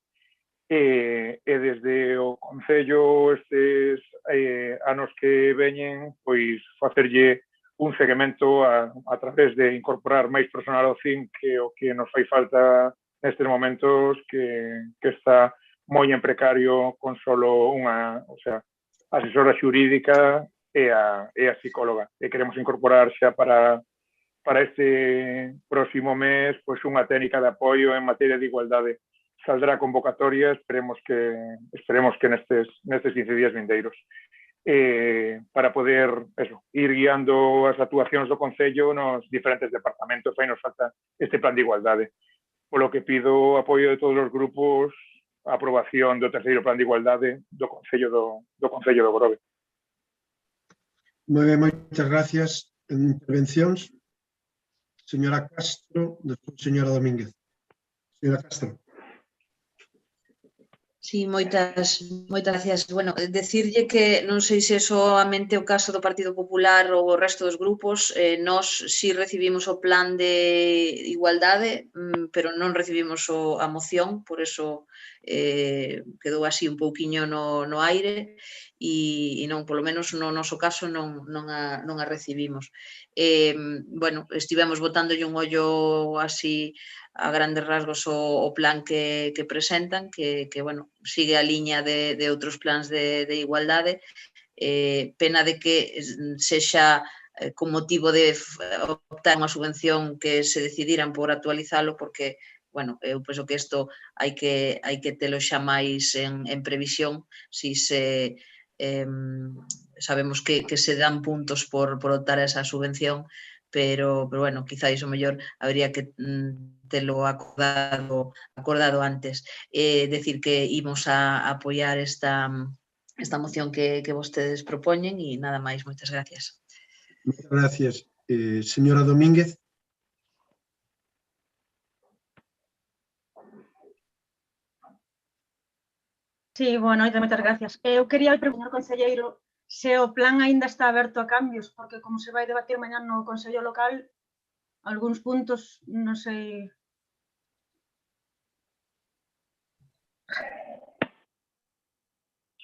E desde o Concello estes anos que veñen, pois facerlle un seguimento a través de incorporar máis personal ao CIN que o que nos fai falta nestes momentos que está moi en precario con solo unha, asesora xurídica e a psicóloga. E queremos incorporar xa para este próximo mes pois unha técnica de apoio en materia de igualdade. Saldrá a convocatoria, esperemos que nestes 15 días vindeiros. Para poder ir guiando as actuacións do Concello nos diferentes departamentos, aí nos falta este plan de igualdade. Polo que pido o apoio de todos os grupos a aprobación do terceiro plan de igualdade do Concello do Grove. Moi ben, moitas gracias. Intervencións. Señora Castro, despois señora Domínguez. Señora Castro. Sí, moitas gracias. Bueno, decirlle que non sei se soamente o caso do Partido Popular ou o resto dos grupos, nós si recibimos o plan de igualdade, pero non recibimos a moción, por eso quedou así un pouquiño no aire e non, polo menos no noso caso, non a recibimos. Bueno, estivemos botándolle un ollo así a grandes rasgos o plan que presentan, que bueno, sigue a liña de outros plans de igualdade. Pena de que sexa con motivo de optar unha subvención que se decidiran por actualizalo, porque, bueno, eu penso que isto hai que telo xa máis en previsión, si se sabemos que se dan puntos por optar a esa subvención, pero bueno, quizáis o mellor habría que telo acordado antes. Decir que imos a apoiar esta moción que vostedes propoñen e nada máis, moitas gracias. Moitas gracias. Señora Domínguez. Sí, boa noite, moitas gracias. Eu quería preguntar ao concelleiro se o plan aínda está aberto a cambios, porque como se vai debatir mañá no Consello Local, algúns puntos, non sei...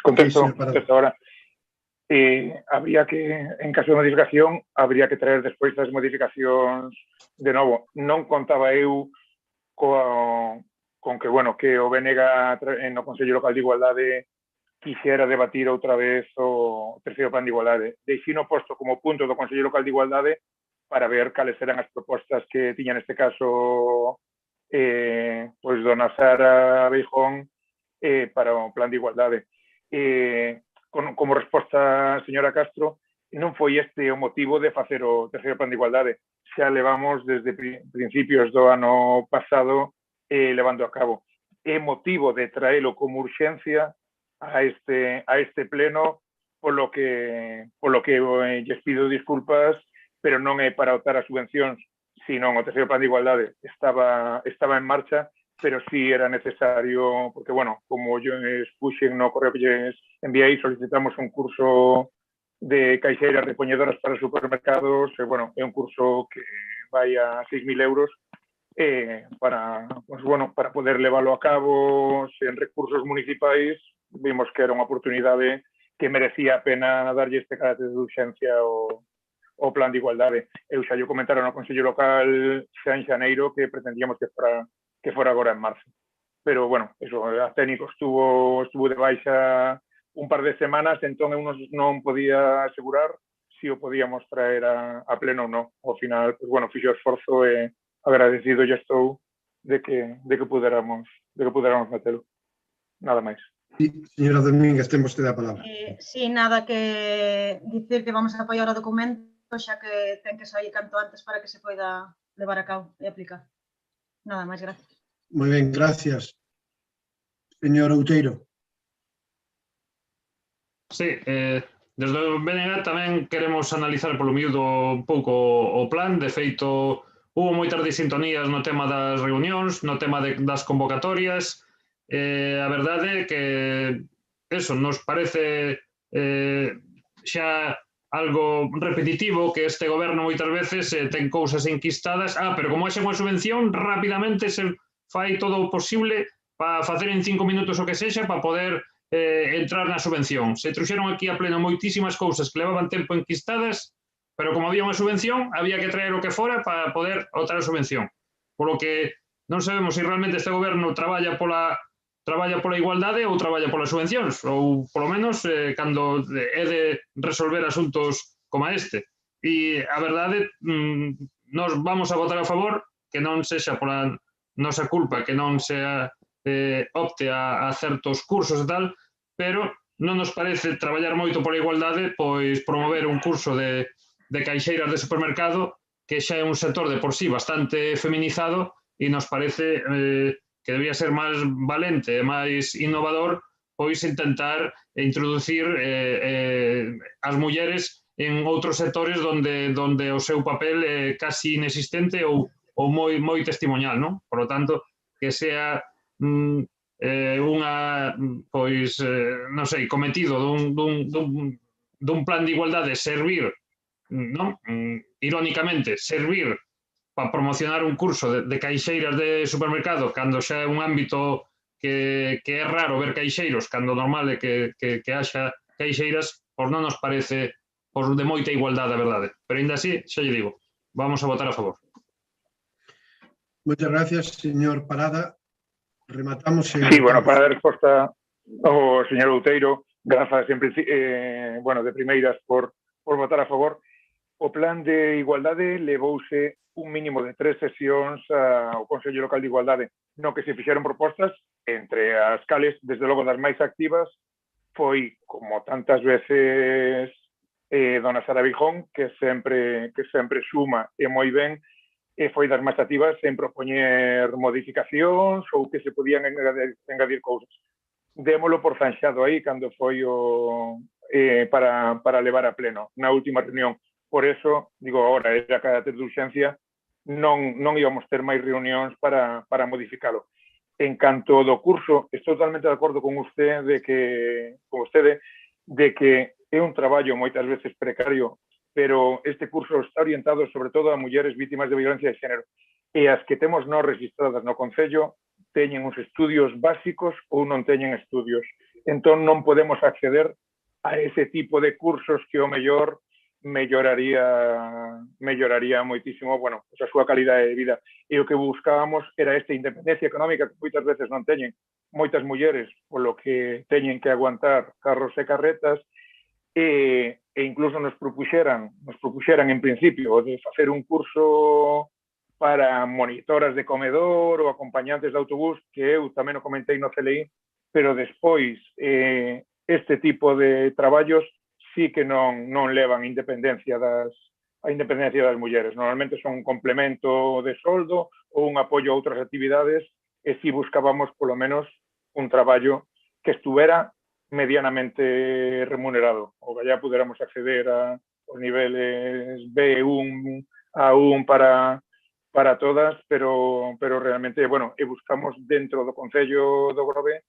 Contesto ahora. Habría que, en caso de modificación, habría que traer despois das modificacións de novo. Non contaba eu con que, bueno, que o BNG no Consello Local de Igualdade quixera debatir outra vez o terceiro plan de igualdade. Deixino posto como punto do Consello Local de Igualdade para ver cales eran as propostas que tiña neste caso pois dona Sara Beijón para o plan de igualdade. Como resposta, señora Castro, non foi este o motivo de facer o terceiro plan de igualdade, xa levamos desde principios do ano pasado levando a cabo. É motivo de traelo como urxencia a este pleno, polo que lles pido disculpas, pero non é para optar as subvencións, sino o terceiro plan de igualdade estaba en marcha, pero sí era necesario, porque, bueno, como yo expuxen no correo que lles enviei, solicitamos un curso de caixeiras repoñedoras para supermercados, bueno, é un curso que vai a 6.000 euros para poder leválo a cabo sen recursos municipais. Vimos que era unha oportunidade que merecía a pena darlle este carácter de urxencia ao plan de igualdade. Eu xa lle comentaron ao Consello Local xa en xaneiro que pretendíamos que fora agora en marzo. Pero, bueno, eso, a técnico estuvo de baixa un par de semanas, entón eu non podía asegurar se o podíamos traer a pleno ou non. Ao final, pues, bueno, fixo o esforzo e agradecido ya estou de que puderamos metelo. Nada máis. Sí, señora Domínguez, ten vostede a palabra. Sí, nada que dicir que vamos a apoiar o documento, xa que ten que sair canto antes para que se poida levar a cabo e aplicar. Nada máis, gracias. Moi ben, gracias. Señor Outeiro. Sí, desde o BNG tamén queremos analizar polo miúdo un pouco o plan. De feito, hubo moitas disintonías no tema das reunións, no tema das convocatorias. A verdade é que eso nos parece xa algo repetitivo, que este goberno moitas veces ten cousas enquistadas. Pero como é unha subvención, rapidamente se fai todo o posible para facer en 5 minutos o que sexa para poder entrar na subvención. Se trouxeron aquí a pleno moitísimas cousas que levaban tempo enquistadas, pero como había unha subvención, había que traer o que fora para poder optar a subvención. Polo que non sabemos se realmente este goberno traballa pola igualdade ou traballa polas subvencións, ou polo menos cando é de resolver asuntos como este. E a verdade, nos vamos a votar a favor, que non sexa pola nosa culpa, que non sea opte a certos cursos e tal, pero non nos parece traballar moito pola igualdade, pois promover un curso de caixeiras de supermercado, que xa é un sector de por sí bastante feminizado, e nos parece que debía ser máis valente e máis innovador, pois intentar introducir as mulleres en outros sectores donde o seu papel é casi inexistente ou moi testimonial, non? Por lo tanto, que sea non sei, cometido dun plan de igualdade servir, non? Irónicamente, servir para promocionar un curso de caixeiras de supermercado cando xa é un ámbito que é raro ver caixeiros, cando normal é que haxa caixeiras, pois non nos parece de moita igualdade, a verdade. Pero ainda así, xa lle digo, vamos a votar a favor. Moitas gracias, señor Parada. Rematamos. Sí, bueno, para dar resposta ao señor Outeiro, grazas de primeiras por votar a favor. O plan de igualdade levouse un mínimo de 3 sesións ao Consello Local de Igualdade, no que se fixeron propostas, entre as cales, desde logo das máis activas, foi, como tantas veces, dona Sara Bijón, que sempre suma e moi ben, e foi das máis activas en propoñer modificacións ou que se podían engadir cousas. Démolo por zanxado aí cando foi para levar a pleno na última reunión. Por eso, digo, agora, era carácter de urxencia, non íbamos ter máis reunións para modificalo. En canto do curso, estou totalmente de acordo con vostede de que é un traballo moitas veces precario, pero este curso está orientado sobre todo a mulleres vítimas de violencia de xénero, e as que temos non registradas no Concello teñen uns estudios básicos ou non teñen estudios. Entón non podemos acceder a ese tipo de cursos que o mellor melloraría moitísimo, bueno, a súa calidade de vida. E o que buscábamos era esta independencia económica que moitas veces non teñen moitas mulleres, polo que teñen que aguantar carros e carretas, e incluso nos propuxeran en principio de facer un curso para monitoras de comedor ou acompañantes de autobús, que eu tamén o comentei no CLI, pero despois este tipo de traballos sí que non levan independencia a independencia das mulleres. Normalmente son un complemento de soldo ou un apoio a outras actividades e si buscábamos polo menos un traballo que estuvera medianamente remunerado. O que ya pudiéramos acceder a os niveles B1, A1 para todas, pero realmente, bueno, e buscamos dentro do Concello do Grove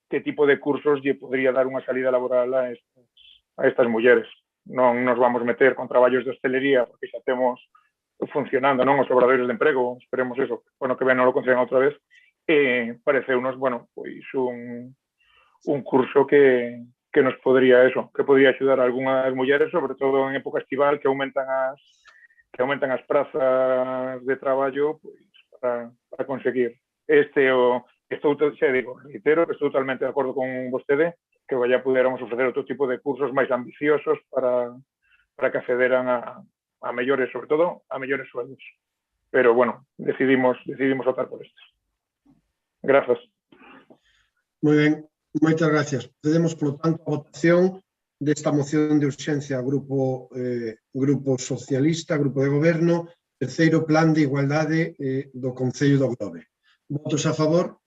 que tipo de cursos lle podría dar unha salida laboral a estas mulleres. Non nos vamos meter con traballos de hostelería porque xa temos funcionando, non, os obradoiros de emprego, esperemos eso, bueno, que ben non lo consigan outra vez, pareceunos, bueno, pois un curso que nos podría eso, que podría axudar a algunhas mulleres, sobre todo en época estival, que aumentan as prazas de traballo, pois para conseguir reitero que estou totalmente de acordo con vostede, que ya pudiéramos ofrecer outro tipo de cursos máis ambiciosos para que accederan a mellores, sobre todo, a mellores sueldos. Pero, bueno, decidimos optar por estes. Grazas. Moi ben, moitas gracias. Procedemos, polo tanto, a votación desta moción de urxencia Grupo Socialista, Grupo de Goberno, terceiro Plan de Igualdade do Concello do Grove. Votos a favor?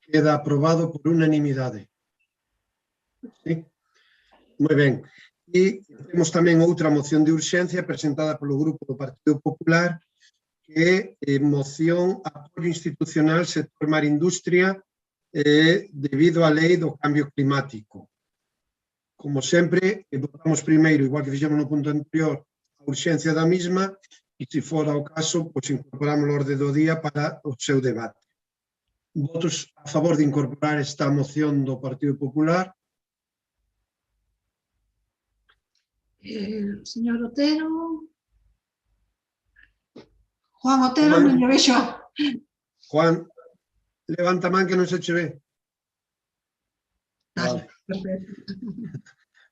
Queda aprobado por unanimidade. Sí? Moi ben. E temos tamén outra moción de urxencia presentada polo Grupo do Partido Popular, que é moción apoio institucional sector mar industria debido á lei do cambio climático. Como sempre, votamos primeiro, igual que fixemos no punto anterior, a urxencia da misma e, se fora o caso, pois incorporamos o orde do día para o seu debate. Votos a favor de incorporar esta moción do Partido Popular? Señor Otero. Juan Otero, non lle vexo. Juan, levanta man que non se che ve. Vale.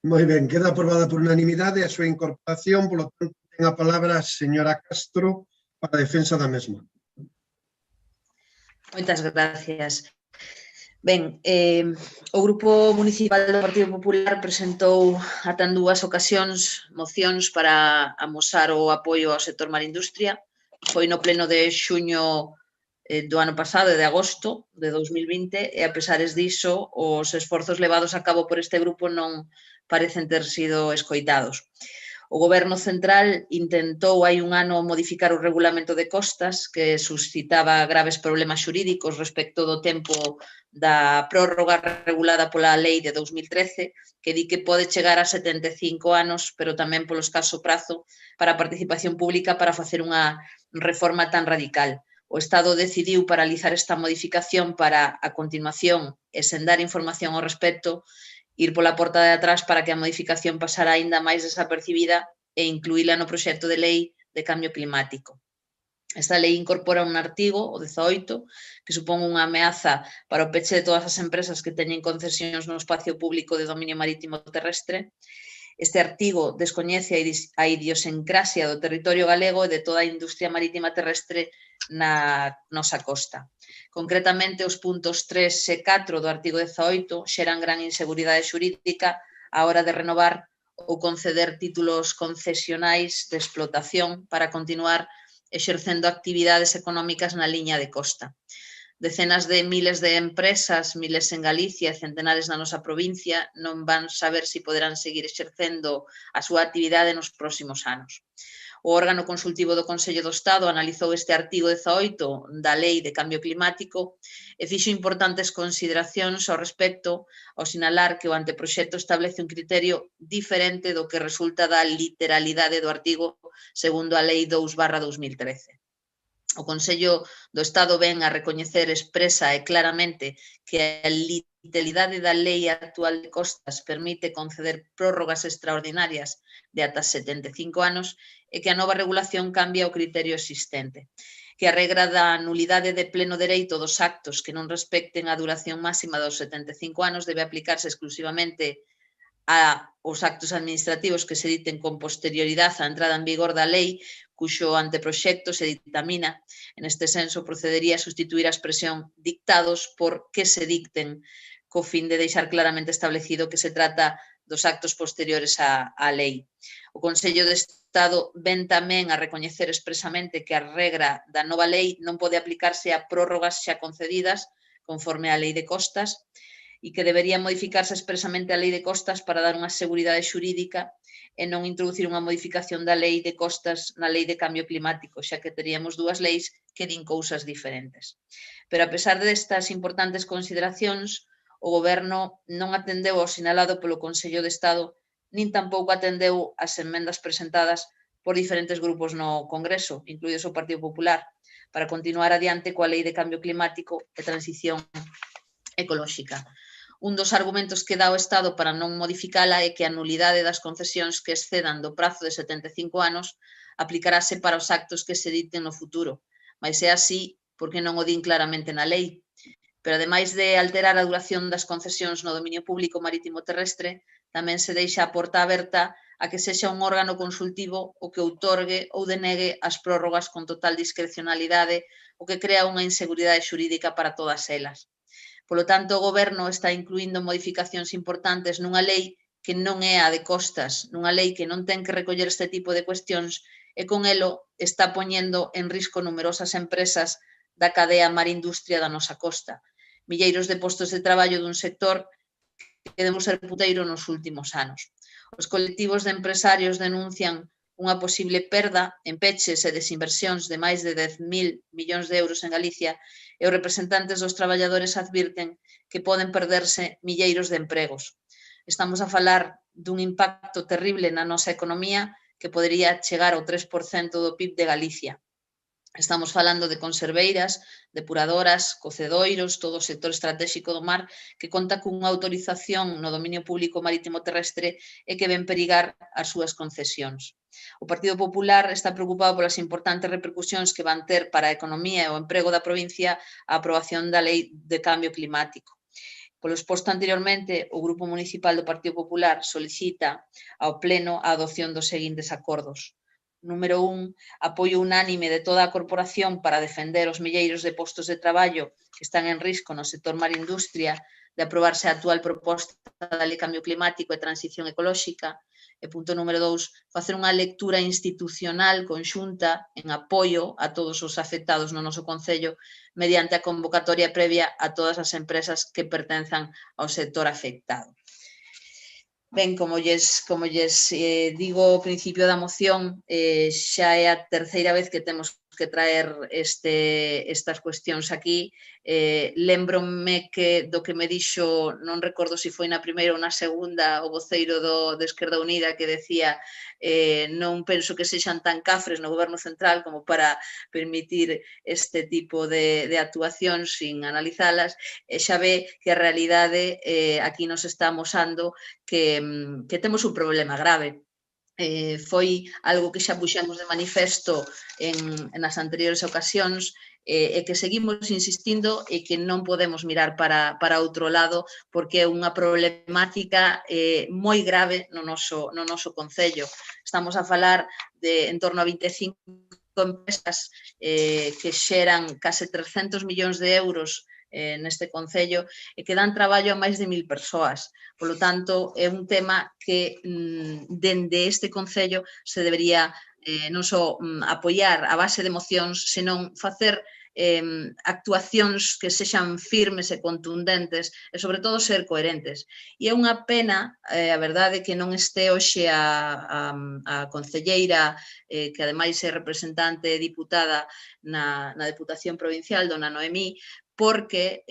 Moi ben, queda aprobada por unanimidade a súa incorporación, polo tanto, ten a palabra a señora Castro para a defensa da mesma. Moitas gracias. Ben, o Grupo Municipal do Partido Popular presentou ata en 2 ocasións mocións para amosar o apoio ao sector mar industria. Foi no pleno de xuño do ano pasado, de agosto de 2020, e a pesares diso, os esforzos levados a cabo por este grupo non parecen ter sido escoitados. O Goberno Central intentou hai un ano modificar o regulamento de costas que suscitaba graves problemas xurídicos respecto do tempo da prórroga regulada pola lei de 2013, que di que pode chegar a 75 anos, pero tamén polo escaso prazo para a participación pública para facer unha reforma tan radical. O Estado decidiu paralizar esta modificación para, a continuación, e sen dar información ao respecto, ir pola porta de atrás para que a modificación pasara aínda máis desapercibida e incluíla no proxecto de lei de cambio climático. Esta lei incorpora un artigo, o 18, que supón unha ameaza para o peche de todas as empresas que teñen concesións no espacio público de dominio marítimo terrestre. Este artigo descoñece a idiosincrasia do territorio galego e de toda a industria marítima terrestre na nosa costa. Concretamente, os puntos 3 e 4 do artigo 18 xeran gran inseguridade xurídica á hora de renovar ou conceder títulos concesionais de explotación para continuar exercendo actividades económicas na liña de costa. Decenas de miles de empresas, miles en Galicia e centenares na nosa provincia, non van saber se poderán seguir exercendo a súa actividade nos próximos anos. O órgano consultivo do Consello do Estado analizou este artigo 18 da Lei de Cambio Climático e fixo importantes consideracións ao respecto ao sinalar que o anteproxecto establece un criterio diferente do que resulta da literalidade do artigo segundo a Lei 2/2013. O Consello do Estado ven a recoñecer expresa e claramente que a literalidade da lei actual de costas permite conceder prórrogas extraordinarias de ata 75 anos e que a nova regulación cambia o criterio existente, que a regra da nulidade de pleno dereito dos actos que non respecten a duración máxima dos 75 anos debe aplicarse exclusivamente aos actos administrativos que se diten con posterioridade á entrada en vigor da lei, cuxo anteproxecto se dictamina. En este senso, procedería a sustituir a expresión dictados por que se dicten, co fin de deixar claramente establecido que se trata dos actos posteriores á lei. O Consello de Estado ven tamén a recoñecer expresamente que a regra da nova lei non pode aplicarse a prórrogas xa concedidas conforme á lei de costas e que debería modificarse expresamente a lei de costas para dar unha seguridade xurídica e non introducir unha modificación da lei de costas na lei de cambio climático, xa que teríamos dúas leis que din cousas diferentes. Pero a pesar destas importantes consideracións, o Goberno non atendeu ao sinalado polo Consello de Estado nin tampouco atendeu as emendas presentadas por diferentes grupos no Congreso, incluídos o Partido Popular, para continuar adiante coa lei de cambio climático e transición ecolóxica. Un dos argumentos que dá o Estado para non modificala é que a nulidade das concesións que excedan do prazo de 75 anos aplicarase para os actos que se diten no futuro, mas é así porque non o din claramente na lei. Pero, ademais de alterar a duración das concesións no dominio público marítimo terrestre, tamén se deixa a porta aberta a que sexa un órgano consultivo o que outorgue ou denegue as prórrogas con total discrecionalidade, o que crea unha inseguridade xurídica para todas elas. Polo tanto, o Goberno está incluindo modificacións importantes nunha lei que non é a de costas, nunha lei que non ten que recoller este tipo de cuestións e con elo está poñendo en risco numerosas empresas da cadea mar-industria da nosa costa. Milleiros de postos de traballo dun sector que debemos ser punteiro nos últimos anos. Os colectivos de empresarios denuncian unha posible perda en peches e desinversións de máis de 10.000 millóns de euros en Galicia e os representantes dos traballadores advirten que poden perderse milleiros de empregos. Estamos a falar dun impacto terrible na nosa economía que podería chegar ao 3% do PIB de Galicia. Estamos falando de conserveiras, depuradoras, cocedoiros, todo o sector estratégico do mar que conta cunha autorización no dominio público marítimo terrestre e que ven perigar as súas concesións. O Partido Popular está preocupado polas importantes repercusións que van ter para a economía e o emprego da provincia a aprobación da Lei de Cambio Climático. Polo exposto anteriormente, o Grupo Municipal do Partido Popular solicita ao Pleno a adopción dos seguintes acordos. Número 1, apoio unánime de toda a corporación para defender os milleiros de postos de traballo que están en risco no sector mar-industria de aprobarse a actual proposta da Lei de Cambio Climático e Transición Ecolóxica. E punto número 2, facer unha lectura institucional conxunta en apoio a todos os afectados no noso Concello mediante a convocatoria previa a todas as empresas que pertenzan ao sector afectado. Ben, como lles digo ao principio da moción, xa é a terceira vez que temos que traer estas cuestións aquí. Lembrome que do que me dixo, non recordo se foi na primeira ou na segunda, o voceiro de Esquerda Unida que decía non penso que sexan tan cafres no Goberno Central como para permitir este tipo de actuacións sin analizalas. Xa ve que a realidade aquí nos está amosando que temos un problema grave. Foi algo que xa puxemos de manifesto nas anteriores ocasións e que seguimos insistindo e que non podemos mirar para outro lado porque é unha problemática moi grave no noso Concello. Estamos a falar de en torno a 25 empresas que xeran case 300 millóns de euros neste Concello e que dan traballo a máis de 1.000 persoas. Polo tanto, é un tema que dende este Concello se debería non só apoiar a base de mocións, senón facer actuacións que sexan firmes e contundentes e, sobre todo, ser coherentes. E é unha pena, a verdade, que non este hoxe a concelleira, que ademais é representante diputada na Deputación Provincial, dona Noemí, porque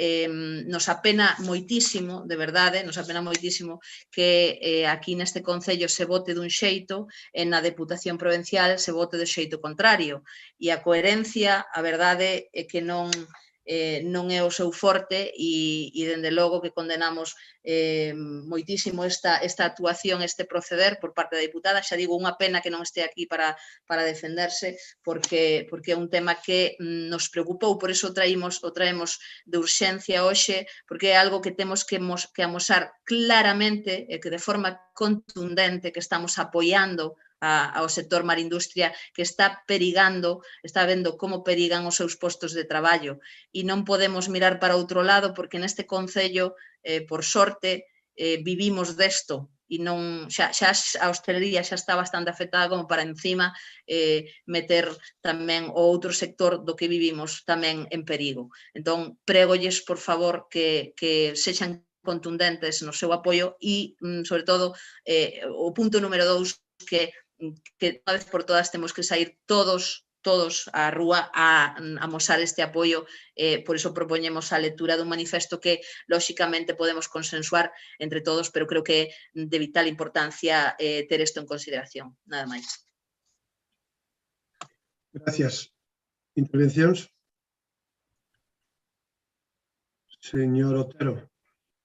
nos apena moitísimo, de verdade, nos apena moitísimo que aquí neste Concello se vote dun xeito e na Deputación Provincial se vote do xeito contrario. E a coherencia, a verdade, é que non é o seu forte e dende logo que condenamos moitísimo esta actuación, este proceder por parte da diputada. Xa digo, unha pena que non este aquí para defenderse porque é un tema que nos preocupou, por iso o traemos de urxencia hoxe, porque é algo que temos que amosar claramente e que de forma contundente que estamos apoiando ao sector marindustria que está perigando, está vendo como perigan os seus postos de traballo e non podemos mirar para outro lado porque neste Concello, por sorte, vivimos desto non, xa a hostelería xa está bastante afectada como para encima meter tamén o outro sector do que vivimos tamén en perigo. Entón, pregolles, por favor, que sexan contundentes no seu apoio e, sobre todo, o punto número 2, que unha vez por todas temos que sair todos á rúa a amosar este apoio. Por iso propoñemos a lectura dun manifesto que, lóxicamente, podemos consensuar entre todos, pero creo que é de vital importancia ter isto en consideración. Nada máis. Gracias. Intervencións? Señor Otero.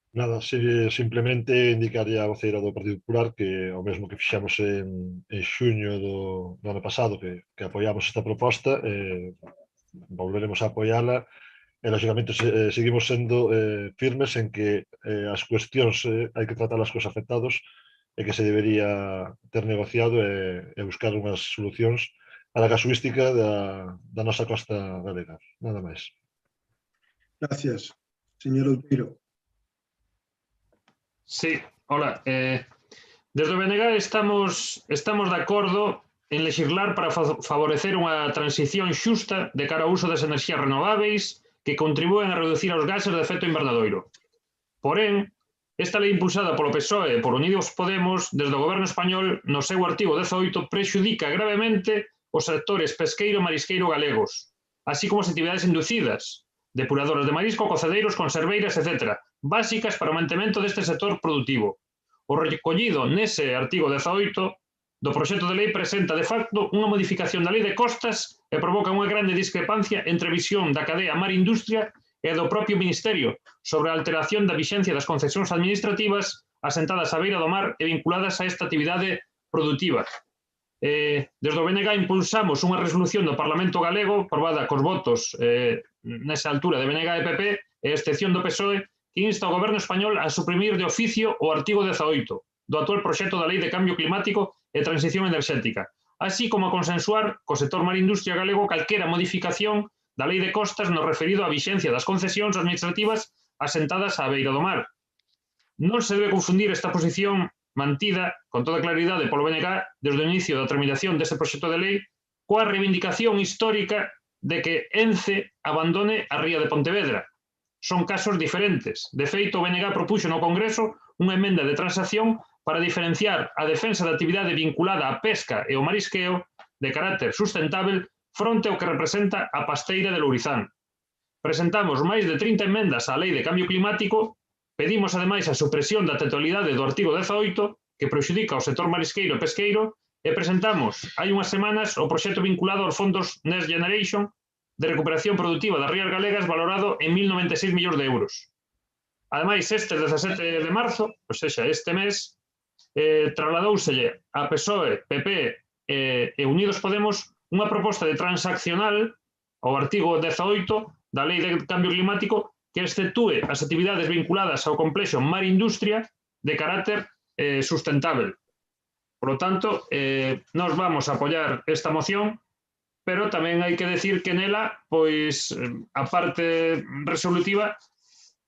Nada, simplemente indicaría a voceira do Partido Popular que o mesmo que fixemos en xuño do ano pasado, que apoiamos esta proposta, volveremos a apoiala e, lógicamente, seguimos sendo firmes en que as cuestións hai que tratarlas cos afectados e que se debería ter negociado e buscar unhas solucións para a casuística da nosa costa galega. Nada máis. Gracias. Señor Outeiro. Sí, hola. Desde o BNG estamos de acordo en legislar para favorecer unha transición xusta de cara ao uso das enerxías renováveis que contribúen a reducir os gases de efecto invernadoiro. Porén, esta lei impulsada polo PSOE e por Unidos Podemos desde o goberno español no seu artigo 18 prexudica gravemente os sectores pesqueiro e marisqueiro galegos, así como as actividades inducidas, depuradoras de marisco, cocedeiros, conserveiras, etc., básicas para o mantemento deste sector productivo. O recollido nese artigo 18 do proxecto de lei presenta, de facto, unha modificación da lei de costas e provoca unha grande discrepancia entre a visión da cadea mar-industria e do propio Ministerio sobre a alteración da vixencia das concesións administrativas asentadas á beira do mar e vinculadas a esta actividade productiva. Desde o BNG impulsamos unha resolución do Parlamento Galego aprobada cos votos nesa altura de BNG e PP, e excepción do PSOE, que insta ao goberno español a suprimir de oficio o artigo 18 do actual proxecto da Lei de Cambio Climático e Transición Enerxética, así como a consensuar co sector mar-industria galego calquera modificación da Lei de Costas no referido á vixencia das concesións administrativas asentadas á beira do mar. Non se debe confundir esta posición mantida con toda claridade polo BNG desde o inicio da tramitación deste proxecto de lei coa reivindicación histórica de que ENCE abandone a ría de Pontevedra. Son casos diferentes. De feito, o BNG propuxo no Congreso unha emenda de transacción para diferenciar a defensa da actividade vinculada á pesca e ao marisqueo de carácter sustentável fronte ao que representa a pasteira de Lourizán. Presentamos máis de 30 emendas á Lei de Cambio Climático. Pedimos, ademais, a supresión da totalidade do artigo 18, que prexudica o sector marisqueiro e pesqueiro, e presentamos, hai unhas semanas, o proxecto vinculado aos fondos Next Generation de recuperación productiva das rías galegas valorado en 1.096 millóns de euros. Ademais, este 17 de marzo, ou seja, este mes, trasladóuselle a PSOE, PP e Unidos Podemos unha proposta de transaccional ao artigo 18 da Lei de Cambio Climático que exceptúe as actividades vinculadas ao complexo mar-industria de carácter sustentável. Por lo tanto, nós vamos a apoiar esta moción, pero tamén hai que decir que nela, pois, a parte resolutiva,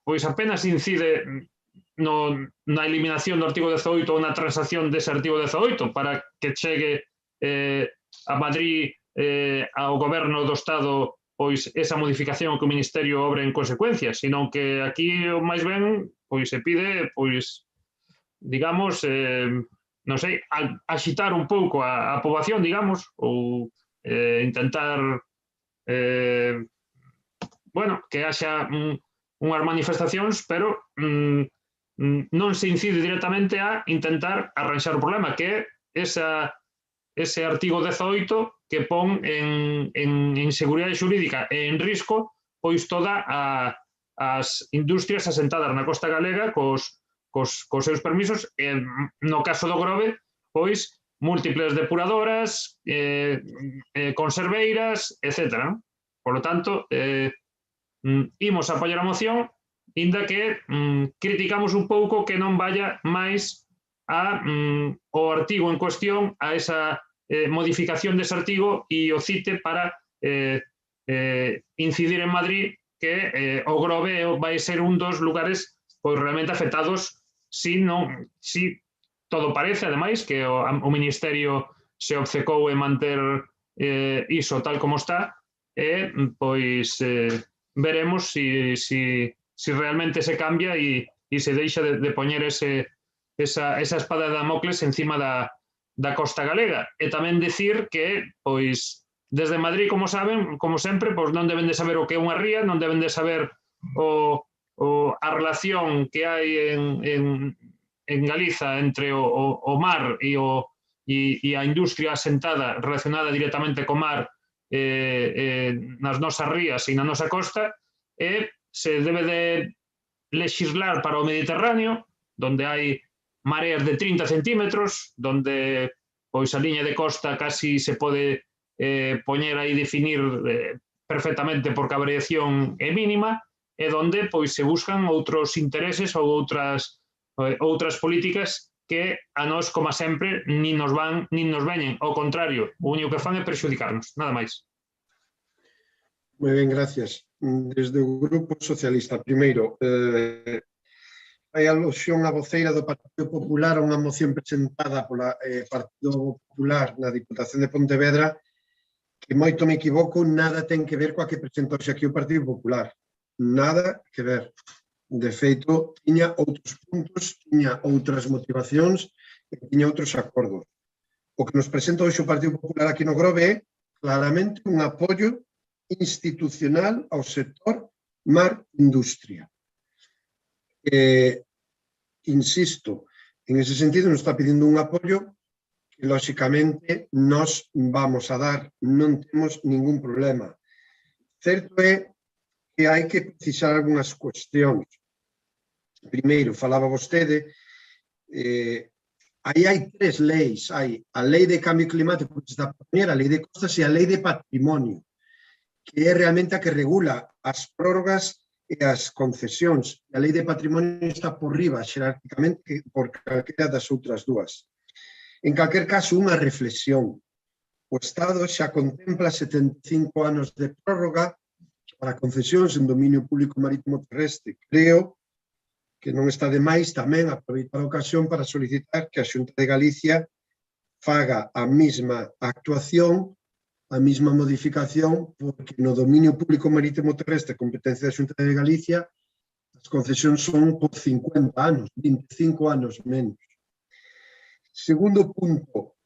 pois apenas incide na eliminación do artigo 18 ou na transacción dese artigo 18 para que chegue a Madrid ao goberno do Estado pois esa modificación que o Ministerio obre en consecuencia, sino que aquí o máis ben pois se pide, pois, digamos, non sei, axitar un pouco a poboación, digamos, ou intentar, bueno, que haxa unhas manifestacións, pero non se incide directamente a intentar arranxar o problema, que é ese artigo 18 que pon en inseguridade xurídica e en risco pois toda as industrias asentadas na costa galega cos seus permisos, e no caso do Grove, pois múltiples depuradoras, conserveiras, etc. Por lo tanto, imos a apoiar a moción, inda que criticamos un pouco que non vaya máis o artigo en cuestión, a esa modificación dese artigo e o cite para incidir en Madrid que o Grove vai ser un dos lugares pois realmente afectados si todo parece, ademais, que o Ministerio se obcecou en manter iso tal como está, e pois veremos si realmente se cambia e se deixa de poñer esa espada de Damocles encima da costa galega. E tamén dicir que, pois, desde Madrid, como saben, como sempre, pois non deben de saber o que é unha ría, non deben de saber a relación que hai en Galiza entre o mar e a industria asentada relacionada directamente co mar nas nosas rías e na nosa costa, e se debe de legislar para o Mediterráneo, donde hai mareas de 30 centímetros, donde pois a liña de costa casi se pode poñer aí definir perfectamente porque a variación é mínima, e donde pois se buscan outros intereses ou outras políticas que a nós, como sempre, nin nos veñen. Ao contrario, o único que fan é perxudicarnos, nada máis. Moi ben, gracias. Desde o Grupo Socialista, primeiro, hai alusión a voceira do Partido Popular a unha moción presentada pola Partido Popular na Diputación de Pontevedra que, moito me equivoco, nada ten que ver coa que presentou aquí o Partido Popular. Nada que ver. De feito, tiña outros puntos, tiña outras motivacións e tiña outros acordos. O que nos presenta hoxe o Partido Popular aquí no Grove é claramente un apoio institucional ao sector mar-industria. Insisto, en ese sentido nos está pedindo un apoio que, lóxicamente, nos vamos a dar, non temos ningún problema. Certo é que hai que precisar algunhas cuestións. Primeiro, falaba vostede, aí hai tres leis, hai a Lei de Cambio Climático que está a poñer, a Lei de Costas e a Lei de Patrimonio, que é realmente a que regula as prórrogas e as concesións. A Lei de Patrimonio está por riba, xerárquicamente, por calquera das outras dúas. En calquer caso, unha reflexión. O Estado xa contempla 75 anos de prórroga para concesións en dominio público marítimo terrestre. Creo que non está de máis tamén aproveitar a ocasión para solicitar que a Xunta de Galicia faga a mesma actuación, a mesma modificación, porque no dominio público marítimo terrestre, competencia da Xunta de Galicia, as concesións son por 50 anos, 25 anos menos. Segundo punto,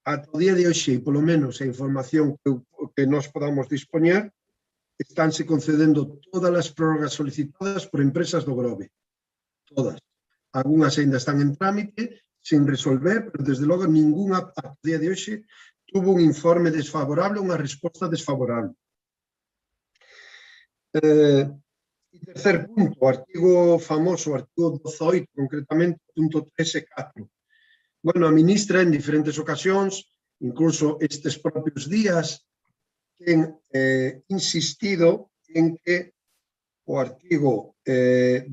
ata o día de hoxe, polo menos a información que nós podamos dispoñer, estánse concedendo todas as prórrogas solicitadas por empresas do Grove. Todas. Algúnas ainda están en trámite, sin resolver, pero desde logo ninguna ata o día de hoxe tuvo un informe desfavorable, unha resposta desfavorable. E tercer punto, o artigo famoso, o artigo 18, concretamente, punto 3 e 4. Bueno, a ministra en diferentes ocasións, incluso estes propios días, ten insistido en que o artigo 18.3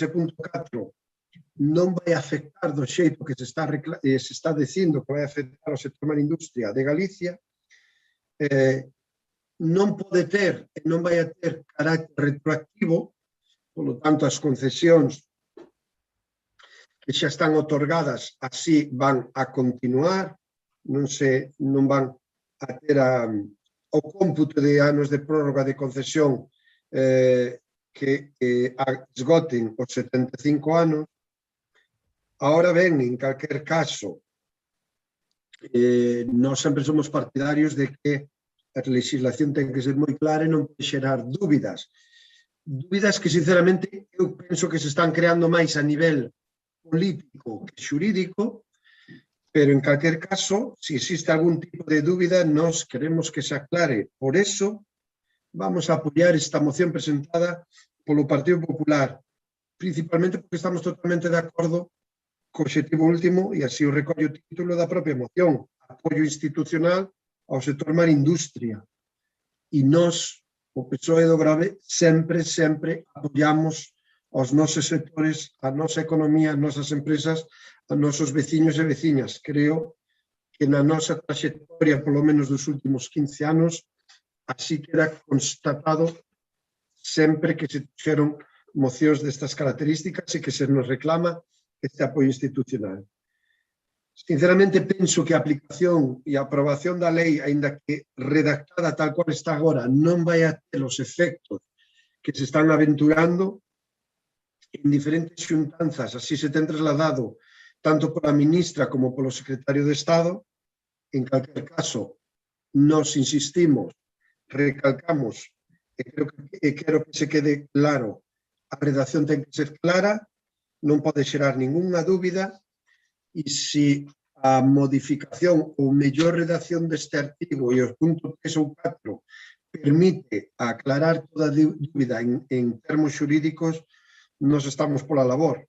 e punto 4 non vai afectar do xeito que se está dicindo que vai afectar ao sector marindustria de Galicia, non pode ter e non vai a ter carácter retroactivo, polo tanto as concesións que xa están otorgadas así van a continuar, non van a ter o cómputo de anos de prórroga de concesión que esgoten os 75 anos. Ahora ben, en calquer caso, nós sempre somos partidarios de que a legislación ten que ser moi clara e non pode xerar dúbidas. Dúbidas que, sinceramente, eu penso que se están creando máis a nivel político que xurídico, pero en calquer caso, se existe algún tipo de dúbida, nós queremos que se aclare. Por eso, vamos a apoiar esta moción presentada polo Partido Popular, principalmente porque estamos totalmente de acordo co obxectivo último, e así o recollo o título da propia moción, apoio institucional ao sector marindustria. E nós, o PSOE do Grove, sempre apoiamos aos nosos sectores, a nosa economía, as nosas empresas, a nosos veciños e veciñas. Creo que na nosa trayectoria, polo menos dos últimos 15 anos, así queda constatado sempre que se fixeron mocións destas características e que se nos reclama este apoio institucional. Sinceramente, penso que a aplicación e a aprobación da lei, aínda que redactada tal cual está agora, non vai a ter os efectos que se están aventurando en diferentes xuntanzas, así se ten trasladado tanto pola ministra como polo secretario de Estado. En calquer caso, nos insistimos, recalcamos, e quero que se quede claro, a redacción ten que ser clara, non pode xerar ningunha dúbida, e se a modificación ou mellor redacción deste artigo e os puntos 3 ou 4 permite aclarar toda dúbida en termos xurídicos, nos estamos pola labor.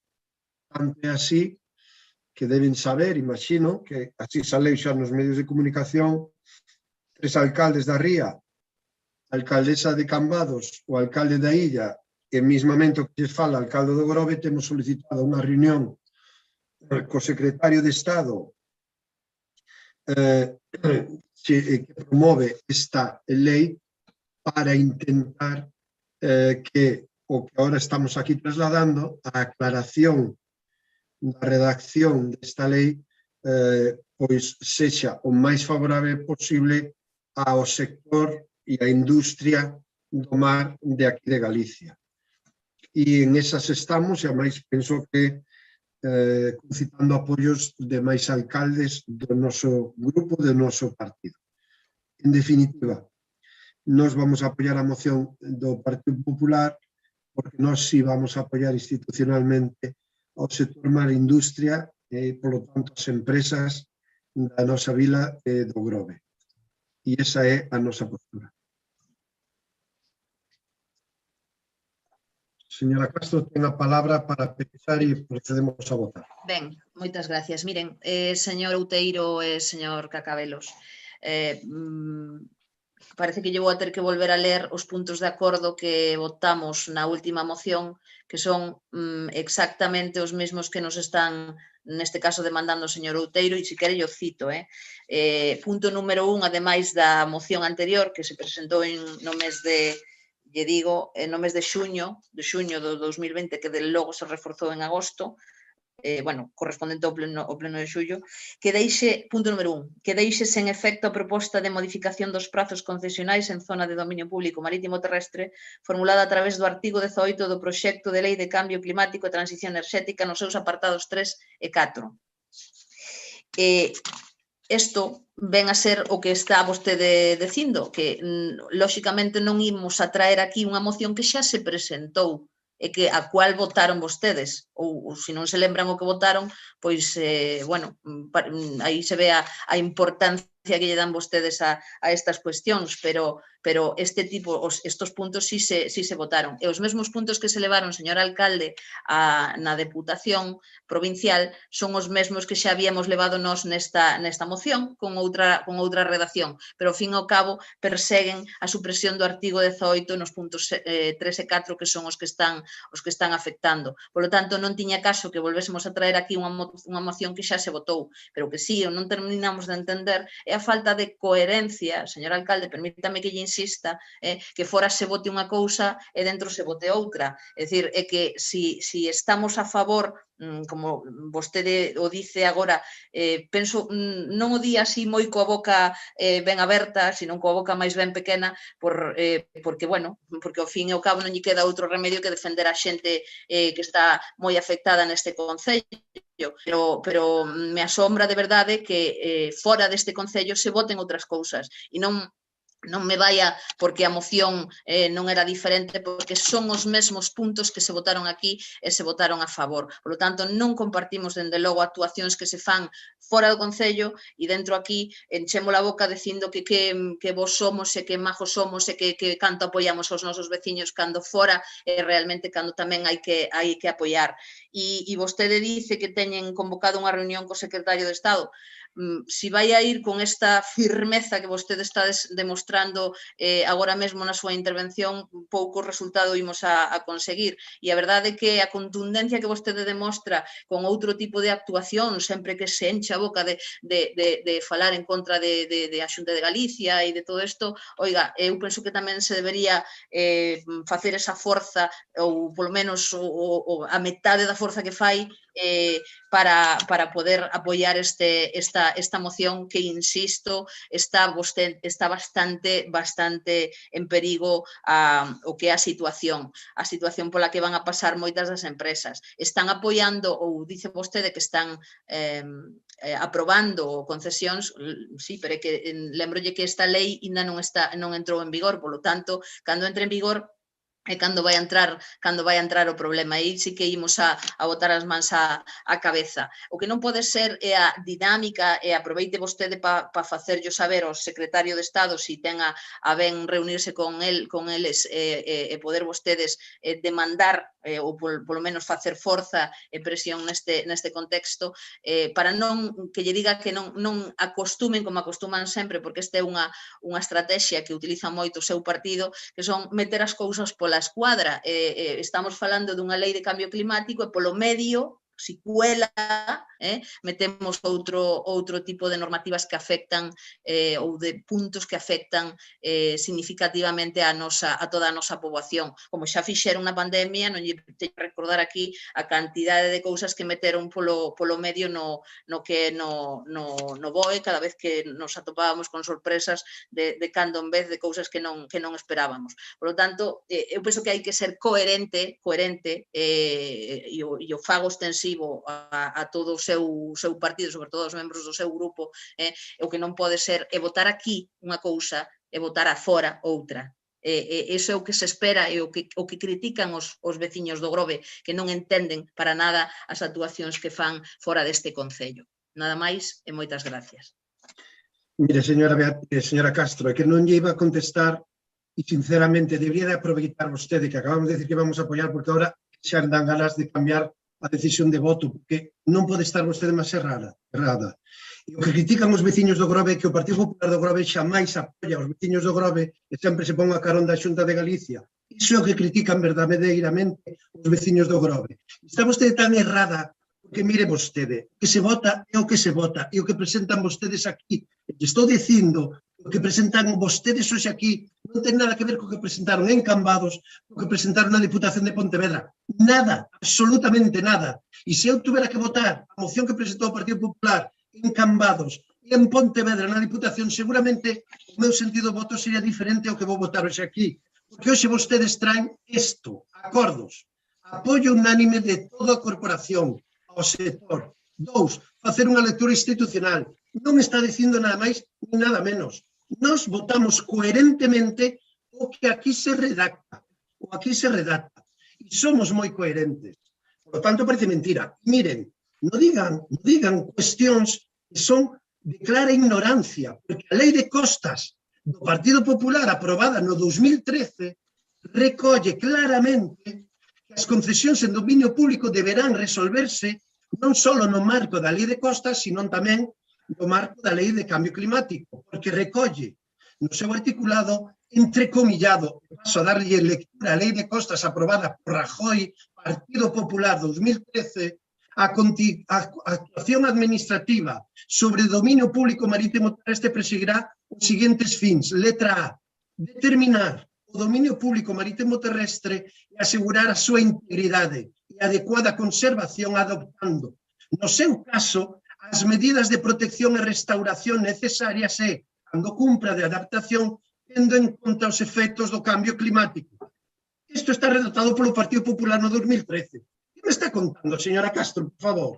Tanto é así que deben saber, imagino, que así saleu xa nos medios de comunicación, 3 alcaldes da Ría, a alcaldesa de Cambados, o alcalde da Illa, e mesmamente o que se fala, o alcalde do Grove, temos solicitado unha reunión co secretario de Estado que promove esta lei para intentar que o que ahora estamos aquí trasladando, a aclaración da redacción desta lei, pois sexa o máis favorable posible ao sector e á industria do mar de aquí de Galicia. E en esas estamos, e ademais penso que concitando apoios de máis alcaldes do noso grupo, do noso partido. En definitiva, nós vamos a apoiar a moción do Partido Popular porque nós sí vamos a apoiar institucionalmente ao sector mar e industria e, polo tanto, as empresas da nosa vila do Grove. E esa é a nosa postura. Señora Castro, ten a palabra para pensar e procedemos a votar. Ben, moitas gracias. Miren, señor Outeiro e señor Cacabelos, parece que lle vou a ter que volver a ler os puntos de acordo que votamos na última moción, que son exactamente os mesmos que nos están, neste caso, demandando o señor Outeiro, e se quere yo cito. Punto número 1, ademais da moción anterior, que se presentou no mes de lle digo, no mes de xuño do 2020, que logo se reforzou en agosto, correspondente ao pleno de xullo, que deixe, punto número 1, que deixe sen efecto a proposta de modificación dos prazos concesionais en zona de dominio público marítimo terrestre formulada a través do artigo 18 do proxecto de lei de cambio climático e transición enerxética nos seus apartados 3 e 4. Isto ven a ser o que está vostede dicindo, que lóxicamente non imos a traer aquí unha moción que xa se presentou e que a cual votaron vostedes, ou se non se lembran o que votaron, pois, aí se ve a importancia que lle dan vostedes a estas cuestións, pero estos puntos sí se votaron. E os mesmos puntos que se levaron, señor alcalde, na Deputación Provincial son os mesmos que xa habíamos levado nós nesta moción con outra redacción, pero ao fin e ao cabo perseguen a supresión do artigo 18 nos puntos 3 e 4 que son os que están afectando. Por lo tanto, non tiña caso que volvésemos a traer aquí unha moción que xa se votou, pero que sí, non terminamos de entender é a falta de coherencia, señor alcalde, permítame que lle insista, que fora se vote unha cousa e dentro se vote outra. É dicir, é que si estamos a favor, como vostede o dice agora, penso, non o di así moi coa boca ben aberta, sino coa boca máis ben pequena, porque ao fin e ao cabo non lle queda outro remedio que defender a xente que está moi afectada neste concello. Pero me asombra de verdade que fora deste concello se voten outras cousas e non me vaya porque a moción non era diferente, porque son os mesmos puntos que se votaron aquí e se votaron a favor. Por lo tanto, non compartimos, dende logo, actuacións que se fan fora do concello e dentro aquí enchemos a boca dicindo que vos somos e que majos somos e que canto apoiamos aos nosos veciños cando fora e realmente cando tamén hai que apoiar. E vostede dice que teñen convocado unha reunión co secretario de Estado. si vai a ir con esta firmeza que vostede está demostrando agora mesmo na súa intervención, pouco resultado imos a conseguir. E a verdade é que a contundencia que vostede demostra con outro tipo de actuación, sempre que se enche a boca de falar en contra a Xunta de Galicia e de todo isto, oiga, eu penso que tamén se debería facer esa forza, ou polo menos a metade da forza que fai para poder apoiar esta moción que, insisto, está bastante en perigo o que é a situación pola que van a pasar moitas das empresas. Están apoiando, ou dice vostede que están aprobando concesións, sí, pero é que lembrolle que esta lei ainda non entrou en vigor, polo tanto, cando entre en vigor é cando vai entrar o problema. Aí sí que imos a botar as mans á cabeza. O que non pode ser é a dinámica, e aproveite vostede para facerlo saber ao secretario de Estado se ten a ben reunirse con eles e poder vostedes demandar ou polo menos facer forza e presión neste contexto para non que lle diga que non acostumen como acostuman sempre, porque esta é unha estrategia que utiliza moito o seu partido, que son meter as cousas pola escuadra. Estamos falando dunha lei de cambio climático e polo medio, si cuela, metemos outro tipo de normativas que afectan ou de puntos que afectan significativamente a toda a nosa poboación. Como xa fixeron na pandemia, non lle teño que recordar aquí a cantidade de cousas que meteron polo medio no BOE cada vez que nos atopábamos con sorpresas de cando en vez de cousas que non esperábamos. Por lo tanto, eu penso que hai que ser coherente e o fago extensivo a todo o seu partido, sobre todo aos membros do seu grupo, o que non pode ser é votar aquí unha cousa e votar afora outra. Iso é o que se espera e o que critican os veciños do Grove, que non entenden para nada as actuacións que fan fora deste concello. Nada máis e moitas gracias. Mire, señora Castro, é que non lle iba a contestar e, sinceramente, debería de aproveitar vostede que acabamos de decir que vamos a apoiar, porque ahora xa dan ganas de cambiar a decisión de voto, porque non pode estar vostede máis errada. E o que critican os veciños do Grove é que o Partido Popular do Grove xamais apoia os veciños do Grove e sempre se pon a carón da Xunta de Galicia. Iso é o que critican verdadeiramente os veciños do Grove. Está vostede tan errada, porque mire vostede, o que se vota é o que se vota, e o que presentan vostedes aquí, e estou dicindo, o que presentan vostedes hoxe aquí non ten nada que ver co que presentaron en Cambados, co que presentaron na Diputación de Pontevedra. Nada, absolutamente nada. E se eu tuvera que votar a moción que presentou o Partido Popular en Cambados e en Pontevedra na Diputación, seguramente o meu sentido de voto sería diferente ao que vou votar hoxe aquí. Porque hoxe vostedes traen isto, acordos, apoio unánime de toda a corporación, ao sector. 2, facer unha lectura institucional. Non está dicindo nada máis ni nada menos. Nos votamos coherentemente o que aquí se redacta. E somos moi coherentes. Por lo tanto, parece mentira. Miren, non digan cuestións que son de clara ignorancia, porque a Lei de Costas do Partido Popular aprobada no 2013 recolle claramente que as concesións en dominio público deberán resolverse non só no marco da Lei de Costas, sino tamén no marco da Lei de Cambio Climático, porque recolle no seu articulado entrecomillado, paso a darlle lectura a Lei de Costas aprobada por Rajoy, Partido Popular 2013, a actuación administrativa sobre dominio público marítimo terrestre perseguirá os seguintes fins. Letra A, determinar o dominio público marítimo terrestre e asegurar a súa integridade e adecuada conservación adoptando, no seu caso, as medidas de protección e restauración necesarias e, cando cumpra de adaptación, tendo en conta os efectos do cambio climático. Isto está redactado polo Partido Popular no 2013. Que me está contando, señora Castro, por favor?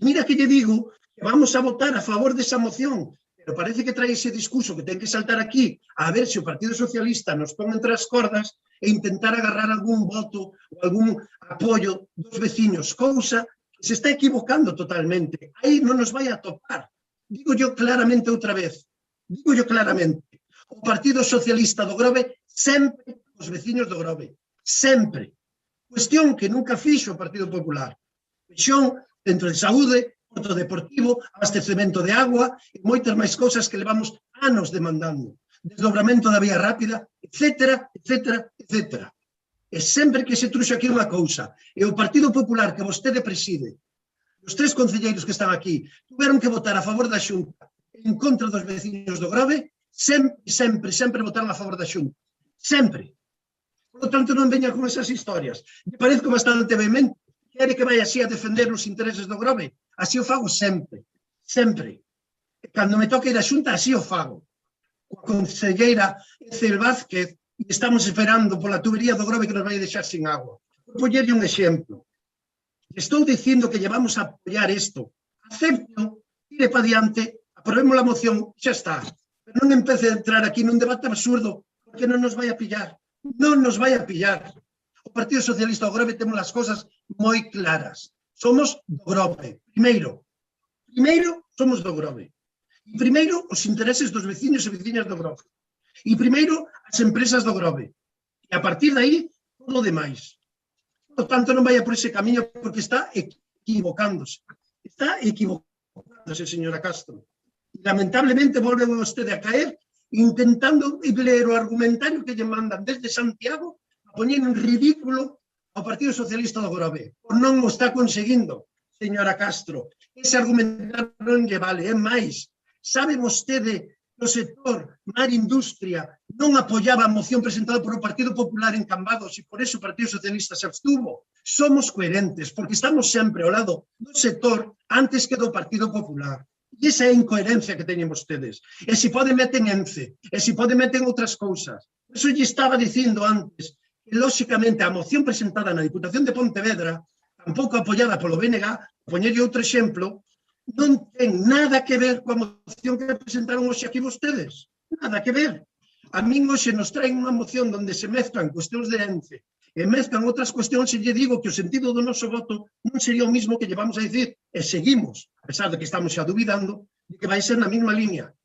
Mira que lle digo que vamos a votar a favor desa moción, pero parece que trae ese discurso que ten que saltar aquí a ver se o Partido Socialista nos pon entre as cordas e intentar agarrar algún voto ou algún apoio dos veciños, cousa que se está equivocando totalmente. Aí non nos vai a topar. Digo yo claramente outra vez, o Partido Socialista do Grove sempre os veciños do Grove, sempre. Cuestión que nunca fixo o Partido Popular. Cuestión dentro de saúde, porto deportivo, abastecemento de agua e moitas máis cousas que levamos anos demandando. Desdobramento da vía rápida, etcétera, etcétera, etcétera. E sempre que se truxo aquí unha cousa, e o Partido Popular que vostede preside, os 3 concelleiros que están aquí, tuveron que votar a favor da Xunta en contra dos veciños do Grove, sempre votaron a favor da Xunta. Sempre. Por lo tanto, non veña con esas historias. Me parezco bastante vehemente. Quere que vai así a defender os intereses do Grove? Así o fago sempre. Sempre. Cando me toque ir a Xunta, así o fago. Coa concelleira Ecel Vázquez, e estamos esperando pola tubería do Grove que nos vai deixar sin agua. Vou poñerlle un exemplo. Estou dicindo que llevamos a apoiar isto. Acepto, tire para diante, aprobemos a moción, xa está. Pero non empece a entrar aquí nun debate absurdo, porque non nos vai a pillar. Non nos vai a pillar. O Partido Socialista do Grove temos as cousas moi claras. Somos do Grove. Primeiro, somos do Grove. E primeiro, os intereses dos veciños e veciñas do Grove. E primeiro, as empresas do Grove. E a partir de aí, todo o demais. Por tanto, non vaya por ese camiño porque está equivocándose. Está equivocándose, señora Castro. E, lamentablemente, volve vostede a caer intentando ler o argumentario que lle mandan desde Santiago a poñer en ridículo ao Partido Socialista do Grove. Por non o está conseguindo, señora Castro. Ese argumentario non lle vale. É máis, sabe vostede que o sector mar industria non apoiaba a moción presentada por o Partido Popular en Cambados e por eso o Partido Socialista se abstuvo. Somos coherentes porque estamos sempre ao lado do sector antes que do Partido Popular. E esa é a incoherencia que teñen vostedes. E se pode meten ENCE, e se pode meten outras cousas. Eso lle estaba dicindo antes, que lóxicamente a moción presentada na Diputación de Pontevedra, tampouco apoiada polo BNG, poñerlle outro exemplo, non ten nada que ver coa moción que presentaron hoxe aquí vostedes. Nada que ver. A min hoxe nos traen unha moción onde se mezclan cuestións de ENCE e mezclan outras cuestións e lle digo que o sentido do noso voto non sería o mismo que llevamos a dicir e seguimos, a pesar de que estamos xa dubidando, de que vai ser na mesma línea.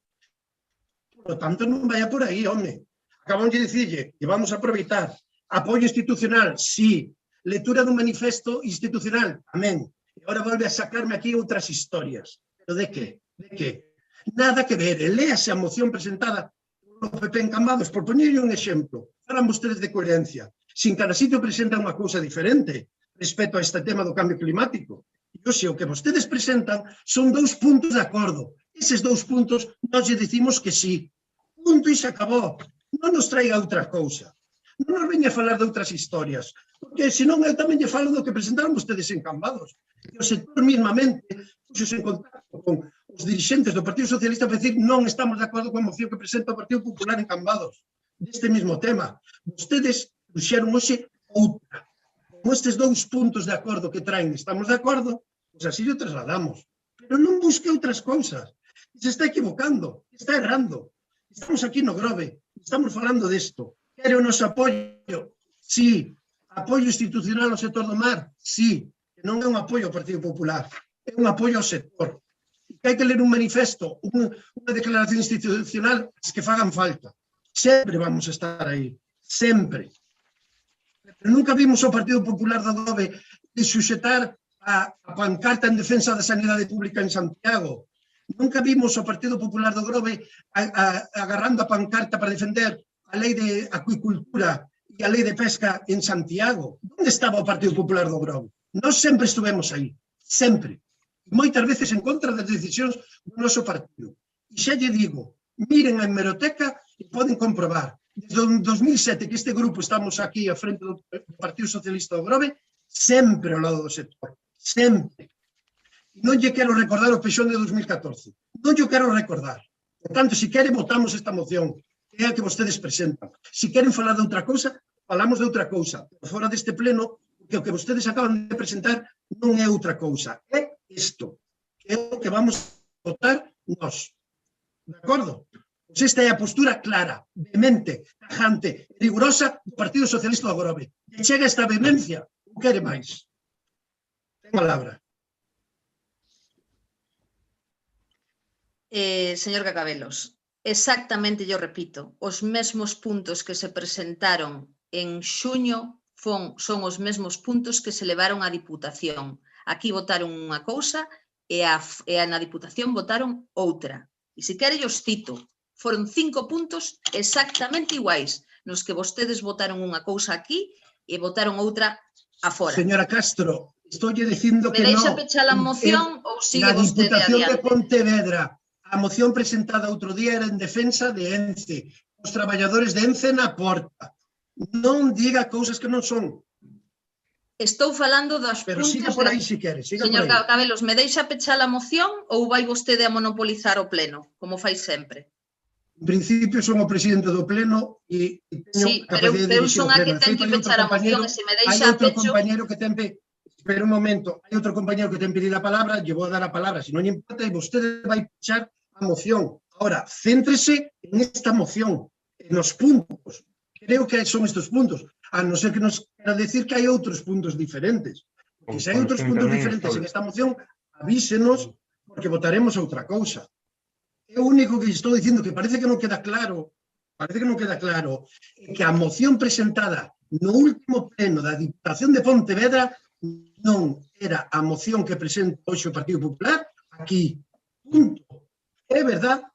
Por lo tanto, non vaya por aí, home. Acabamos de dicirlle que vamos a aproveitar apoio institucional, sí. Lectura do manifesto institucional, amén. E agora volve a sacarme aquí outras historias. Pero de que? De que? Nada que ver. Léase a moción presentada polo PP en Cambados, por poñerlle un exemplo. Falan vostedes de coherencia. Sin cada sitio presenta unha cousa diferente respecto a este tema do cambio climático. E hoxe o que vostedes presentan son 2 puntos de acordo. Eses 2 puntos nós lle dicimos que sí. Punto e se acabou. Non nos traiga outra cousa. Non nos veña a falar de outras historias. Porque senón eu tamén lle falo do que presentaron vostedes en Cambados. E o sector mismamente puxose en contacto con os dirixentes do Partido Socialista para decir non estamos de acordo coa moción que presenta o Partido Popular en Cambados deste mesmo tema. Vostedes puxeron hoxe outra. Con estes 2 puntos de acordo que traen, estamos de acordo, pois así o trasladamos. Pero non busque outras cousas. Se está equivocando, está errando. Estamos aquí no Grove, estamos falando desto. Quere o noso apoio? Sí. Apoio institucional ao sector do mar? Sí. Que non é un apoio ao Partido Popular, é un apoio ao sector. E que hai que ler un manifesto, unha declaración institucional, as que fagan falta. Sempre vamos a estar aí. Sempre. Pero nunca vimos o Partido Popular do Grove de suxetar a pancarta en defensa da sanidade pública en Santiago. Nunca vimos o Partido Popular do Grove agarrando a pancarta para defender a lei de acuicultura e a lei de pesca en Santiago. Onde estaba o Partido Popular do Grove? Nós sempre estuvemos aí. Sempre. E moitas veces en contra das decisións do noso partido. E xa lle digo, miren a hemeroteca e poden comprobar. Desde 2007 que este grupo estamos aquí a frente do Partido Socialista do Grove, sempre ao lado do sector. Sempre. E non lle quero recordar o pexón de 2014. Non lle quero recordar. Por tanto, se quere, votamos esta moción, que é a que vostedes presentan. Se queren falar de outra cousa, falamos de outra cousa. Pero fora deste pleno, que o que vostedes acaban de presentar non é outra cousa. É isto. Que é o que vamos a votar nós. De acordo? Pois esta é a postura clara, vehemente, tajante, rigurosa do Partido Socialista do Grove. E chega esta vehemencia, o quere máis. Ten palabra. Señor Cacabelos, exactamente, yo repito, os mesmos puntos que se presentaron en xuño son os mesmos puntos que se levaron á Diputación. Aquí votaron unha cousa e na Diputación votaron outra. E se quere os cito, foron 5 puntos exactamente iguais nos que vostedes votaron unha cousa aquí e votaron outra afora. Señora Castro, estou dicindo que Me non. deixa pechar a moción ou sigue vostede Diputación de adiante? Pontevedra, a moción presentada outro día era en defensa de ENCE, os traballadores de ENCE na porta. Non diga cousas que non son. Estou falando dos Pero puntos... siga por aí si quere, siga por Señor aí. Cabelos, me deixa pechar a moción ou vai vostede a monopolizar o pleno, como fai sempre? En principio son o presidente do pleno e teño Sí, capacidade de pero eu dirixir son o a pleno. que ten que pechar a moción e se me Hai deixa outro pecho... compañero que ten... Espera un momento, hai outro compañero que ten pedido a palabra, lle vou a dar a palabra, se non lle importa, e vostede vai pechar a moción. Ahora, céntrese en esta moción, en os puntos. Creo que son estes puntos, a non ser que nos quera decir que hai outros puntos diferentes. Porque se hai outros puntos diferentes en esta moción, avísenos, porque votaremos outra cousa. É o único que estou dicindo, que parece que non queda claro, é que a moción presentada no último pleno da Diputación de Pontevedra non era a moción que presenta hoxe o Partido Popular aquí. Punto. É verdad,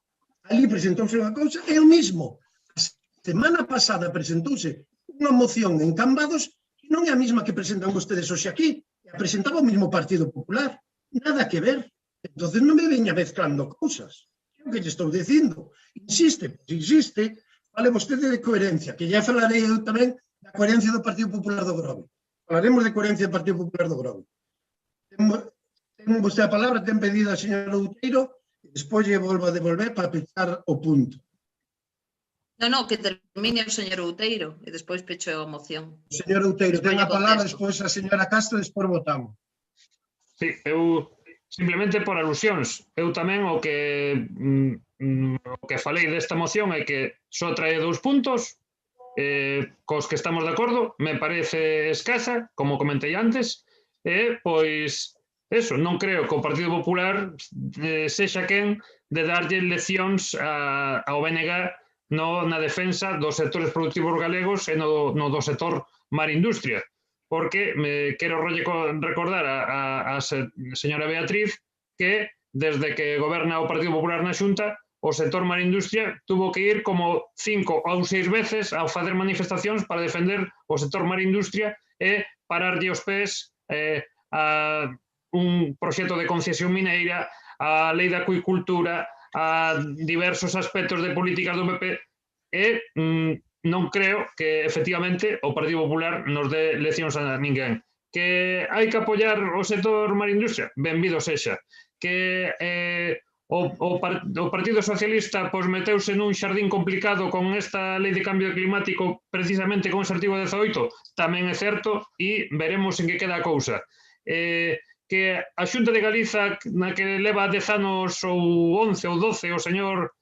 ali presentouse unha cousa, é o mismo. A semana pasada presentouse unha moción en Cambados que non é a mesma que presentan vostedes hoxe aquí. A presentaba o mesmo Partido Popular. Nada que ver. Entonces non me veña mezclando cousas. É o que lle estou dicindo. Insiste, fale vostede de coherencia, que ya falarei eu tamén da coherencia do Partido Popular do Grove. Falaremos de coherencia do Partido Popular do Grove. Ten vostede a palabra, ten pedido a señora Outeiro, e despois lle volvo a devolver para pechar o punto. Non, que termine o señor Outeiro e despois pecho a moción. O señor Outeiro ten a palabra, despois a señora Castro, despois votamos. Sí, eu simplemente por alusións. Eu tamén o que falei desta moción é que só trae 2 puntos cos que estamos de acordo, me parece escasa, como comentei antes, e pois eso, non creo que o Partido Popular sexa quen de darlle leccións ao BNG na defensa dos sectores productivos galegos e no do sector mar industria, porque quero recordar a señora Beatriz que desde que goberna o Partido Popular na Xunta o sector mar industria tuvo que ir como 5 ou 6 veces a facer manifestacións para defender o sector mar industria e pararlle os pés a un proxecto de concesión mineira, a lei da acuicultura, a diversos aspectos de políticas do PP e non creo que efectivamente o Partido Popular nos dé leccións a ninguén. Que hai que apoiar o sector mar industria, benvido sexa. Que o Partido Socialista pois meteuse nun xardín complicado con esta lei de cambio climático precisamente con ese artigo 18, tamén é certo e veremos en que queda a cousa. Que a Xunta de Galiza, na que leva 10 anos ou 11 ou 12 o señor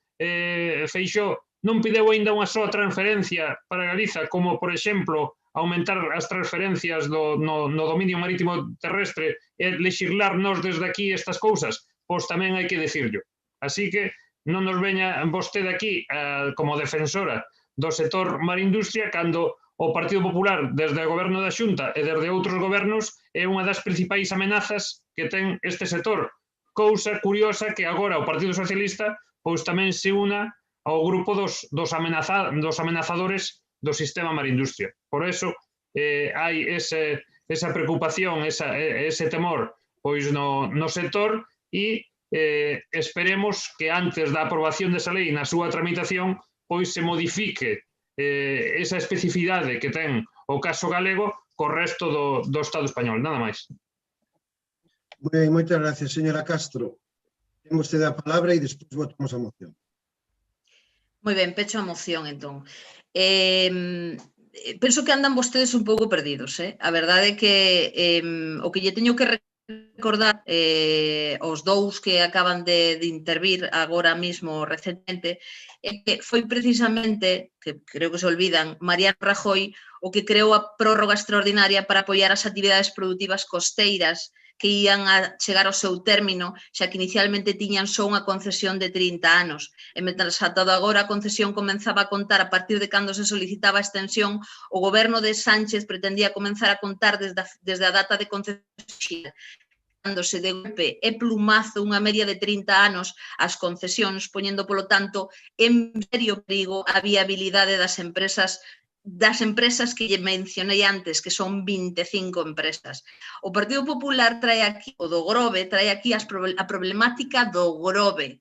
Feixóo, non pideu aínda unha soa transferencia para Galiza, como, por exemplo, aumentar as transferencias no dominio marítimo terrestre e lexislarnos desde aquí estas cousas, pois tamén hai que dicirlo. Así que non nos veña vostede aquí como defensora do sector mar industria cando o Partido Popular desde o goberno da Xunta e desde outros gobernos é unha das principais amenazas que ten este sector. Cousa curiosa que agora o Partido Socialista pois tamén se una ao grupo dos amenazadores do sistema mar industria. Por eso hai esa preocupación, ese temor pois no sector e esperemos que antes da aprobación desa lei na súa tramitación pois se modifique esa especificidade que ten o caso galego co resto do Estado español, nada máis. Moitas gracias, señora Castro. Ten vostede a palabra e despois votamos a moción. Moi ben, pecho a moción, entón. Penso que andan vostedes un pouco perdidos, A verdade é que o que lle teño que recordar os dous que acaban de intervir agora mesmo recentemente é que foi precisamente, que creo que se olvidan, Mariano Rajoy o que creou a prórroga extraordinaria para apoiar as actividades productivas costeiras que ían a chegar ao seu término, xa que inicialmente tiñan só unha concesión de 30 anos. E mentras ata agora a concesión comenzaba a contar a partir de cando se solicitaba a extensión, o goberno de Sánchez pretendía comenzar a contar desde a data de concesión. dándose de golpe e plumazo unha media de 30 anos as concesións, poñendo, polo tanto, en serio perigo a viabilidade das empresas que lle mencionei antes, que son 25 empresas. O Partido Popular trae aquí, o do Grove, trae aquí a problemática do Grove,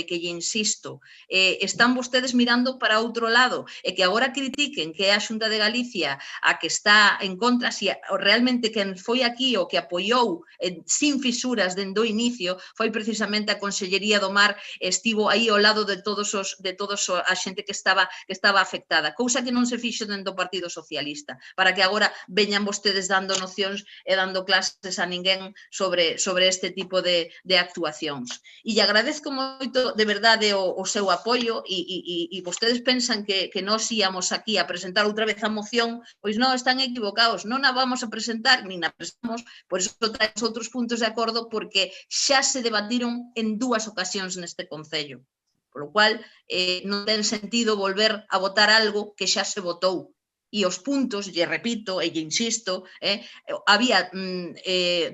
que lle insisto, están vostedes mirando para outro lado, e que agora critiquen que é a Xunta de Galicia a que está en contra, si realmente quen foi aquí o que apoiou sin fisuras dende o inicio foi precisamente a Consellería do Mar, estivo aí ao lado de todos a xente que estaba afectada, cousa que non se fixo dentro do Partido Socialista, para que agora veñan vostedes dando nocións e dando clases a ninguén sobre este tipo de actuacións. E agradezco moito, de verdade, o seu apoio e vostedes pensan que nós íamos aquí a presentar outra vez a moción, pois non, están equivocados, non a vamos a presentar, nin a presentamos, por iso traemos outros puntos de acordo, porque xa se debatiron en 2 ocasións neste Concello, polo cual non ten sentido volver a votar algo que xa se votou. E os puntos, lle repito e lle insisto, había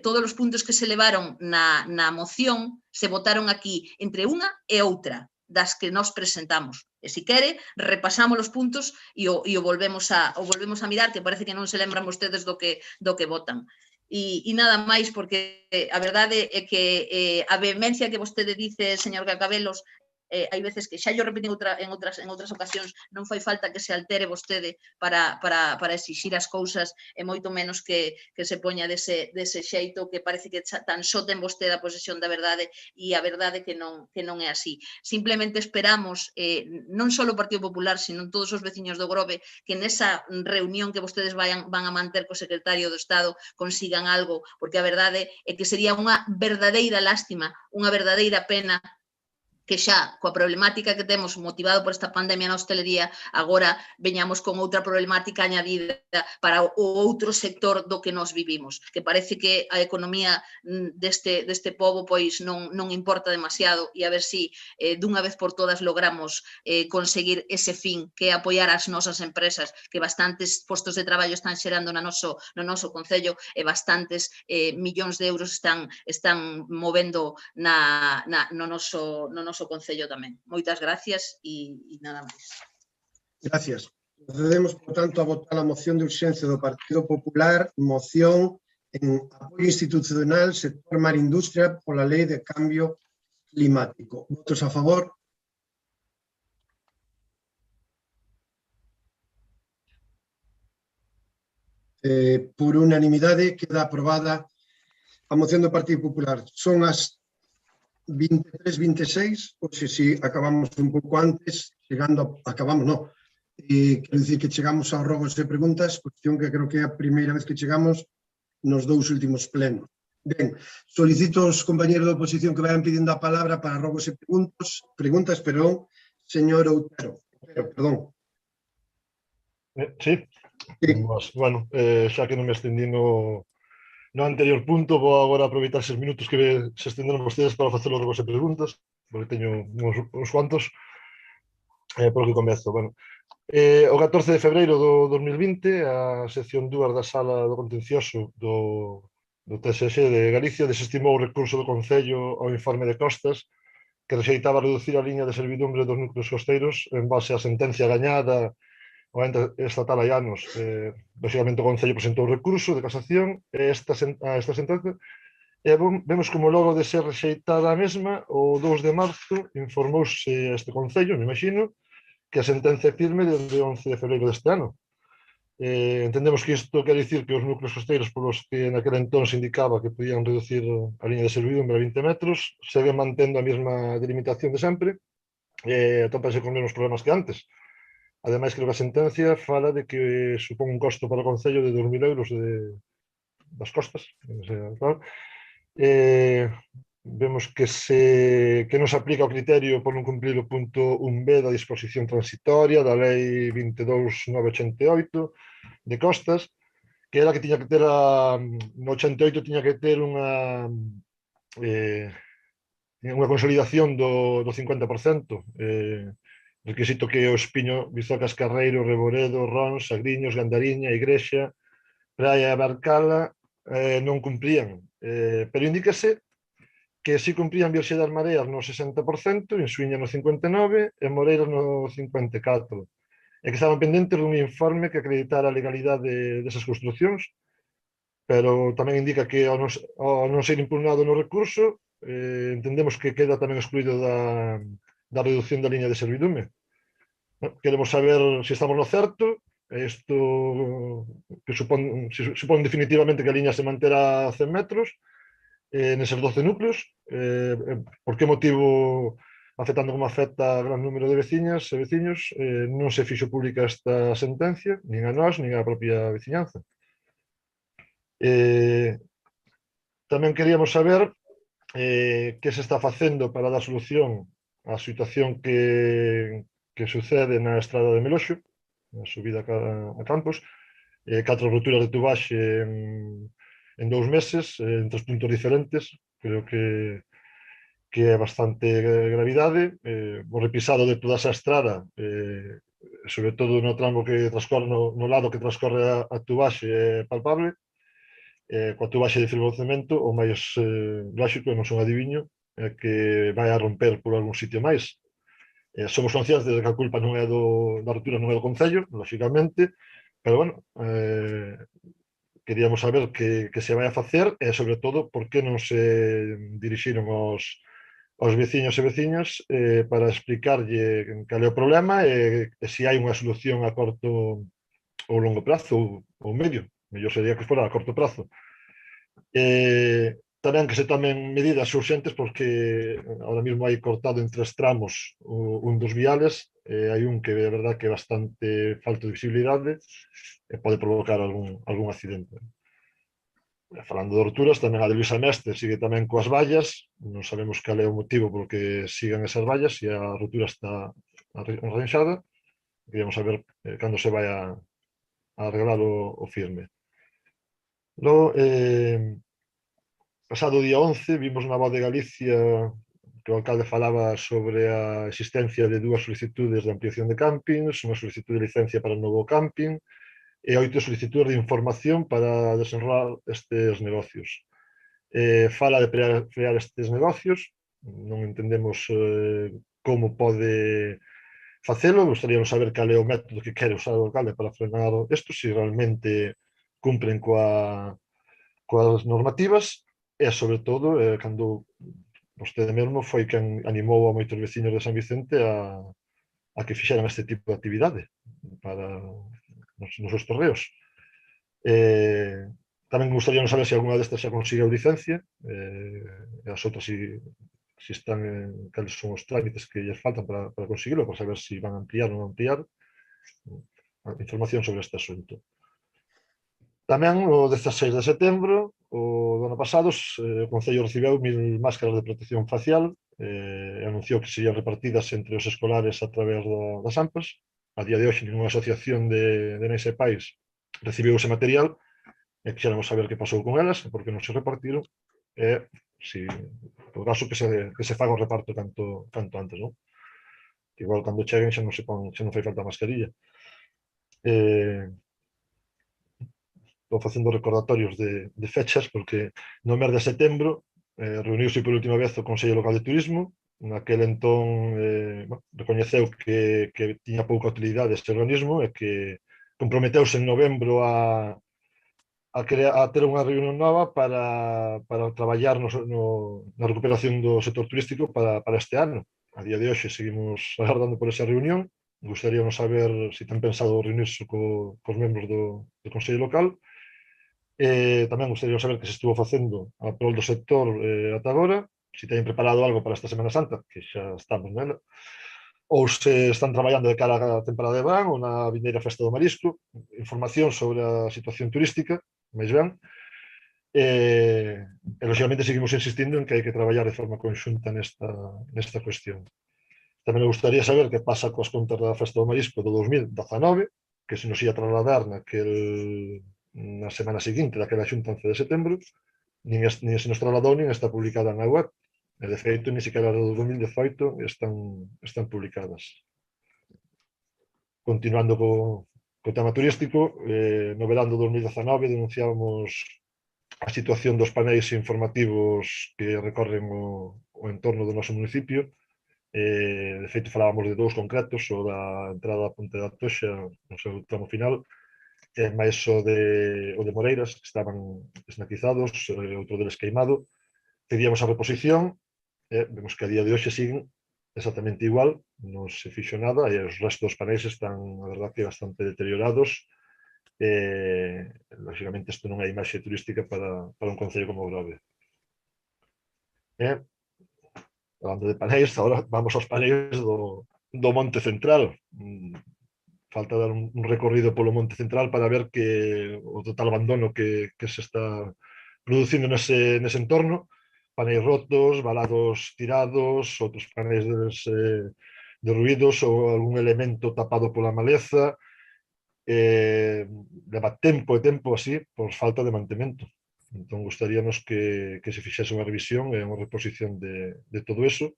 todos os puntos que se levaron na moción se votaron aquí entre unha e outra das que nós presentamos. E se quere, repasamos os puntos e o volvemos a mirar, que parece que non se lembran vostedes do que votan. E nada máis, porque a verdade é que a vehemencia que vostede dice, señor Cacabelos, hai veces que xa yo repito en outras ocasións, non fai falta que se altere vostede para exixir as cousas, e moito menos que se poña dese xeito, que parece que tan só ten vostede a posesión da verdade, e a verdade que non é así. Simplemente esperamos, non só o Partido Popular, sino todos os veciños do Grove, que nesa reunión que vostedes van a manter co secretario do Estado consigan algo, porque a verdade é que sería unha verdadeira lástima, unha verdadeira pena que xa, coa problemática que temos motivado por esta pandemia na hostelería, agora veñamos con outra problemática añadida para o outro sector do que nós vivimos, que parece que a economía deste pobo pois non importa demasiado, e a ver si dunha vez por todas logramos conseguir ese fin, que é apoiar as nosas empresas, que bastantes postos de traballo están xerando no noso Concello, e bastantes millóns de euros están movendo no noso Concello tamén. Moitas gracias e nada máis. Gracias. Procedemos, por tanto, a votar a moción de urxencia do Partido Popular, moción en apoio institucional sector mar industria pola Lei de Cambio Climático. Votos a favor? Por unanimidade queda aprobada a moción do Partido Popular. Son as 23:26, ou se acabamos un pouco antes, quero dicir que chegamos aos rogos e preguntas, cuestión que creo que é a primeira vez que chegamos nos 2 últimos plenos. Ben, solicito aos compañeros da oposición que vayan pedindo a palabra para rogos e preguntas, señor Outero, perdón. Sí? Bueno, xa que non me estendí no anterior punto, vou agora aproveitar 6 minutos que se estenderon vostedes para facer os rogos e preguntas, porque teño uns cuantos, por que comezo. Bueno, o 14 de febreiro do 2020, a sección 2 da Sala do Contencioso do TSX de Galicia desestimou o recurso do Concello ao informe de Costas, que rexeitaba reducir a liña de servidumbre dos núcleos costeiros en base á sentencia gañada o ente estatal hai anos. Lógicamente o Concello presentou o recurso de casación a esta sentencia, e vemos como logo de ser rexeitada a mesma, o 2 de marzo informouse este Concello, me imagino, que a sentencia é firme desde o 11 de febreiro deste ano. Entendemos que isto quer dicir que os núcleos costeiros polos que naquele entón se indicaba que podían reducir a liña de servidumbre a 20 metros seguen mantendo a mesma delimitación de sempre, e atópanse con os mesmos problemas que antes. Ademais, creo que a sentencia fala de que supón un costo para o Concello de 2.000 euros das costas. Vemos que non se aplica o criterio por non cumprir o punto 1b da disposición transitoria da Lei 22.988 de costas, que era que tiña que ter no 88 tiña que ter unha consolidación do 50%, requisito que o Espiño, Bizocas, Carreiro, Reboredo, Rons, Agriños, Gandariña, Igrexa, Praia e Barcala non cumprían. pero indícase que si cumprían Virxe das Mareas no 60%, en Suíña no 59% e Moreiras no 54%, e que estaban pendentes dun informe que acreditara a legalidade desas construcións, pero tamén indica que ao non ser impugnado no recurso, entendemos que queda tamén excluído da reducción da liña de servidume. Queremos saber se estamos no certo, isto que supón definitivamente que a liña se manterá a 100 metros, neses 12 núcleos, por que motivo, afectando como afecta a gran número de veciñas e veciños, non se fixo pública esta sentencia, nin a nós, nin a propia veciñanza. Tamén queríamos saber que se está facendo para dar solución á situación que sucede na estrada de Meloxo, na subida a Campos, 4 rupturas de tubaxe en 2 meses, en 3 puntos diferentes. Creo que é bastante gravidade. O repisado de toda esa estrada, sobre todo no tramo que transcorre, no lado que transcorre a tubaxe, é palpable. Coa tubaxe de fibrocemento, o máis lógico, non son adiviño, é que vai a romper por algún sitio máis. Somos conscientes de que a culpa non é da ruptura, non é do Concello, lógicamente, pero bueno, queríamos saber que se vai a facer e, sobre todo, por que non se dirixiron aos veciños e veciñas para explicarlle cal é o problema e se hai unha solución a corto ou longo prazo ou medio. Mellor sería que fora a corto prazo. Tamén que se tomen medidas urxentes porque ahora mesmo hai cortado en 3 tramos un dos viales, hai un que é verdad que é bastante falta de visibilidade e pode provocar algún accidente. Falando de rupturas, tamén a de Luisa Mestre sigue tamén coas vallas, non sabemos cal é o motivo por que sigan esas vallas e a ruptura está arranxada. Queríamos saber cando se vai a arreglar o firme. Logo, pasado día 11, vimos na Voz de Galicia que o alcalde falaba sobre a existencia de 2 solicitudes de ampliación de campings, unha solicitud de licencia para un novo camping e 8 solicitudes de información para desenrolar estes negocios. Fala de frear estes negocios, non entendemos como pode facelo, gostaríamos saber cal é o método que quere usar o alcalde para frenar isto, se realmente cumpren coas normativas e, sobre todo, cando vostede mesmo foi quen animou a moitos veciños de San Vicente a que fixeran este tipo de actividade para nos seus torreos. Tamén gostaríamos saber se algunha destas xa conseguiu licencia, e as outras se están, cales son os trámites que lles faltan para conseguirlo, para saber se van a ampliar ou non ampliar. Información sobre este asunto. Tamén, o 16 de setembro, o do ano pasado, o Concello recibeu 1000 máscaras de protección facial e anunciou que serían repartidas entre os escolares a través das AMPAs. A día de hoxe, ninguna asociación de nais e pais recibiu ese material e quixéramos saber que pasou con elas, porque non se repartiron e, por caso, que se faga o reparto canto antes, non? Igual, cando cheguen, xa non fai falta mascarilla. Estou facendo recordatorios de fechas, porque no mes de setembro reuniuse por última vez o Consello Local de Turismo. Naquel entón recoñeceu que tiña pouca utilidade este organismo e que comprometeuse en novembro a ter unha reunión nova para traballar na recuperación do sector turístico para este ano. A día de hoxe seguimos agardando por esa reunión. Gostaríamos saber se ten pensado reunirse cos membros do Consello Local. Tamén gostaríamos saber que se estuvo facendo a prol do sector ata agora, se teñen preparado algo para esta Semana Santa, que xa estamos nela, ou se están traballando de cara á temporada de verán ou na vindeira Festa do Marisco. Información sobre a situación turística, máis ben, e lógicamente seguimos insistindo en que hai que traballar de forma conxunta nesta cuestión. Tamén me gustaría saber que pasa coas contas da Festa do Marisco do 2019, que se nos ia trasladar na semana seguinte daquela xunta 11 de setembro, nin se nos trasladou nin está publicada na web. E, de feito, ni siquiera do 2018 están publicadas. Continuando co tema turístico, no verán do 2019 denunciábamos a situación dos paneis informativos que recorren o entorno do noso municipio. De feito, falábamos de dous concretos, o da entrada a Ponte da Toxa, no seu tramo final, máis o de Moreiras, que estaban esnaquizados, outro deles queimado. Pedíamos a reposición, vemos que a día de hoxe siguen exactamente igual, non se fixo nada, e os restos dos paneis están, a verdad, que bastante deteriorados. Lógicamente, isto non é imaxe turística para un concello como Grove. Falando de paneis, agora vamos aos paneis do Monte Central. Falta dar un recorrido polo Monte Central para ver que o total abandono que se está producindo nese entorno. Paneis rotos, valados tirados, outros paneis derruídos ou algún elemento tapado pola maleza. Leva tempo e tempo así por falta de mantemento. Entón, gustaríanos que se fixese unha revisión e unha reposición de todo eso.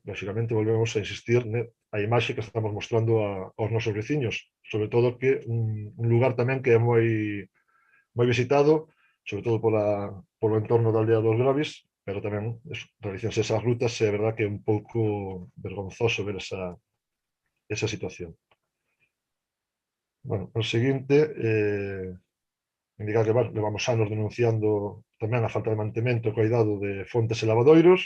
Lógicamente, volvemos a insistir a imaxe que estamos mostrando aos nosos veciños, sobre todo que un lugar tamén que é moi visitado, sobre todo polo entorno da aldea dos Gravis, pero tamén realizanse esas rutas, e é verdad que é un pouco vergonzoso ver esa situación. Bueno, o seguinte, indicar que levamos anos denunciando tamén a falta de mantemento e cuidado de fontes e lavadoiros.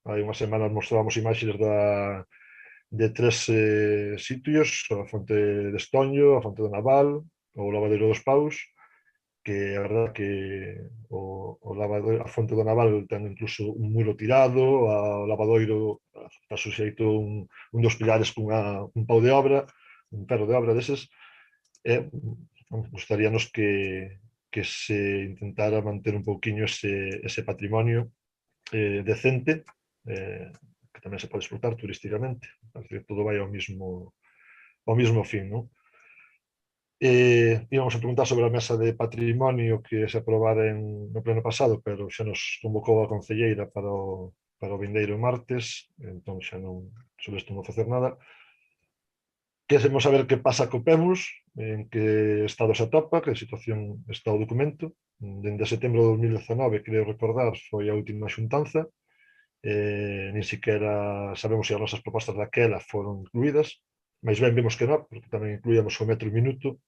Hai unhas semanas mostrábamos imaxes de 3 sitios, a fonte de Estoño, a fonte do Naval, o lavadoiro dos Paus, que a verdad que a fonte do Naval ten incluso un muro tirado, o lavadoiro está suxeito un dos pilares con un pau de obra, un ferro de obra deses. Gustaríanos que se intentara manter un pouquiño ese patrimonio decente, que tamén se pode explotar turísticamente. Todo vai ao mismo fin, non? Íbamos a preguntar sobre a mesa de patrimonio que se aprobara no pleno pasado, pero xa nos convocou a concelleira para o vindeiro martes, entón xa non sobre isto non vou facer nada. Queremos saber que pasa co PEMUS, en que estado se atopa, que situación está o documento. Dende setembro de 2019, creo recordar, foi a última xuntanza. Nin siquiera sabemos se as nosas propostas daquela foron incluídas, mas ben vemos que non, porque tamén incluíamos o metro e minuto,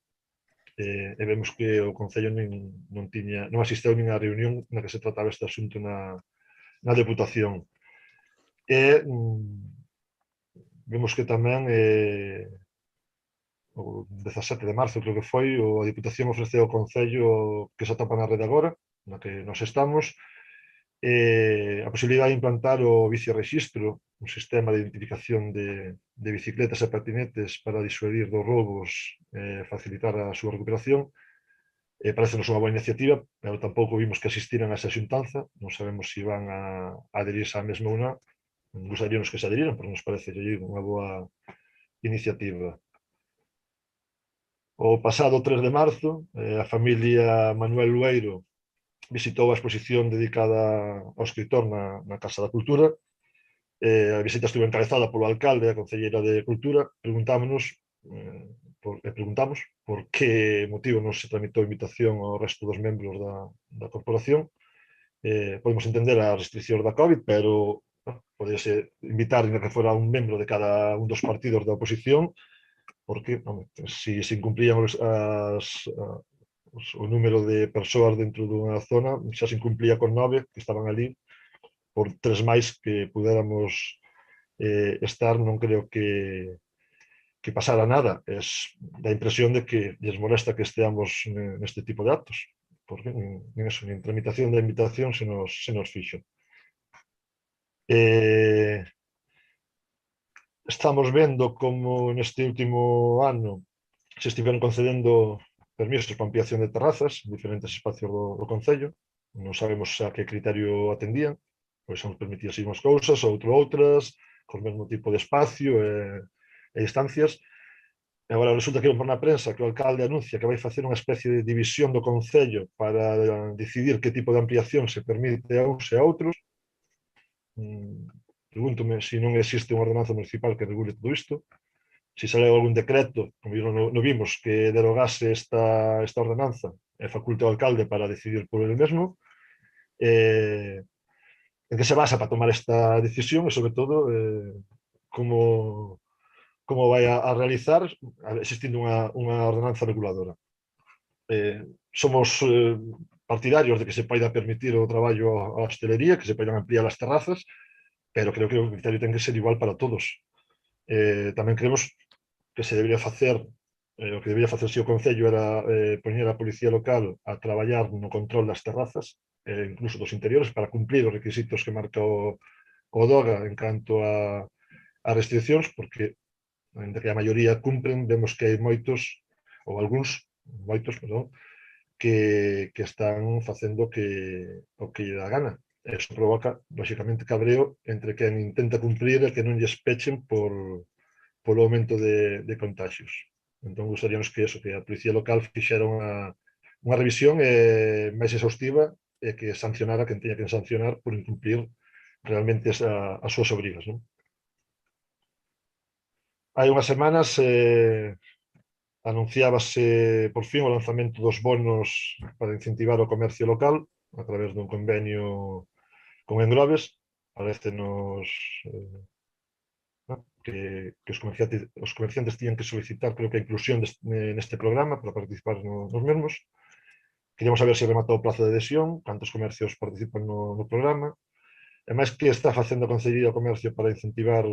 e vemos que o Concello non asisteu nin a reunión na que se trataba este asunto na Deputación. Vemos que tamén o 17 de marzo, creo que foi, a Diputación ofreceu ao Concello que se atopa na rede agora, na que nos estamos, a posibilidade de implantar o bicirrexistro, un sistema de identificación de bicicletas e patinetes para disuadir dos roubos e facilitar a súa recuperación. Parece-nos unha boa iniciativa, pero tampouco vimos que asistiran a esa xuntanza, non sabemos se van a adherirse á mesma ou non. Gustaríamos que se adheriran, porque nos parece unha boa iniciativa. O pasado 3 de marzo, a familia Manuel Lueiro visitou a exposición dedicada ao escritor na Casa da Cultura. A visita estuvo encabezada polo alcalde e a concelleira de Cultura. Preguntamos por que motivo non se tramitou invitación ao resto dos membros da corporación. Podemos entender as restriccións da COVID, pero podíase invitar ainda que fora un membro de cada un dos partidos da oposición, porque se incumplían o número de persoas dentro dunha zona, xa se incumplía con 9 que estaban ali, por 3 máis que pudéramos estar, non creo que pasara nada. Dá impresión de que lles molesta que esteamos neste tipo de actos, porque nin tramitación da invitación se nos fixo. Estamos vendo como neste último ano se estiveron concedendo permisos para ampliación de terrazas en diferentes espacios do Concello. Non sabemos a que criterio atendían, pois nos permitían unhas cousas, outras, con o mesmo tipo de espacio e distancias. E agora resulta que por na prensa que o alcalde anuncia que vai facer unha especie de división do Concello para decidir que tipo de ampliación se permite a uns e a outros. Pregúntome se non existe unha ordenanza municipal que regule todo isto. Se sale algún decreto, como non vimos, que derogase esta ordenanza faculta ao alcalde para decidir por ele mesmo, en que se basa para tomar esta decisión e, sobre todo, como vai a realizar existindo unha ordenanza reguladora. Somos partidarios de que se poida permitir o traballo á hostelería, que se poidan ampliar as terrazas, pero creo que o criterio ten que ser igual para todos. Tamén creemos que se debería facer, o que debería facerse o Concello era poñer a Policía Local a traballar no control das terrazas, incluso dos interiores, para cumplir os requisitos que marca o DOGA en canto a restriccións, porque, ainda que a maioría cumpren, vemos que hai moitos, ou algúns, perdón, que están facendo o que lle dá gana. Eso provoca, lógicamente, cabreo entre quen intenta cumprir e que non lles pechen polo aumento de contagios. Entón, gustaríamos que a Policía Local fixera unha revisión máis exhaustiva e que sancionara quen teña que sancionar por incumplir realmente as súas obrigas. Hai unhas semanas anunciábase por fin o lanzamento dos bonos para incentivar o comercio local a través dun convenio con Englobes. Parece-nos que os comerciantes tiñan que solicitar, creo que a inclusión neste programa para participar nos mesmos. Queríamos saber se rematou o plazo de adhesión, cantos comercios participan no programa, e máis que está facendo a Consellería do Comercio para incentivar,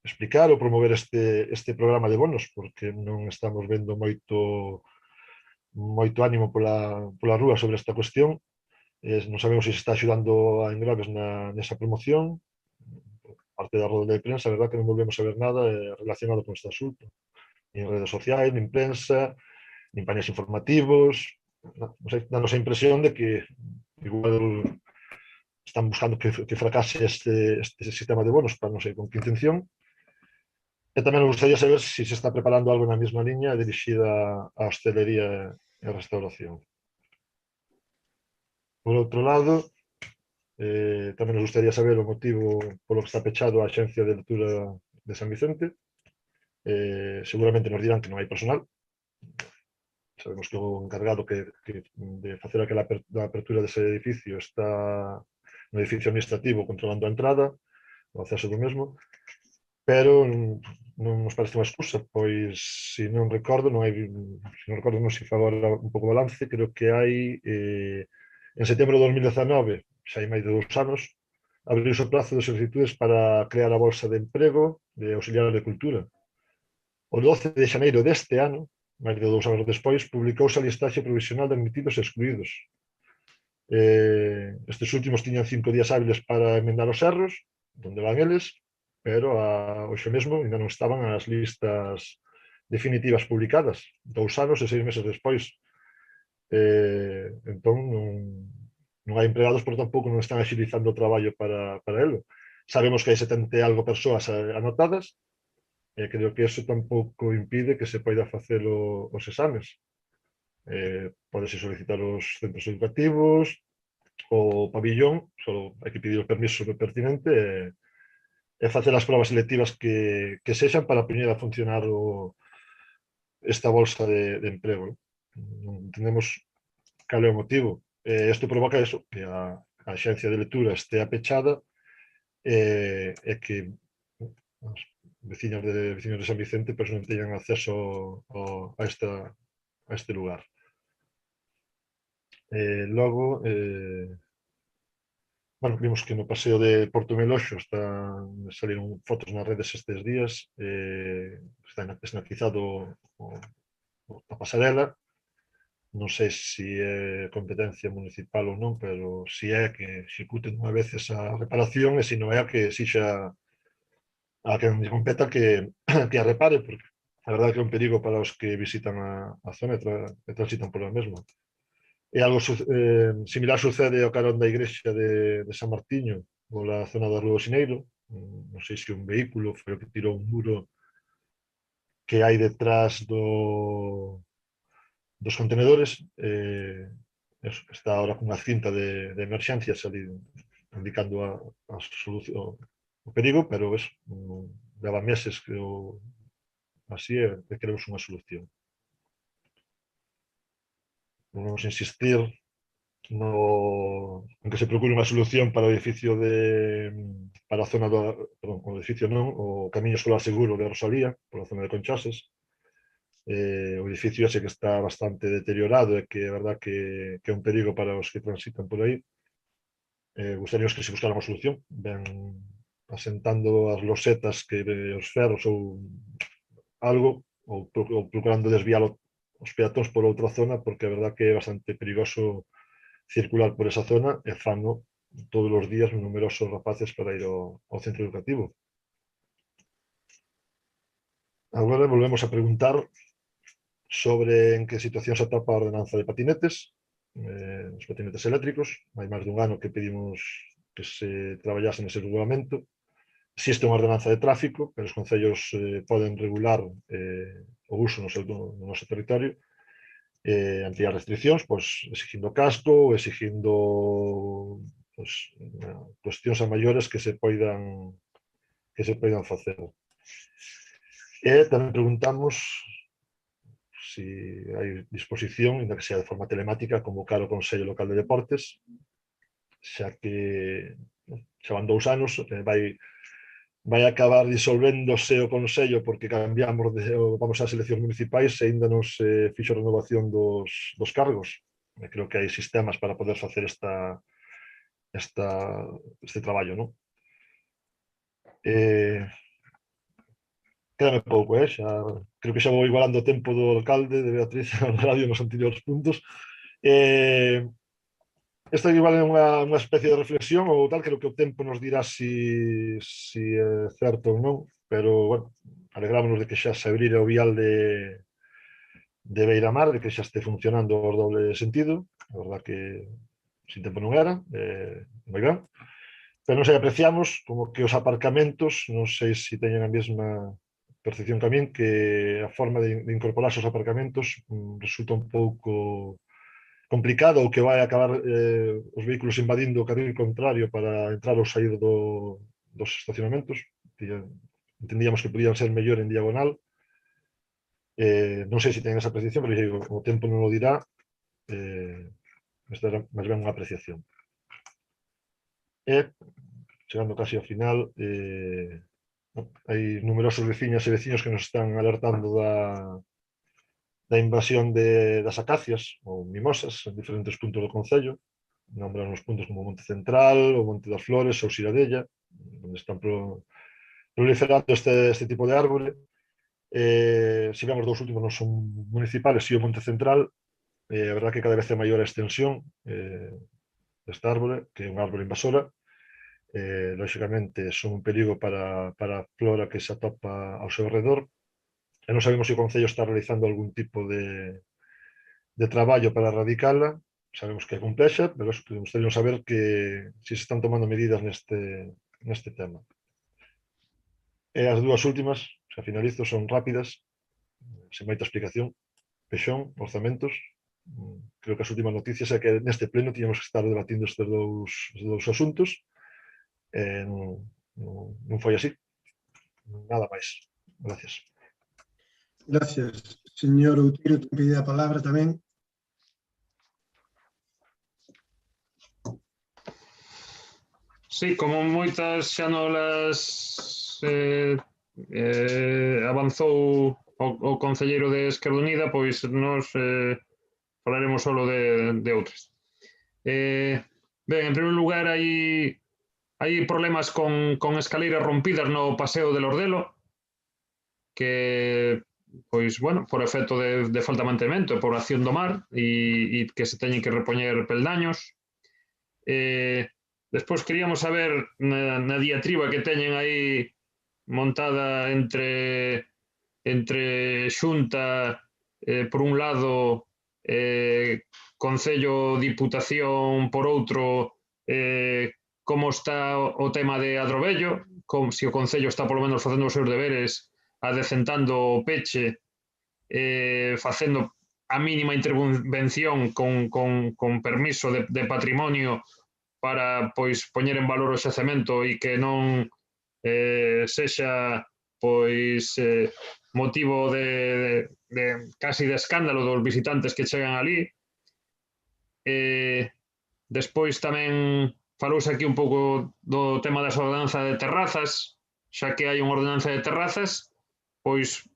explicar ou promover este programa de bonos, porque non estamos vendo moito ánimo pola rúa sobre esta cuestión. Non sabemos se está axudando a Englobes nesa promoción. Parte da roda de prensa, a verdad que non volvemos a ver nada relacionado con este asunto. Nin redes sociais, nin prensa, nin paneles informativos. Danos a impresión de que igual están buscando que fracase este sistema de bonos para non sei con que intención. E tamén nos gustaría saber se se está preparando algo na mesma liña dirixida á hostelería e a restauración. Por outro lado, tamén nos gustaría saber o motivo polo que está pechado a Axencia de Lectura de San Vicente. Seguramente nos dirán que non hai personal. Sabemos que o encargado de facer aquela apertura dese edificio está no edificio administrativo controlando a entrada, o acceso do mesmo, pero non nos parece unha excusa, pois, se non recordo, non se fa agora un pouco balance, creo que hai, en setembro de 2019, xa hai máis de 2 anos, abriuse o prazo de solicitudes para crear a bolsa de emprego de auxiliar de cultura. O 12 de xaneiro deste ano, máis de 2 anos despois, publicouse a listaxe provisional de admitidos e excluídos. Estes últimos tiñan 5 días hábiles para emendar os erros, onde van eles, pero hoxe mesmo ainda non estaban as listas definitivas publicadas, 2 anos e 6 meses despois. Entón, non hai empregados, pero tampouco non están axilizando o traballo para elo. Sabemos que hai 70 e algo persoas anotadas, e creo que iso tampouco impide que se poida facer os exames. Podese solicitar os centros educativos, o pabillón, só hai que pedir o permiso pertinente e facer as probas selectivas que sexan para poñer a funcionar esta bolsa de emprego. Non entendemos cal é o motivo. Isto provoca eso, que a Axencia de Lectura estea pechada e que os veciños de San Vicente non teñan acceso a este lugar. Logo, vimos que no paseo de Porto Meloxo salieron fotos nas redes estes días, está esnaquizado a pasarela. Non sei se é competencia municipal ou non, pero se é que executen unha vez esa reparación e se non é a que exixa a quen lle competa que a repare, porque a verdade que é un perigo para os que visitan a zona e transitan por a mesma. E algo similar sucede ao carón da igrexa de San Martiño, pola zona da Rúa do Xineiro. Non sei se un vehículo foi o que tirou un muro que hai detrás dos contenedores, está ahora cunha cinta de emerxencias ali indicando a solución, o perigo, pero leva meses que así e queremos unha solución. volvemos a insistir en que se procure unha solución para o edificio para a zona perdón, o edificio non, o Camiño Escolar Seguro de Rosalía, por a zona de Conchases. O edificio ese que está bastante deteriorado e que é verdad que é un perigo para os que transitan por aí. Gustaríamos que se buscara unha solución, ben asentando as losetas os ferros ou algo, ou procurando desviar os peatóns por outra zona, porque a verdad que é bastante perigoso circular por esa zona e fano todos os días numerosos rapaces para ir ao centro educativo. Agora volvemos a preguntar sobre en que situación se atopa a ordenanza de patinetes, os patinetes eléctricos. Hai máis dun ano que pedimos que se traballase nese regulamento. Existe unha ordenanza de tráfico, pero os concellos poden regular o uso no noso territorio, ampliar restriccións, pois, exigindo casco, exigindo cuestións a maiores que se poidan facer. E tamén preguntamos se hai disposición, ainda que sea de forma telemática, convocar o Consello Local de Deportes, xa que xa van 2 anos, vai acabar disolvéndose o Consello porque vamos ás eleccións municipais e ainda non se fixo renovación dos cargos. Creo que hai sistemas para poder facer este traballo, non? Quédame pouco, creo que xa vou igualando o tempo do alcalde, de Beatriz, na radio nos anteriores puntos. Esta igual é unha especie de reflexión ou tal, creo que o tempo nos dirá se é certo ou non, pero, bueno, alegrámonos de que xa se abrira o vial de Beiramar, de que xa este funcionando o doble sentido. A verdad que sin tempo non era, moi ben. Pero non sei, apreciamos como que os aparcamentos, non sei se teñen a mesma percepción que a min, que a forma de incorporarse aos aparcamentos resulta un pouco complicado ou que vai acabar os vehículos invadindo o carril contrario para entrar ou sair dos estacionamentos. Entendíamos que podían ser mellor en diagonal. Non sei se ten esa apreciación, pero digo, o tempo non o dirá. Esta era máis ben unha apreciación. E, chegando casi ao final, hai numerosos veciñas e veciños que nos están alertando da invasión das acacias ou mimosas en diferentes puntos do concello. Nombran os puntos como Monte Central, o Monte das Flores, ou Siradella, onde están proliferando este tipo de árbore. Se vemos os dous últimos non son municipales, si o Monte Central, a verdad que cada vez é maior a extensión deste árbore, que é unha árbore invasora. Lógicamente son un perigo para a flora que se atopa ao seu redor, e non sabemos se o Concello está realizando algún tipo de traballo para erradicala. Sabemos que é complexa, pero gustaría saber se se están tomando medidas neste tema. E as dúas últimas, xa finalizo, son rápidas, sen moita explicación. Pexón, orzamentos. Creo que as últimas noticias é que neste pleno tíamos que estar debatindo estes dous asuntos. Non foi así. Nada máis. Gracias. Gracias. Señor Outeiro, ten pedido a palabra tamén. Sí, como moitas xa nolas avanzou o concelleiro de Esquerda Unida, pois nos falaremos solo de outras. Ben, en primeiro lugar, hai problemas con escaleiras rompidas no Paseo del Ordelo, que, pois, bueno, por efecto de falta de mantemento e por acción do mar, e que se teñen que repoñer peldaños. Despois queríamos saber na diatriba que teñen aí montada entre Xunta, por un lado, Concello, Diputación, por outro, como está o tema de Adrovello, como se o Concello está polo menos facendo os seus deberes, adecentando o peche, facendo a mínima intervención con permiso de patrimonio para, pois, poñer en valor o xacemento e que non sexa, pois, motivo de casi de escándalo dos visitantes que chegan ali. Despois tamén falouse aquí un pouco do tema das ordenanzas de terrazas, xa que hai unha ordenanza de terrazas, pois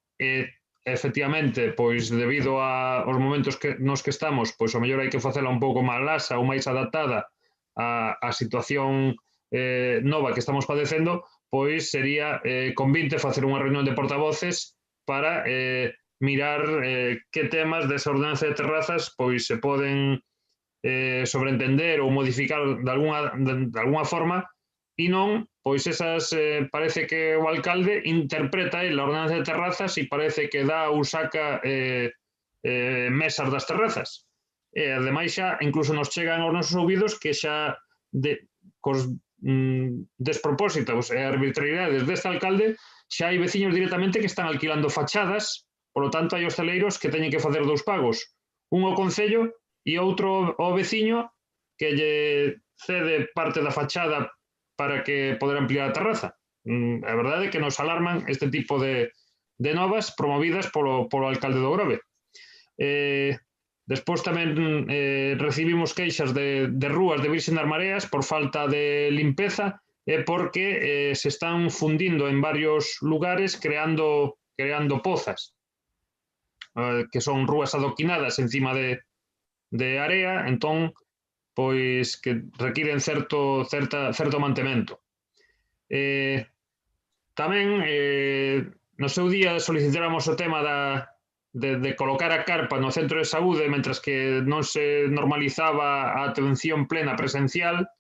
efectivamente, pois debido aos momentos nos que estamos, pois ao mellor hai que facela un pouco máis lasa ou máis adaptada á situación nova que estamos padecendo, pois sería convinte facer unha reunión de portavoces para mirar que temas desa ordenanza de terrazas pois se poden sobreentender ou modificar de alguna forma e non, pois esas parece que o alcalde interpreta a ordenanza de terrazas e parece que dá ou saca mesas das terrazas. E ademais xa incluso nos chegan aos nosos ouvidos que xa cos despropósitos e arbitrariedades deste alcalde xa hai veciños directamente que están alquilando fachadas, polo tanto hai hostaleiros que teñen que facer dous pagos, un ao concello e outro ao veciño que lle cede parte da fachada para que poder ampliar a terraza. A verdade é que nos alarman este tipo de novas promovidas polo alcalde do Grove. Despois tamén recibimos queixas de rúas de Virxen das Mareas por falta de limpeza e porque se están fundindo en varios lugares creando pozas, que son rúas adoquinadas encima de area, entón, pois que requiren certo mantemento. Tamén, no seu día solicitáramos o tema de colocar a carpa no centro de saúde mentras que non se normalizaba a atención plena presencial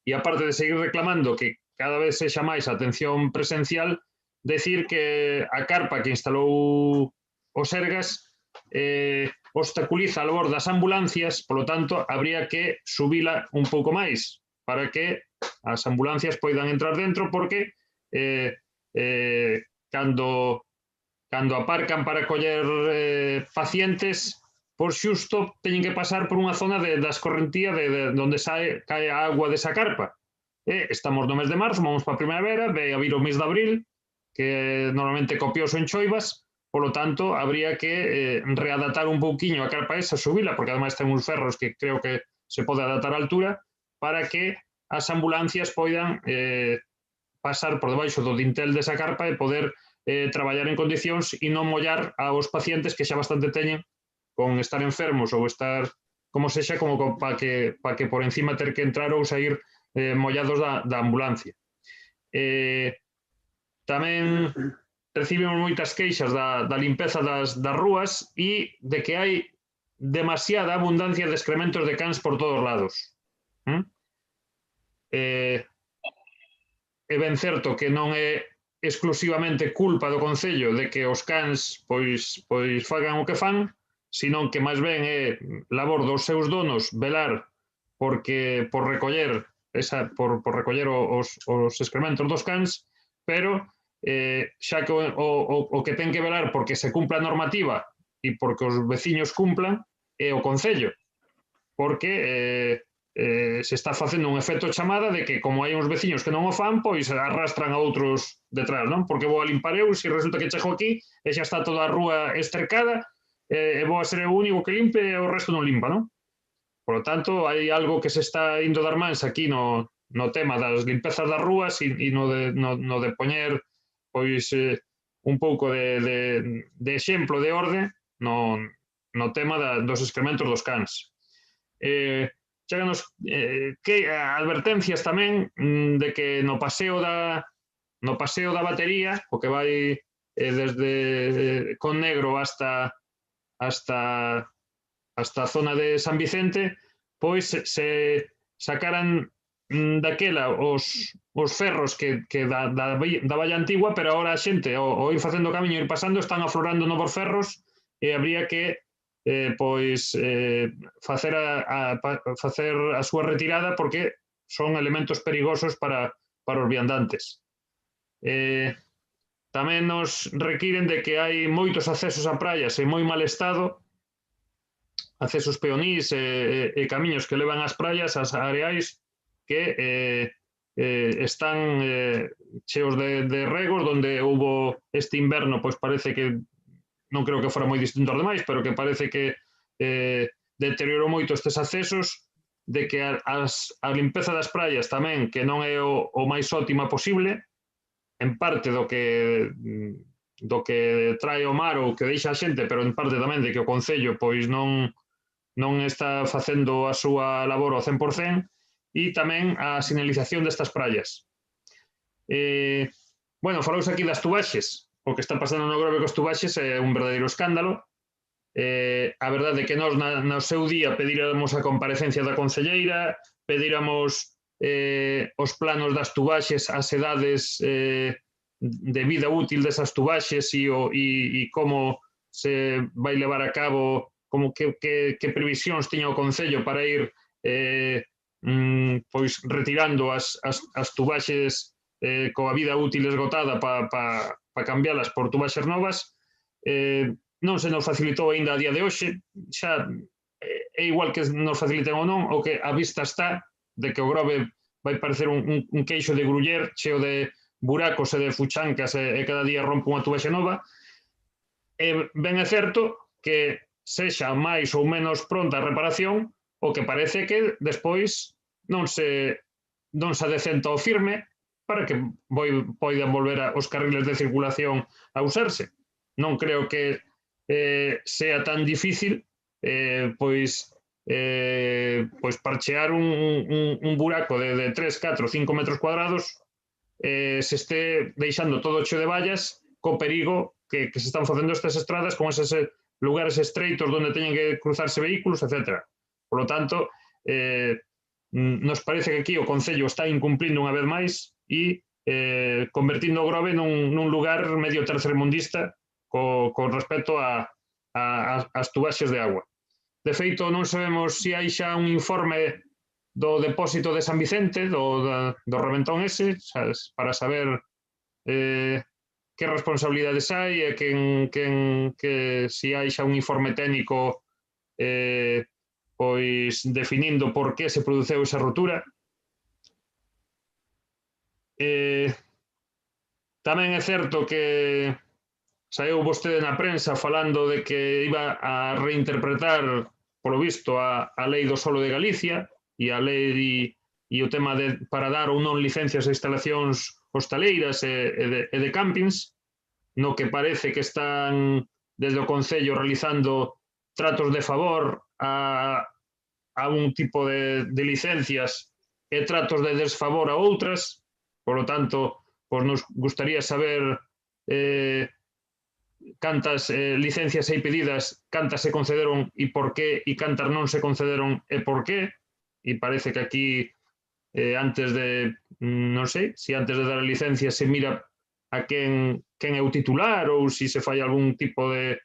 e aparte de seguir reclamando que cada vez sexa máis a atención presencial, decir que a carpa que instalou o Sergas obstaculiza a labor das ambulancias, polo tanto, habría que subila un pouco máis para que as ambulancias poidan entrar dentro, porque cando aparcan para coller pacientes, por xusto teñen que pasar por unha zona da escorrentía de onde cae a agua desa carpa. Estamos no mes de marzo, vamos para a primavera, vai a vir o mes de abril, que normalmente copioso en choivas, polo tanto, habría que readaptar un pouquiño a carpa esa, subila, porque ademais ten uns ferros que creo que se pode adaptar a altura, para que as ambulancias poidan pasar por debaixo do dintel desa carpa e poder traballar en condicións e non mollar aos pacientes que xa bastante teñen con estar enfermos ou estar, como sexa, como para que por encima ter que entrar ou sair mollados da ambulancia. Tamén recibimos moitas queixas da limpeza das rúas e de que hai demasiada abundancia de excrementos de cans por todos lados. É ben certo que non é exclusivamente culpa do Concello de que os cans pois fagan o que fan, senón que máis ben é labor dos seus donos velar por recoller os excrementos dos cans, pero xa que o que ten que velar porque se cumpla a normativa e porque os veciños cumplan é o Concello, porque se está facendo un efecto chamada de que como hai uns veciños que non o fan, pois arrastran a outros detrás, non? Porque vou a limpar eu, se resulta que chego aquí e xa está toda a rúa estercada e vou a ser o único que limpe e o resto non limpa, non? Por lo tanto, hai algo que se está indo dar mans aquí no tema das limpezas das rúas e no de poñer pois un pouco de exemplo de orde no tema dos excrementos dos cans. Cheganos advertencias tamén de que no paseo da batería, o que vai desde Con Negro hasta a zona de San Vicente, pois se sacaran daquela os ferros que da valla antigua, pero agora a xente, ao ir facendo o camiño e ir pasando, están aflorando novos ferros e habría que facer a súa retirada porque son elementos perigosos para os viandantes. Tamén nos requiren de que hai moitos accesos a praias en moi mal estado, accesos peonís e camiños que levan ás praias, ás areais, que están cheos de regos, donde hubo este inverno, pois parece que, non creo que fora moi distinto aos demais, pero que parece que deteriorou moito estes accesos, de que a limpeza das praias tamén, que non é o máis óptima posible, en parte do que trae o mar ou que deixa a xente, pero en parte tamén de que o Concello pois non está facendo a súa labor ao 100%, e tamén a sinalización destas praias. Bueno, falouse aquí das tubaxes. O que está pasando no Grove cos tubaxes é un verdadeiro escándalo. A verdade é que nós no seu día pedíramos a comparecencia da concelleira, pedíramos os planos das tubaxes, as edades de vida útil desas tubaxes e como se vai levar a cabo, como que previsións tiña o Concello para ir pois retirando as tubaxes coa vida útil esgotada para cambiálas por tubaxes novas. Non se nos facilitou aínda a día de hoxe, xa é igual que nos faciliten ou non, o que a vista está de que o Grove vai parecer un queixo de gruller cheo de buracos e de fuchancas e cada día rompe unha tubaxe nova. Ben é certo que sexa máis ou menos pronta a reparación, o que parece que despois non se adecenta ao firme para que poidan volver os carriles de circulación a usarse. Non creo que sea tan difícil pois parchear un buraco de 3, 4, 5 metros cuadrados se este deixando todo cheo de vallas co perigo que se están facendo estas estradas con eses lugares estreitos onde teñen que cruzarse vehículos, etc. Por lo tanto, nos parece que aquí o Concello está incumplindo unha vez máis e convertindo o Grove nun lugar medio tercermundista con respecto ás tubaxes de agua. De feito, non sabemos se hai xa un informe do depósito de San Vicente, do reventón ese, para saber que responsabilidades hai e que se hai xa un informe técnico pois definindo por que se produceu esa rotura. Tamén é certo que saiu vostede na prensa falando de que iba a reinterpretar, polo visto, a lei do solo de Galicia e a lei e o tema para dar ou non licencias a instalacións hostaleiras e de campings, no que parece que están desde o Concello realizando tratos de favor a un tipo de licencias e tratos de desfavor a outras. Por lo tanto, nos gustaría saber cantas licencias hai pedidas, cantas se concederon e por qué, e cantas non se concederon e por qué. E parece que aquí, antes de, non sei, se antes de dar a licencia se mira a quen é o titular ou se se fai algún tipo de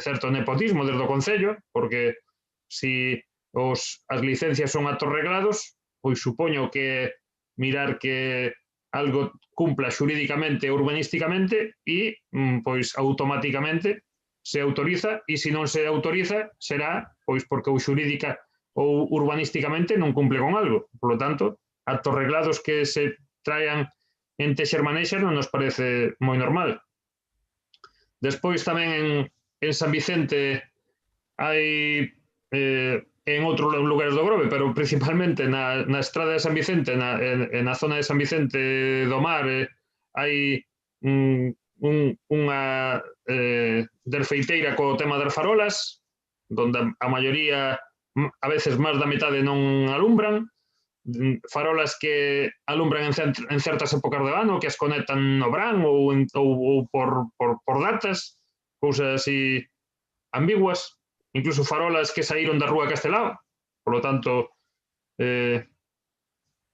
certo nepotismo desde o Concello, porque se as licencias son actos reglados, pois supoño que mirar que algo cumpla xurídicamente e urbanísticamente e, pois, automáticamente se autoriza, e se non se autoriza será pois porque ou xurídica ou urbanísticamente non cumple con algo. Por lo tanto, actos reglados que se traian en Texermanexas non nos parece moi normal. Despois tamén en San Vicente hai en outros lugares do Grove, pero principalmente na estrada de San Vicente, na zona de San Vicente do Mar, hai unha derfeiteira co tema das farolas, donde a maioría, a veces máis da metade non alumbran, farolas que alumbran en certas épocas do ano, que as conectan no verán ou por datas, cousas así ambiguas. Incluso farolas que saíron da Rúa Castelao. Por lo tanto,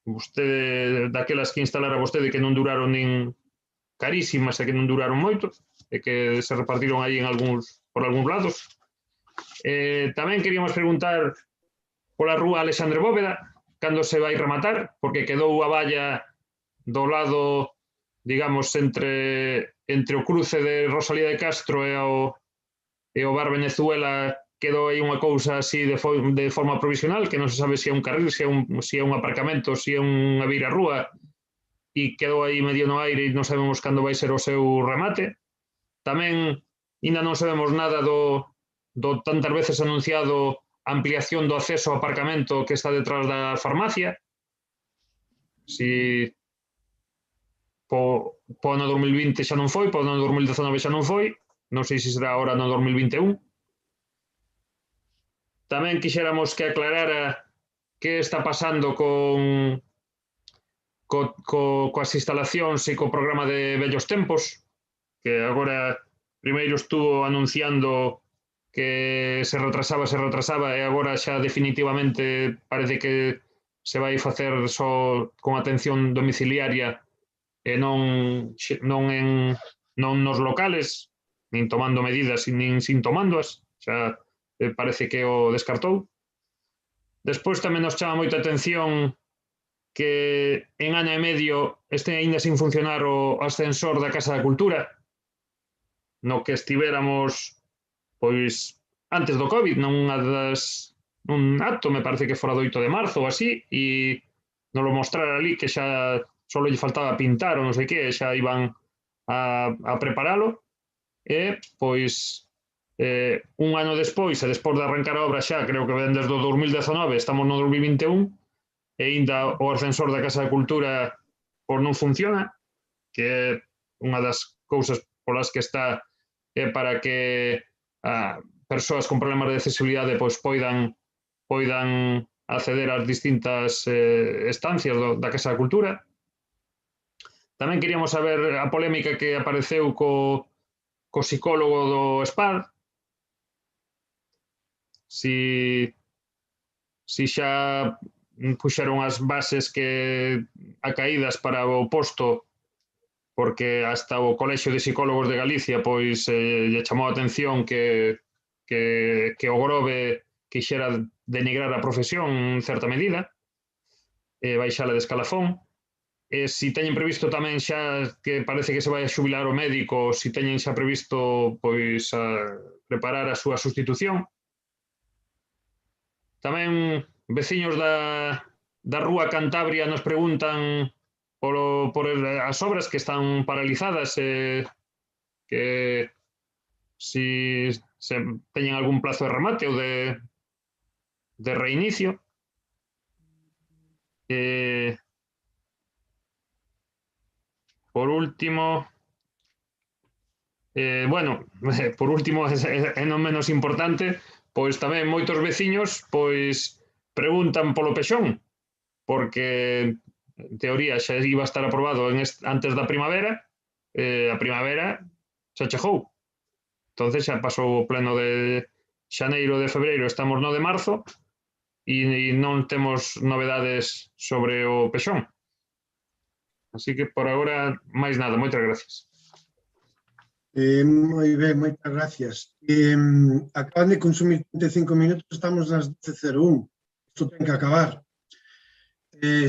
vostede, daquelas que instalara vostede que non duraron nin carísimas e que non duraron moito, e que se repartiron aí por algúns lados. Tamén queríamos preguntar pola Rúa Alexandre Bóveda, cando se vai rematar, porque quedou a valla do lado, digamos, entre o cruce de Rosalía de Castro e o Bar Venezuela, quedou aí unha cousa así de forma provisional, que non se sabe se é un carril, se é un aparcamento, se é unha beirarrúa, e quedou aí medio no aire e non sabemos cando vai ser o seu remate. Tamén ainda non sabemos nada tantas veces anunciado ampliación do acceso ao aparcamento que está detrás da farmacia. Si po ano 2020 xa non foi, po ano 2019 xa non foi, non sei se será agora no 2021. Tamén quixéramos que aclarara que está pasando coas instalacións e co programa de vellos tempos, que agora primeiro estuvo anunciando que se retrasaba e agora xa definitivamente parece que se vai facer só con atención domiciliaria e non nos locales, nin tomando medidas, nin sin tomándoas, xa parece que o descartou. Despois tamén nos chama moita atención que en ano e medio este aínda sin funcionar o ascensor da Casa da Cultura, no que estivéramos pois antes do COVID, nun acto, me parece que fora do 8 de marzo ou así, e nos lo mostrara ali que xa só lle faltaba pintar ou non sei que, xa iban a preparalo, e pois un ano despois, e despois de arrancar a obra xa, creo que ven desde o 2019, estamos no 2021, e ainda o ascensor da Casa da Cultura pois non funciona, que é unha das cousas polas que está para que persoas con problemas de accesibilidade pois poidan acceder ás distintas estancias da Casa da Cultura. Tamén queríamos saber a polémica que apareceu co psicólogo do SPAD, si xa puxeron as bases que acaídas para o posto, porque hasta o Colexio de Psicólogos de Galicia pois lle chamou a atención que o Grove quixera denigrar a profesión en certa medida, baixala de escalafón. Si teñen previsto tamén xa que parece que se vai a xubilar o médico, si teñen xa previsto pois preparar a súa sustitución. Tamén veciños da Rúa Cantabria nos preguntan por as obras que están paralizadas, que si se teñen algún plazo de remate ou de reinicio. Por último, e non menos importante, pois tamén moitos veciños pois preguntan polo pexón, porque en teoría xa iba a estar aprobado antes da primavera, a primavera xa chegou. Entón xa pasou o pleno de xaneiro de febreiro, estamos no de marzo, e non temos novedades sobre o pexón. Así que por agora, máis nada, moitas gracias. Moi ben, moitas gracias. Acaban de consumir 35 minutos, estamos nas 10:01. Isto ten que acabar.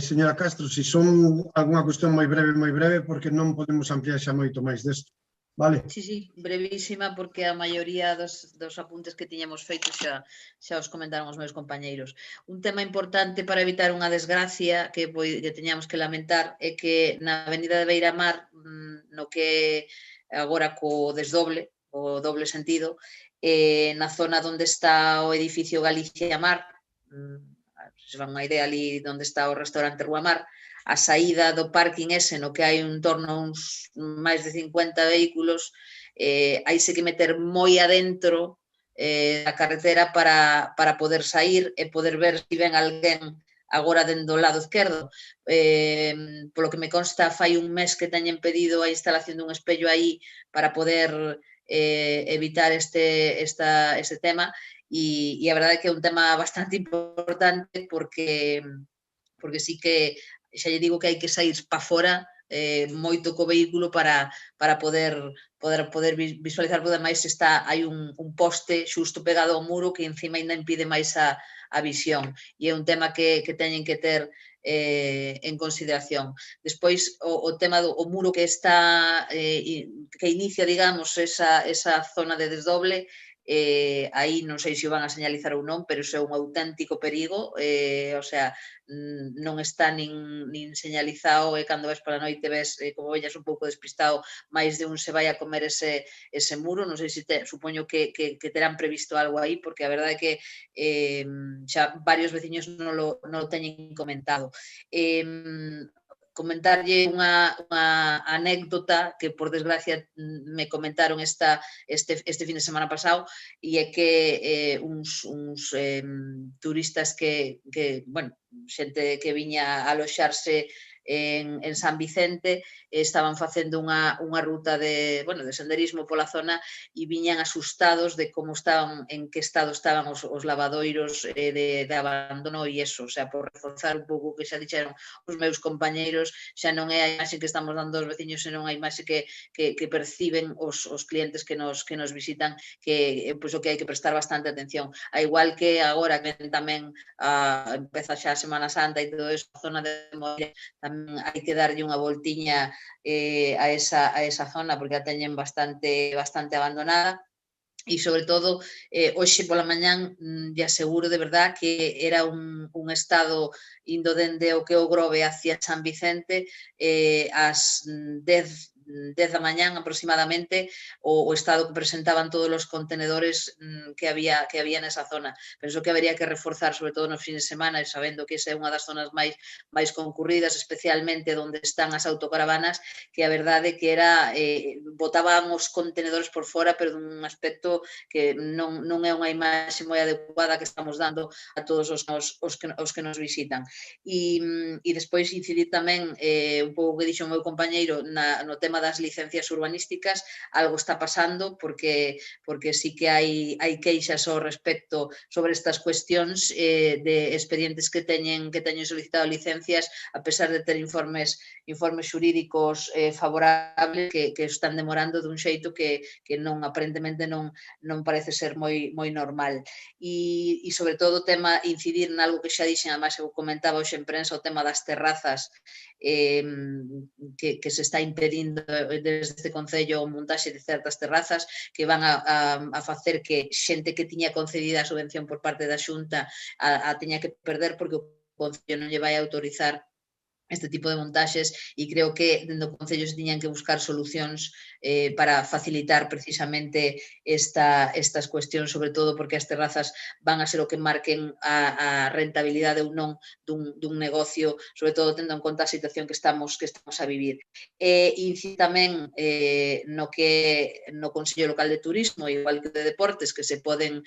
Señora Castro, se son algunha cuestión moi breve, porque non podemos ampliar xa moito máis desto. Vale? Sí, brevísima, porque a maioría dos apuntes que tiñamos feitos xa os comentaron os meus compañeiros. Un tema importante para evitar unha desgracia que teñamos que lamentar é que na avenida de Beiramar, no que agora co desdoble, o doble sentido, na zona onde está o edificio Galicia Mar, se van unha idea ali onde está o restaurante Rúa Mar, a saída do parking ese no que hai un torno a uns máis de 50 vehículos, haise que meter moi adentro da carretera para poder sair e poder ver se ven alguén agora dentro do lado esquerdo. Polo que me consta, fai un mes que teñen pedido a instalación dun espello aí para poder evitar este tema, e a verdade é que é un tema bastante importante porque sí que xa lle digo que hai que sair para fora moito co vehículo para poder visualizar, porque ademais hai un poste xusto pegado ao muro que encima ainda impide máis a visión, e é un tema que teñen que ter en consideración. Despois, o tema do muro que inicia, digamos, esa zona de desdoble, aí non sei se o van a señalizar ou non, pero iso é un auténtico perigo, o sea, non está nin señalizado e cando ves pola noite ves, como veñas un pouco despistado, máis de un se vai a comer ese muro, non sei se supoño que terán previsto algo aí, porque a verdade é que xa varios veciños non lo teñen comentado. Comentarlle unha anécdota que, por desgracia, me comentaron este fin de semana pasado, e é que uns turistas que, bueno, xente que viña a aloxarse en San Vicente, estaban facendo unha ruta de senderismo pola zona e viñan asustados de como estaban, en que estado estaban os lavadoiros de abandono e eso, o sea, por reforzar un pouco que xa dixeron os meus compañeiros, xa non é a imaxe que estamos dando aos veciños, senón a imaxe que perciben os clientes que nos visitan, que pois o que hai que prestar bastante atención. A igual que agora que tamén empeza xa a Semana Santa e todo eso, a zona de Moira, tamén hai que darlle unha voltiña a esa zona, porque a teñen bastante abandonada. E, sobre todo, hoxe pola mañán lle aseguro de verdad que era un estado indo dende o que o Grove hacia San Vicente, ás 10 da mañán aproximadamente, o estado que presentaban todos os contenedores que había nesa zona. Penso que habería que reforzar, sobre todo nos fines de semana, e sabendo que esa é unha das zonas máis concurridas, especialmente onde están as autocaravanas, que a verdade que era, botaban os contenedores por fora, pero dun aspecto que non é unha imaxe moi adecuada que estamos dando a todos os que nos visitan. E despois incidir tamén un pouco que dixo o meu compañeiro no tema das licencias urbanísticas. Algo está pasando porque sí que hai queixas ao respecto sobre estas cuestións de expedientes que teñen solicitado licencias a pesar de ter informes xurídicos favorables que están demorando dun xeito que non, aparentemente non parece ser moi normal. E sobre todo o tema, incidir nalgo que xa dixen, además eu comentaba hoxe en prensa, o tema das terrazas, que se está impedindo desde este Concello a montaxe de certas terrazas que van a facer que xente que tiña concedida a subvención por parte da Xunta a teña que perder porque o Concello non lle vai a autorizar este tipo de montaxes, e creo que dentro do Concello se tiñan que buscar solucións para facilitar precisamente estas cuestións, sobre todo porque as terrazas van a ser o que marquen a rentabilidade ou non dun negocio, sobre todo tendo en conta a situación que estamos a vivir. E tamén no Consello Local de Turismo, igual que de Deportes, que se poden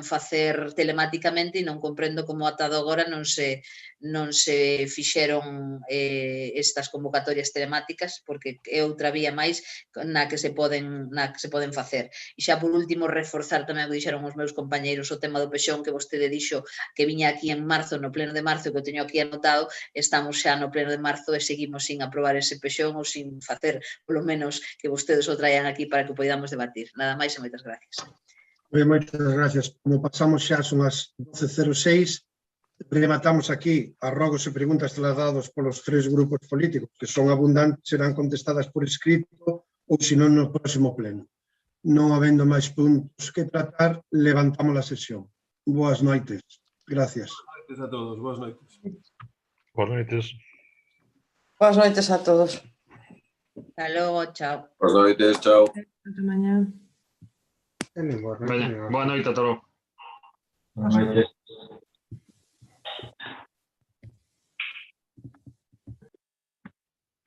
facer telematicamente, e non comprendo como ata agora non se fixeron estas convocatorias telemáticas, porque é outra vía máis na que se poden facer. E xa por último, reforzar tamén o que dixeron os meus compañeiros o tema do pexón que vostede dixo que viña aquí en marzo, no pleno de marzo, que o teño aquí anotado. Estamos xa no pleno de marzo e seguimos sin aprobar ese pexón ou sin facer, polo menos, que vostedes o traian aquí para que podamos debatir. Nada máis e moitas gracias. Moitas gracias. Como pasamos xa, son as 12:06, rematamos aquí as rogos e preguntas trasladados polos tres grupos políticos, que son abundantes, serán contestadas por escrito ou senón no próximo pleno. Non habendo máis puntos que tratar, levantamos a sesión. Boas noites. Gracias. Boas noites a todos. Boas noites. Boas noites. Boas noites a todos. Hasta logo, chao. Boas noites, chao. Ata mañá. Boa noite a todos. Boa noite.